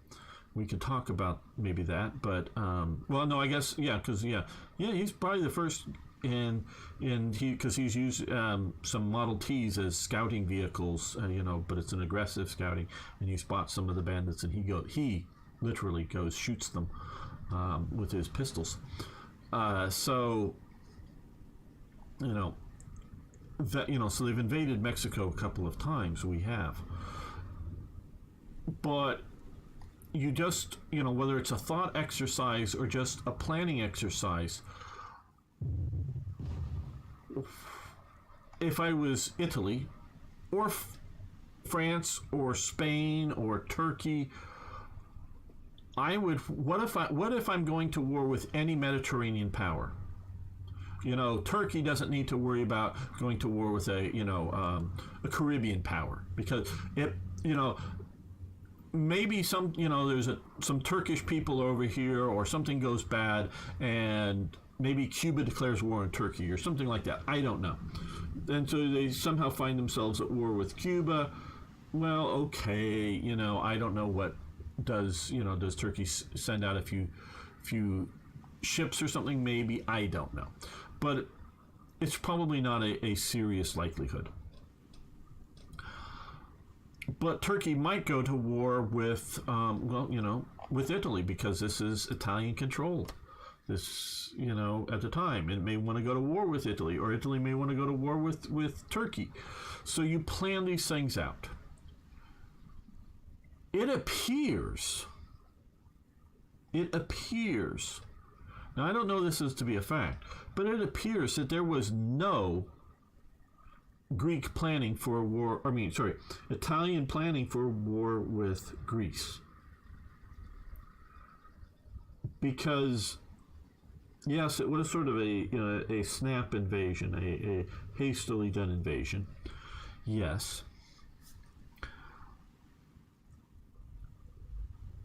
We could talk about maybe that, but well, no, I guess because he's probably the first, and because he's used some Model Ts as scouting vehicles, but it's an aggressive scouting, and he spots some of the bandits, and he literally goes shoots them with his pistols. So so they've invaded Mexico a couple of times. We have, but you just, whether it's a thought exercise or just a planning exercise, if I was Italy or France or Spain or Turkey, I would, what if I'm going to war with any Mediterranean power? Turkey doesn't need to worry about going to war with a Caribbean power, because it, maybe some, there's some Turkish people over here, or something goes bad, and maybe Cuba declares war on Turkey or something like that. I don't know. And so they somehow find themselves at war with Cuba. Well, okay, I don't know what does Turkey send out a few ships or something? Maybe, I don't know. But it's probably not a serious likelihood. But Turkey might go to war with, with Italy, because this is Italian controlled. This, at the time, it may want to go to war with Italy, or Italy may want to go to war with Turkey. So you plan these things out. It appears, now I don't know this is to be a fact, but it appears that there was no Greek planning for a war, Italian planning for a war with Greece. Because, yes, it was sort of a snap invasion, a hastily done invasion. Yes.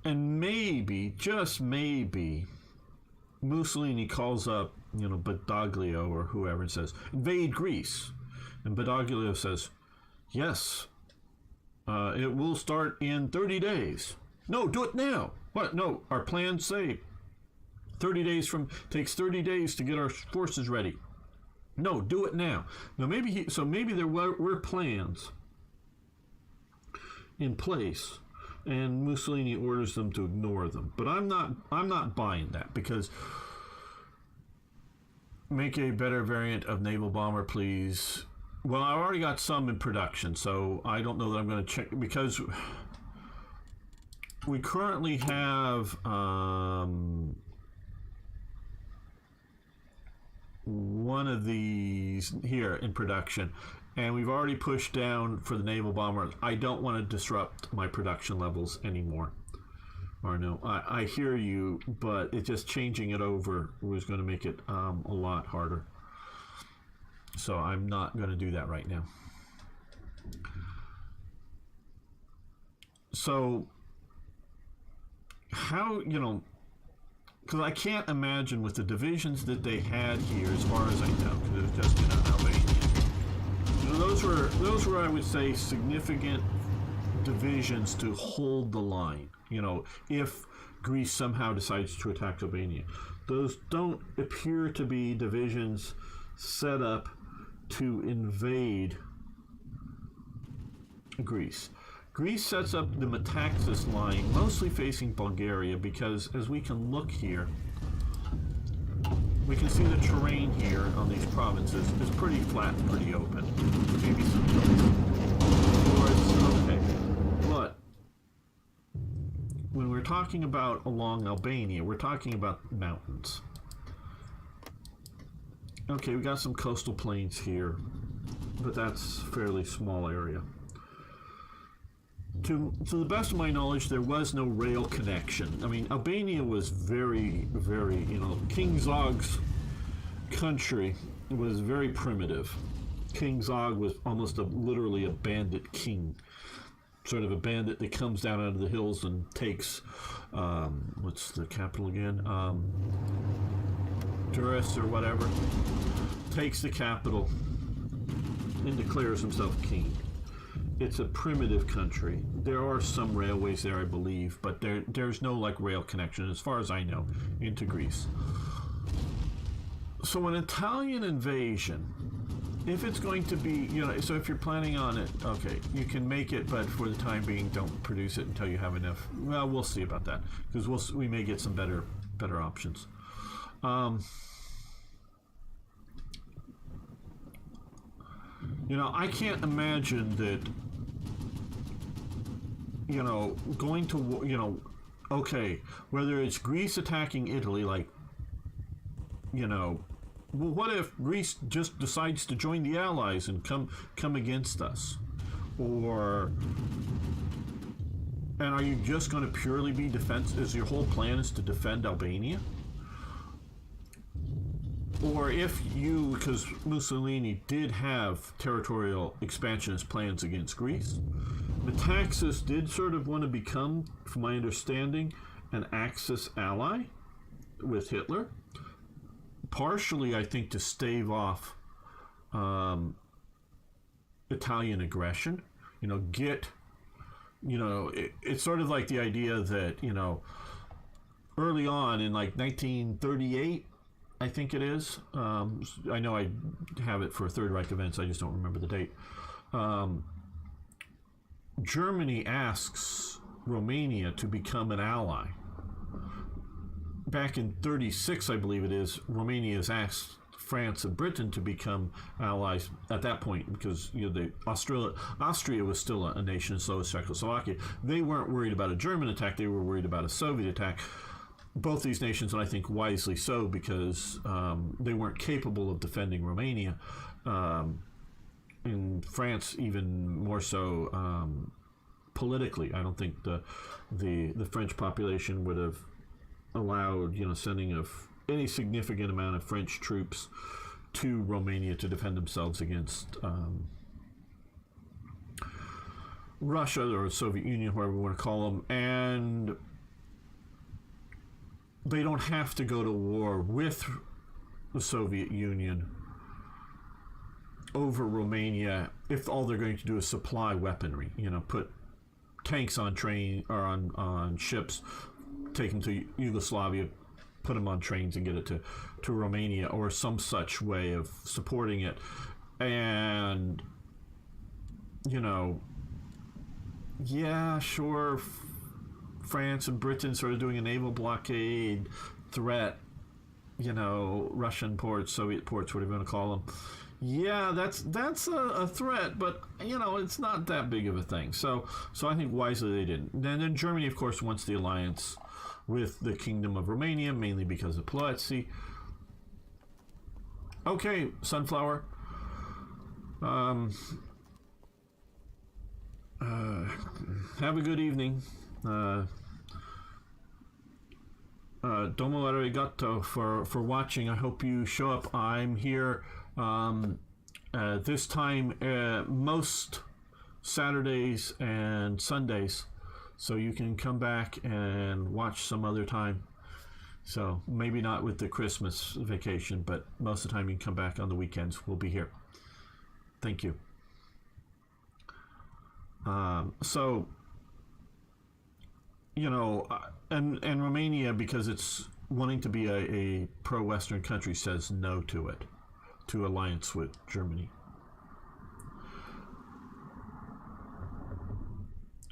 And maybe, just maybe, Mussolini calls up, Badoglio or whoever, and says, invade Greece. And Badoglio says, yes, it will start in 30 days. No, do it now. What? No, our plans say 30 days takes 30 days to get our forces ready. No, do it now. Now maybe there were plans in place, and Mussolini orders them to ignore them. But I'm not buying that, because make a better variant of naval bomber, please. Well, I already got some in production, so I don't know that I'm going to check, because we currently have one of these here in production, and we've already pushed down for the naval bomber. I don't want to disrupt my production levels anymore. Or no, I hear you, but it's just changing it over was going to make it a lot harder. So I'm not going to do that right now. So how, because I can't imagine with the divisions that they had here, as far as I know, because it was just Albania. Those were, I would say, significant divisions to hold the line. If Greece somehow decides to attack Albania, those don't appear to be divisions set up to invade Greece. Greece sets up the Metaxas line, mostly facing Bulgaria, because as we can look here, we can see the terrain here on these provinces is pretty flat and pretty open. Maybe some forests, okay. But when we're talking about along Albania, we're talking about mountains. Okay, we got some coastal plains here, but that's a fairly small area. To the best of my knowledge, there was no rail connection. I mean, Albania was very, very, King Zog's country was very primitive. King Zog was almost literally a bandit king. Sort of a bandit that comes down out of the hills and takes, what's the capital again? Durrës or whatever. Takes the capital and declares himself king. It's a primitive country. There are some railways there, I believe, but there's no like rail connection, as far as I know, into Greece. So an Italian invasion, if it's going to be, so if you're planning on it, okay, you can make it, but for the time being, don't produce it until you have enough. Well, we'll see about that, because we may get some better options. I can't imagine that, going to, okay, whether it's Greece attacking Italy, like, well, what if Greece just decides to join the Allies and come against us? And are you just going to purely be defense? Is your whole plan is to defend Albania? Or because Mussolini did have territorial expansionist plans against Greece, Metaxas did sort of want to become, from my understanding, an Axis ally with Hitler. Partially, I think, to stave off Italian aggression. It's sort of like the idea that, early on in like 1938, I think it is. I know I have it for Third Reich events. I just don't remember the date. Germany asks Romania to become an ally. Back in 36, I believe it is, Romania has asked France and Britain to become allies at that point, because Austria was still a nation, so was Czechoslovakia. They weren't worried about a German attack; they were worried about a Soviet attack. Both these nations, and I think wisely so, because they weren't capable of defending Romania. In France, even more so politically. I don't think the French population would have allowed sending of any significant amount of French troops to Romania to defend themselves against Russia or Soviet Union, whatever we want to call them, and they don't have to go to war with the Soviet Union over Romania if all they're going to do is supply weaponry, put tanks on train or on ships, take them to Yugoslavia, put them on trains and get it to Romania, or some such way of supporting it. And yeah, sure, France and Britain sort of doing a naval blockade threat, Russian ports, Soviet ports, whatever you want to call them. Yeah, that's a threat, but it's not that big of a thing. So I think wisely they didn't. And then Germany, of course, wants the alliance with the Kingdom of Romania, mainly because of plausible. Okay, Sunflower. Have a good evening. Domo arigato for watching. I hope you show up. I'm here this time most Saturdays and Sundays, so you can come back and watch some other time. So maybe not with the Christmas vacation, but most of the time you can come back on the weekends. We'll be here. Thank you. And Romania, because it's wanting to be a pro-Western country, says no to it, to alliance with Germany.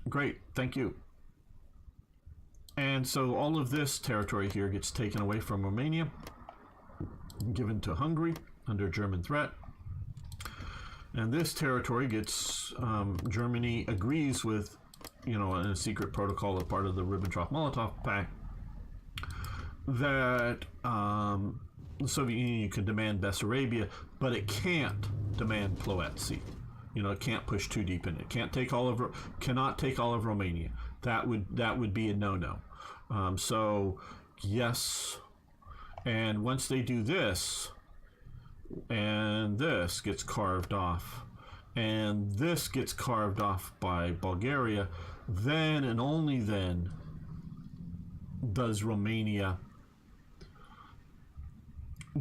Great, thank you. And so all of this territory here gets taken away from Romania, given to Hungary under German threat. And this territory gets, Germany agrees with, in a secret protocol, a part of the Ribbentrop-Molotov Pact, that the Soviet Union can demand Bessarabia, but it can't demand plausible. It can't push too deep in it. Cannot take all of Romania. That would be a no-no. So yes, and once they do this, and this gets carved off, and this gets carved off by Bulgaria, then and only then does Romania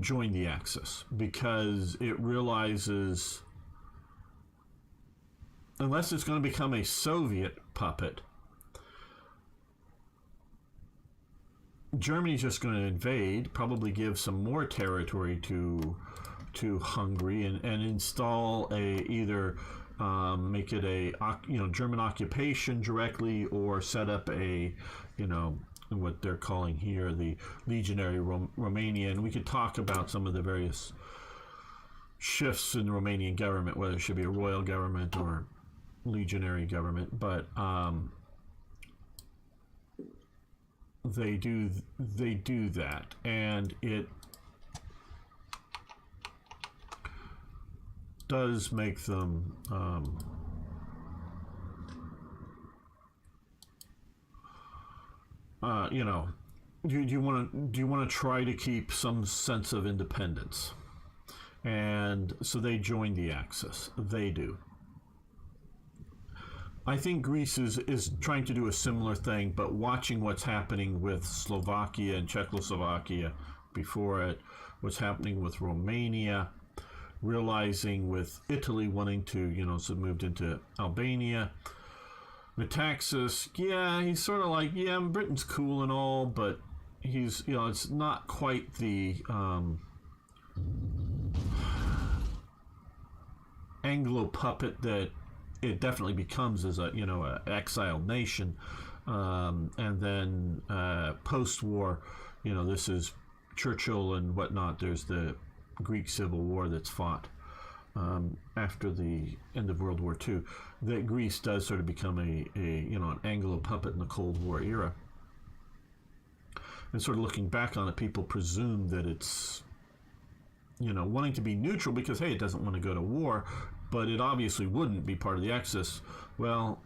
join the Axis, because it realizes unless it's going to become a Soviet puppet, Germany's just going to invade, probably give some more territory to Hungary, and install either make it a German occupation directly, or set up a what they're calling here the Legionary Romania. And we could talk about some of the various shifts in the Romanian government, whether it should be a royal government or legionary government, but they do that, and it does make them do you want to try to keep some sense of independence, and so they join the Axis. They do. I think Greece is trying to do a similar thing, but watching what's happening with Slovakia and Czechoslovakia before it, what's happening with Romania, realizing with Italy wanting to, so moved into Albania. Metaxas, he's sort of like, Britain's cool and all, but he's, it's not quite the Anglo puppet that it definitely becomes as a exiled nation, and then post-war, this is Churchill and whatnot. There's the Greek Civil War that's fought after the end of World War II. That Greece does sort of become an Anglo puppet in the Cold War era. And sort of looking back on it, people presume that it's wanting to be neutral because, hey, it doesn't want to go to war. But it obviously wouldn't be part of the Axis. Well,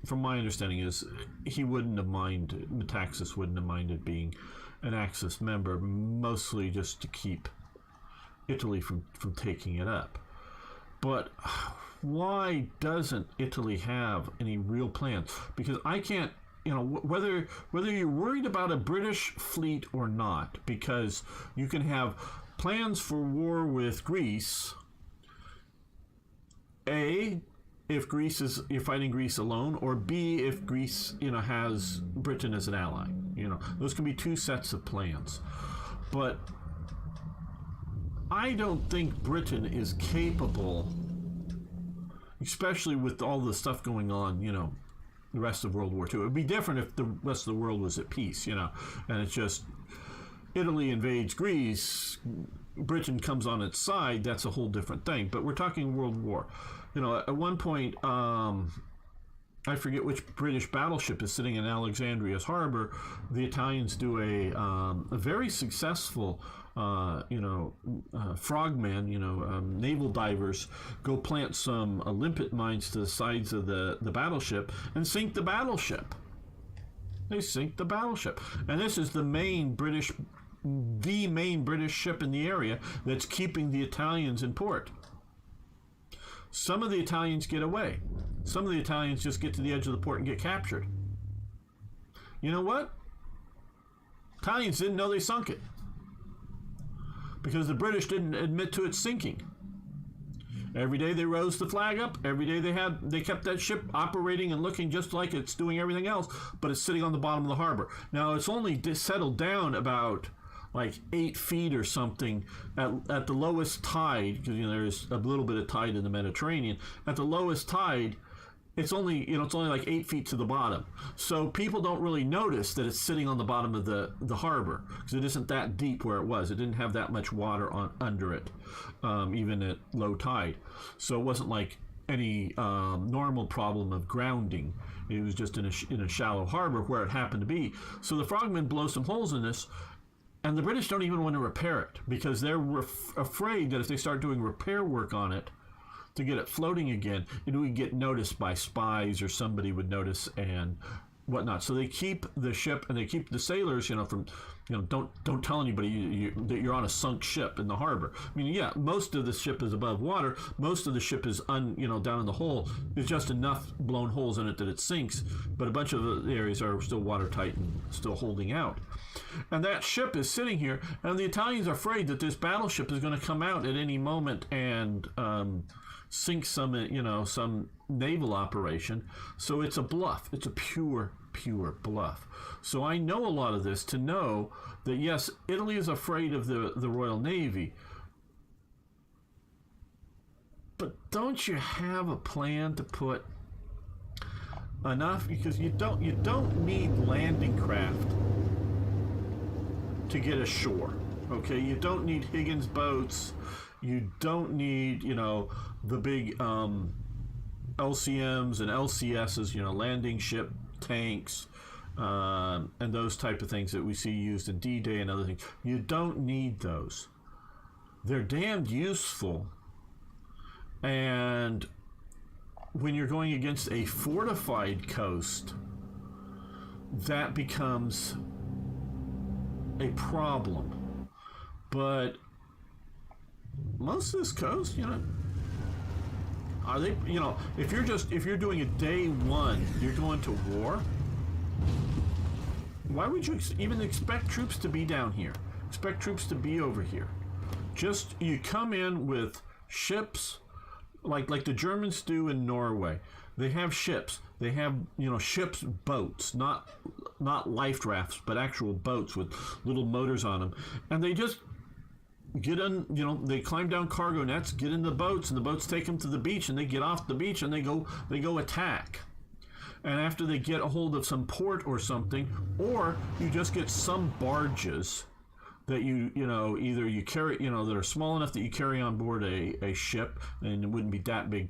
from my understanding is he wouldn't have minded, Metaxas wouldn't have minded being an Axis member, mostly just to keep Italy from taking it up. But why doesn't Italy have any real plans? Because I can't, whether you're worried about a British fleet or not, because you can have plans for war with Greece. A, if you're fighting Greece alone, or B, if Greece, has Britain as an ally. Those can be two sets of plans. But I don't think Britain is capable, especially with all the stuff going on, the rest of World War II. It would be different if the rest of the world was at peace, and it's just Italy invades Greece, Britain comes on its side. That's a whole different thing. But we're talking World War. At one point, I forget which British battleship is sitting in Alexandria's harbor. The Italians do a very successful, frogmen, naval divers go plant some limpet mines to the sides of the battleship and sink the battleship. They sink the battleship. And this is the main British ship in the area that's keeping the Italians in port. Some of the Italians get away. Some of the Italians just get to the edge of the port and get captured. You know what? Italians didn't know they sunk it, because the British didn't admit to its sinking. Every day they rose the flag up. Every day they kept that ship operating and looking just like it's doing everything else, but it's sitting on the bottom of the harbor. Now it's only settled down about like 8 feet or something at the lowest tide, because there's a little bit of tide in the Mediterranean. At the lowest tide, it's only like 8 feet to the bottom. So people don't really notice that it's sitting on the bottom of the harbor, because it isn't that deep where it was. It didn't have that much water under it, even at low tide. So it wasn't like any normal problem of grounding. It was just in a shallow harbor where it happened to be. So the frogmen blow some holes in this, and the British don't even want to repair it, because they're afraid that if they start doing repair work on it to get it floating again, it would get noticed by spies, or somebody would notice and whatnot. So they keep the ship, and they keep the sailors, from, don't tell anybody that you're on a sunk ship in the harbor. I mean, yeah, most of the ship is above water. Most of the ship is down in the hole. There's just enough blown holes in it that it sinks, but a bunch of the areas are still watertight and still holding out. And that ship is sitting here, and the Italians are afraid that this battleship is going to come out at any moment and sink some, you know, some naval operation. So it's a bluff. It's a pure bluff. So I know a lot of this to know that, yes, Italy is afraid of the Royal Navy. But don't you have a plan to put enough? Because you don't need landing craft to get ashore. Okay, you don't need Higgins boats. You don't need, you know, the big LCMs and LCSs, you know, landing ship tanks, and those type of things that we see used in D-Day and other things. You don't need those. They're damned useful. And when you're going against a fortified coast, that becomes a problem. But most of this coast, you know, are they, you know, if you're doing a day one, you're going to war, why would you even expect troops to be down here? Expect troops to be over here. Just, you come in with ships, like the Germans do in Norway. They have ships. They have, you know, ships, boats, not life rafts, but actual boats with little motors on them. And they just get in, you know, they climb down cargo nets, get in the boats, and the boats take them to the beach, and they get off the beach and they go attack. And after they get a hold of some port or something, or you just get some barges that you know, either you carry, you know, that are small enough that you carry on board a ship, and it wouldn't be that big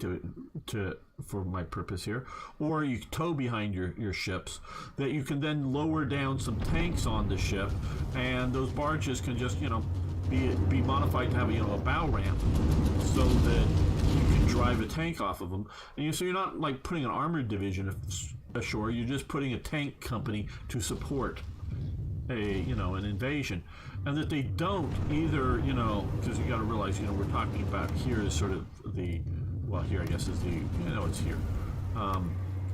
to for my purpose here, or you tow behind your ships, that you can then lower down some tanks on the ship, and those barges can just, you know, be modified to have, you know, a bow ramp so that you can drive a tank off of them. And so you're not like putting an armored division ashore, you're just putting a tank company to support an invasion. And that they don't either, you know, because you got to realize, you know, we're talking about here is sort of the, well, here I guess is the, you know, it's here,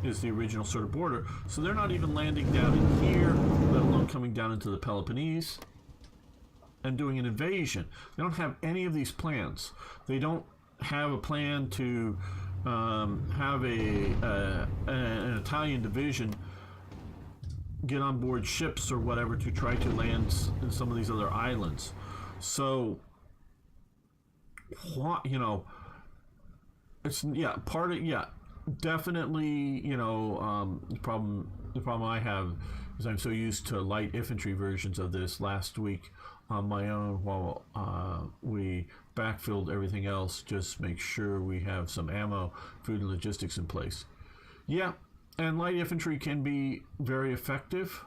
is the original sort of border. So they're not even landing down in here, let alone coming down into the Peloponnese and doing an invasion. They don't have any of these plans. They don't have a plan to have an Italian division get on board ships or whatever to try to land in some of these other islands. So, you know, it's, yeah, part of, yeah, definitely, you know, the problem I have is I'm so used to light infantry versions of this. Last week on my own, while we backfilled everything else, just make sure we have some ammo, food, and logistics in place. Yeah, and light infantry can be very effective.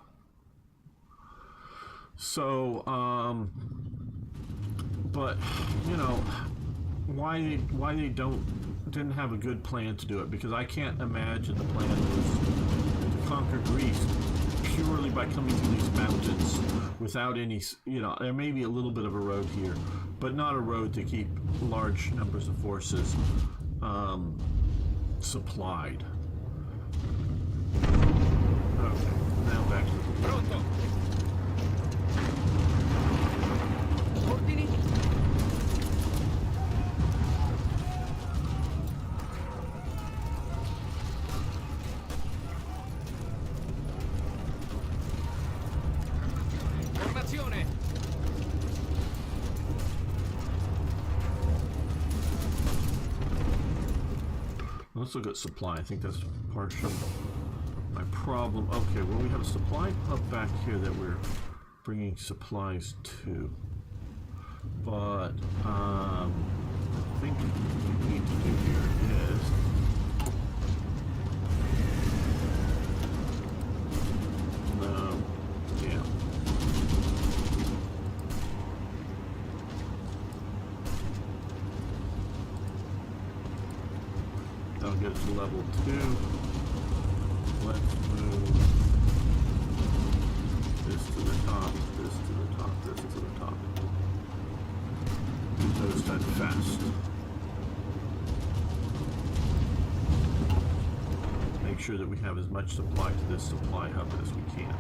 So, but you know, why they didn't have a good plan to do it? Because I can't imagine the plan was to conquer Greece purely by coming through these mountains without any, you know, there may be a little bit of a road here, but not a road to keep large numbers of forces supplied. Okay, now back to the Pronto. Ordini. Formazione. Let's look at supply. I think that's partial. My problem. Okay, well, we have a supply hub back here that we're bringing supplies to, but I think what we need to do here is yeah. That'll get us to level 2. Let's move this to the top, this to the top, this to the top. Do those done fast. Make sure that we have as much supply to this supply hub as we can.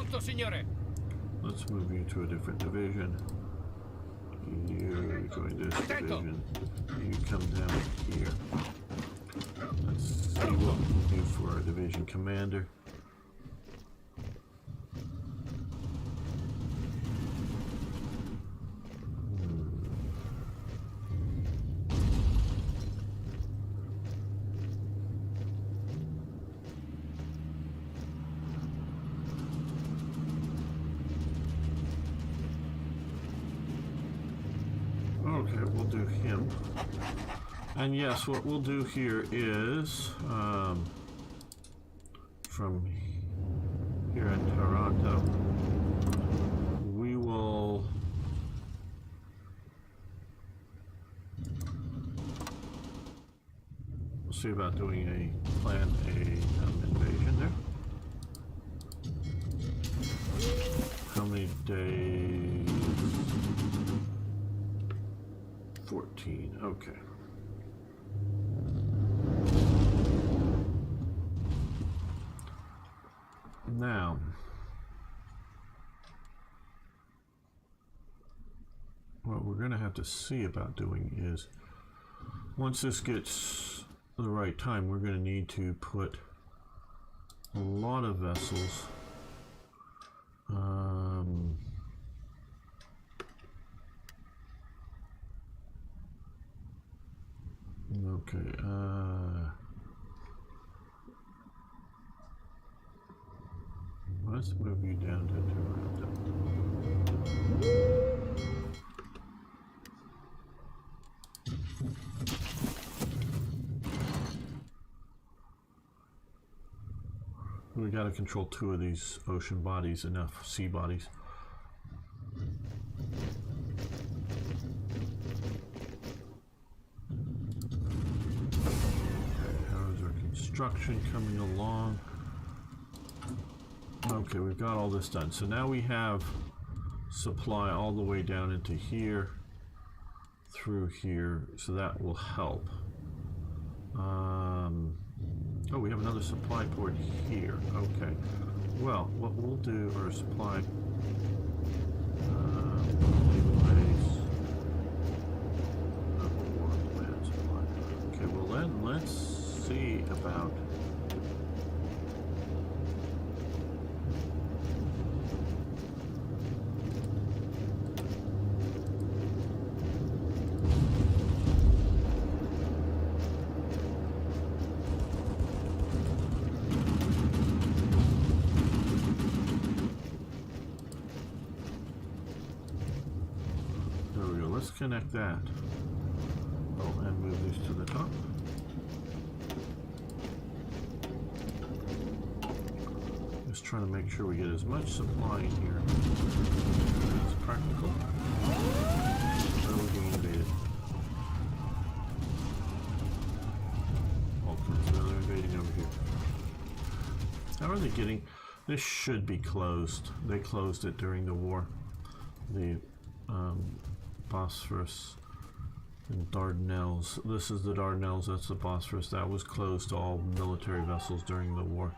tutto, signore. Let's move you to a different division. You join this division. You come down here. Let's see what we can do for our division commander. Okay, we'll do him. And yes, what we'll do here is, from here in Toronto, we will see about doing plan a invasion there. How many days? 14, okay. Now, what we're going to have to see about doing is, once this gets the right time, we're going to need to put a lot of vessels okay, let's move you down to Toronto. We got to control 2 of these ocean bodies, enough sea bodies. Construction coming along. Okay, we've got all this done. So now we have supply all the way down into here, through here, so that will help. Oh, we have another supply port here. Okay. Well, what we'll do, or supply. Okay, well then let's see about let's connect that. Oh, and move these to the top. Just trying to make sure we get as much supply in here as practical. So we're getting invaded. All kinds of other invading over here. How are they getting? This should be closed. They closed it during the war. The Bosphorus and Dardanelles. This is the Dardanelles, that's the Bosphorus. That was closed to all military vessels during the war.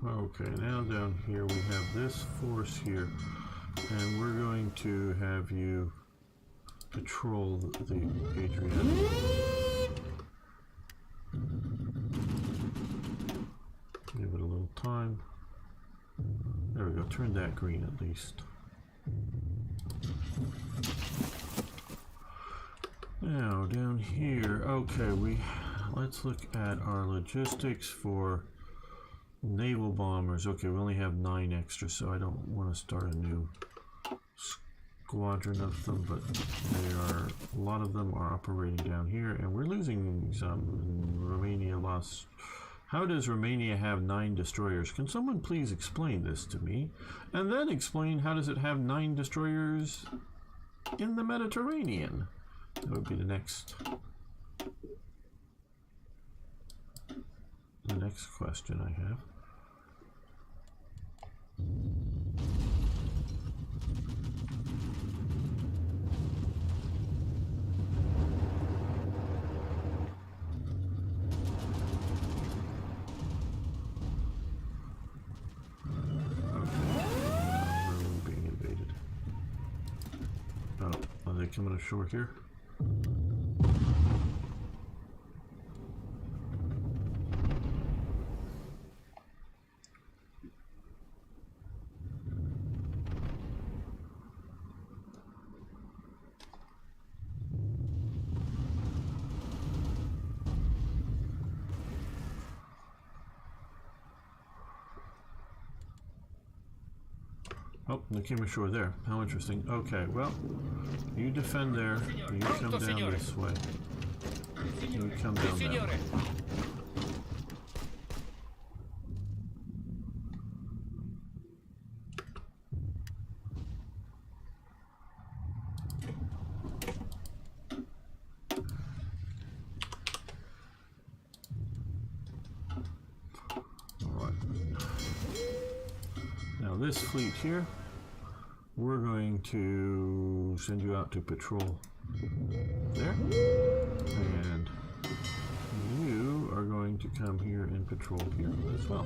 Okay, now down here we have this force here, and we're going to have you patrol the Adriatic. Give it a little time. There we go, turn that green at least. Now down here, okay, let's look at our logistics for Naval bombers. Okay, we only have 9 extra, so I don't want to start a new squadron of them, but a lot of them are operating down here, and we're losing some. Romania lost. How does Romania have 9 destroyers? Can someone please explain this to me? And then explain how does it have 9 destroyers in the Mediterranean? That would be the next question I have. Coming ashore here. Oh, they came ashore there. How interesting. Okay, well, you defend there. You come down this way. You come down that way. All right. Now this fleet here, we're going to send you out to patrol there, and you are going to come here and patrol here as well.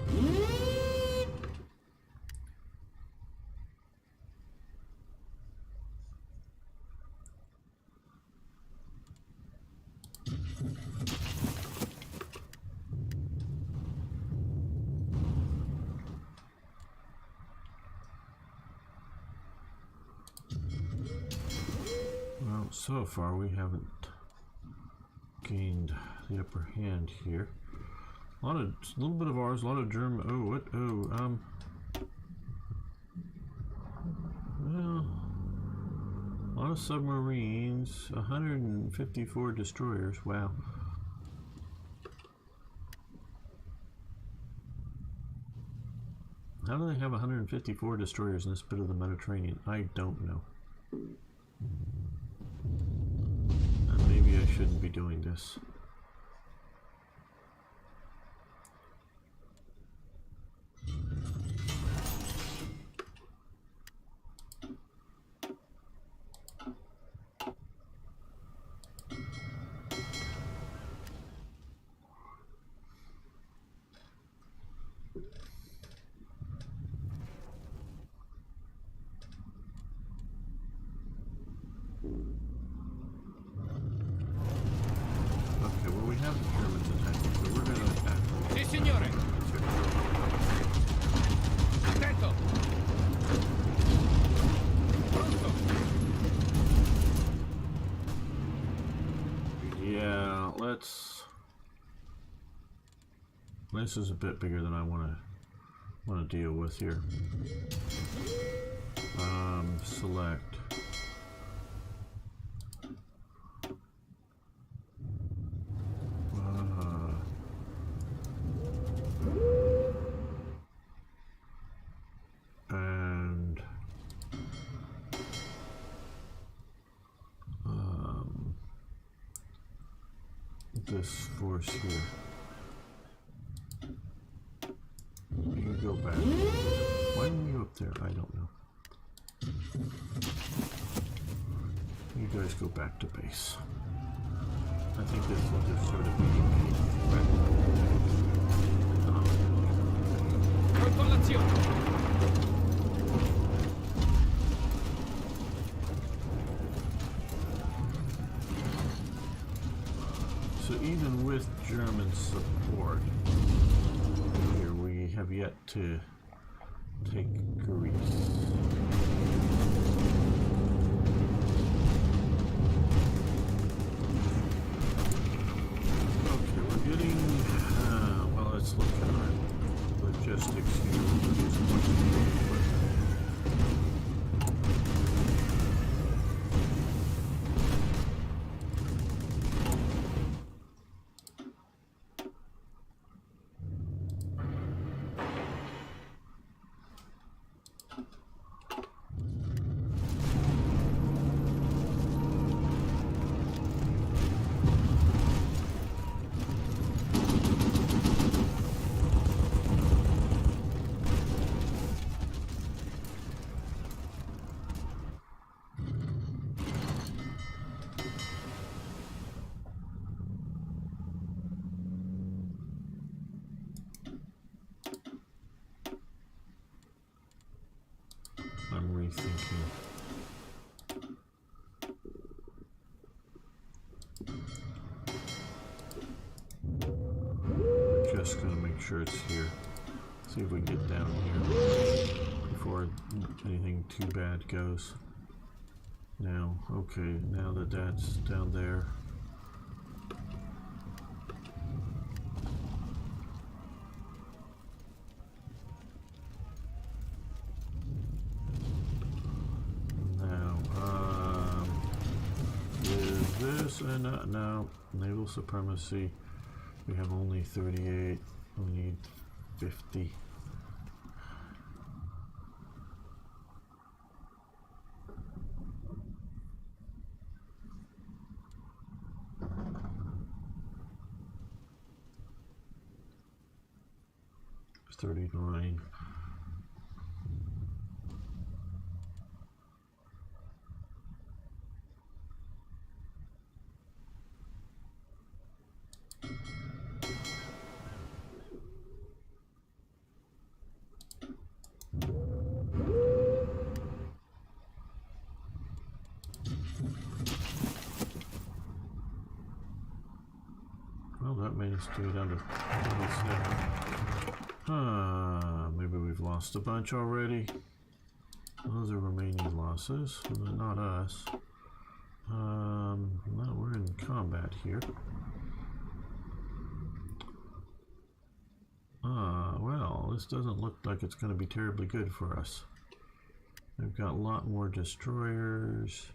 So far, we haven't gained the upper hand here. A little bit of ours, a lot of German. Oh, what? Oh, well, a lot of submarines, 154 destroyers. Wow. How do they have 154 destroyers in this bit of the Mediterranean? I don't know. Maybe I shouldn't be doing this. This is a bit bigger than I want to deal with here. Select. And this force here. You go back. Why didn't you up there? I don't know. You guys go back to base. I think this will just sort of be so even with German support, here we have yet to take Greece. Okay, we're getting, well, let's look at our logistics. logistics here. Use much equipment. I'm rethinking. Just gonna make sure it's here. See if we can get down here before anything too bad goes. Now, okay, now that that's down there. No, naval supremacy. We have only 38. We need 50. It's 39. Well, that made us do it under 27. Maybe we've lost a bunch already. Those are remaining losses. Not us. No, we're in combat here. Well, this doesn't look like it's going to be terribly good for us. We've got a lot more destroyers.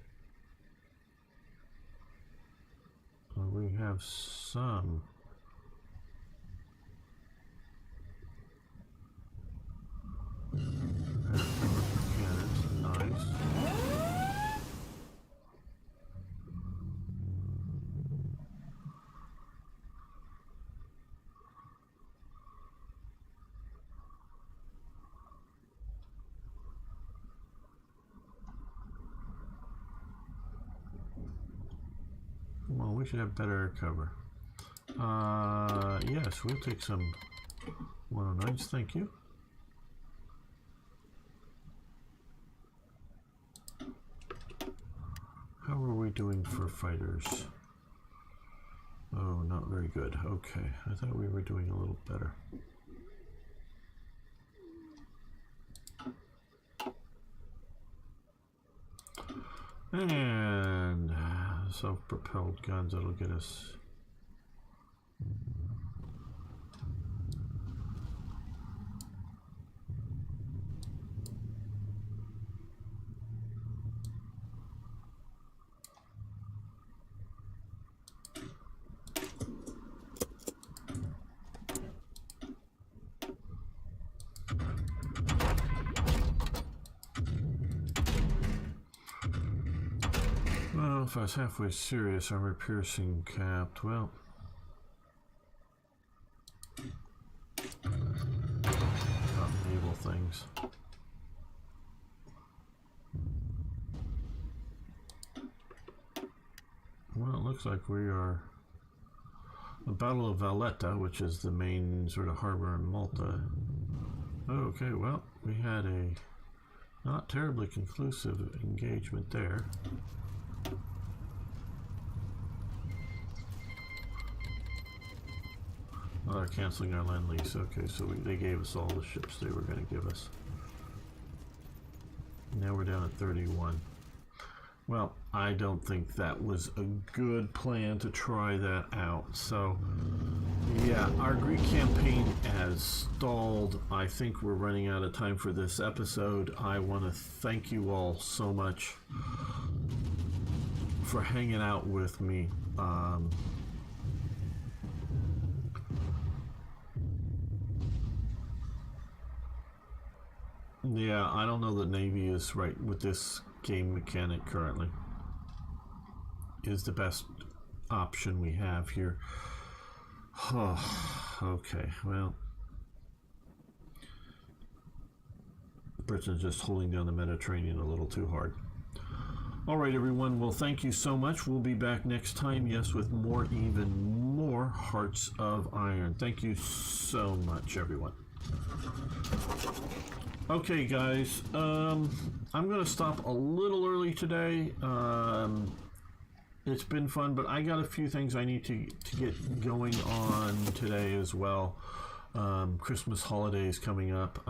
We have some. Cannons, nice. Well, we should have better air cover. Yes, we'll take some 109s, thank you. How are we doing for fighters? Oh, not very good. Okay, I thought we were doing a little better. And self-propelled guns, that'll get us. Well, if I was halfway serious, armor piercing capped. Well, not naval things. Well, it looks like we are. The Battle of Valletta, which is the main sort of harbor in Malta. Okay, well, we had a not terribly conclusive engagement there. Oh, they're canceling our land lease. Okay, so they gave us all the ships they were going to give us. Now we're down at 31. Well, I don't think that was a good plan to try that out. So Yeah, our Greek campaign has stalled. I think we're running out of time for this episode. I want to thank you all so much for hanging out with me. Yeah, I don't know that Navy is right with this game mechanic currently. Is the best option we have here. Oh, okay, well. Britain's just holding down the Mediterranean a little too hard. All right, everyone. Well, thank you so much. We'll be back next time, yes, with more, even more Hearts of Iron. Thank you so much, everyone. Okay, guys. I'm going to stop a little early today. It's been fun, but I got a few things I need to get going on today as well. Christmas holidays coming up.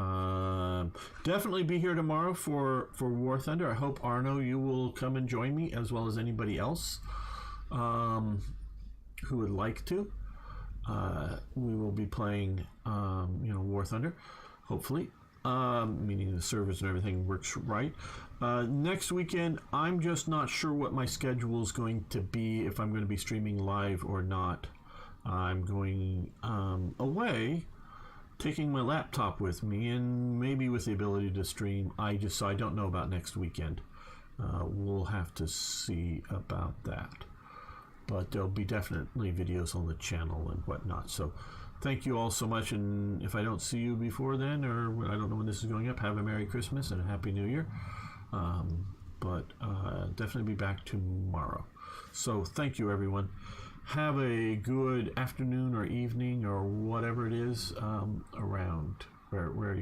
Definitely be here tomorrow for War Thunder. I hope, Arno, you will come and join me, as well as anybody else who would like to. We will be playing War Thunder, hopefully, meaning the servers and everything works right. Next weekend, I'm just not sure what my schedule is going to be, if I'm going to be streaming live or not. I'm going away, taking my laptop with me, and maybe with the ability to stream. I don't know about next weekend. We'll have to see about that. But there'll be definitely videos on the channel and whatnot. So thank you all so much. And if I don't see you before then, or I don't know when this is going up, have a Merry Christmas and a Happy New Year. But definitely be back tomorrow. So thank you, everyone. Have a good afternoon or evening or whatever it is around where you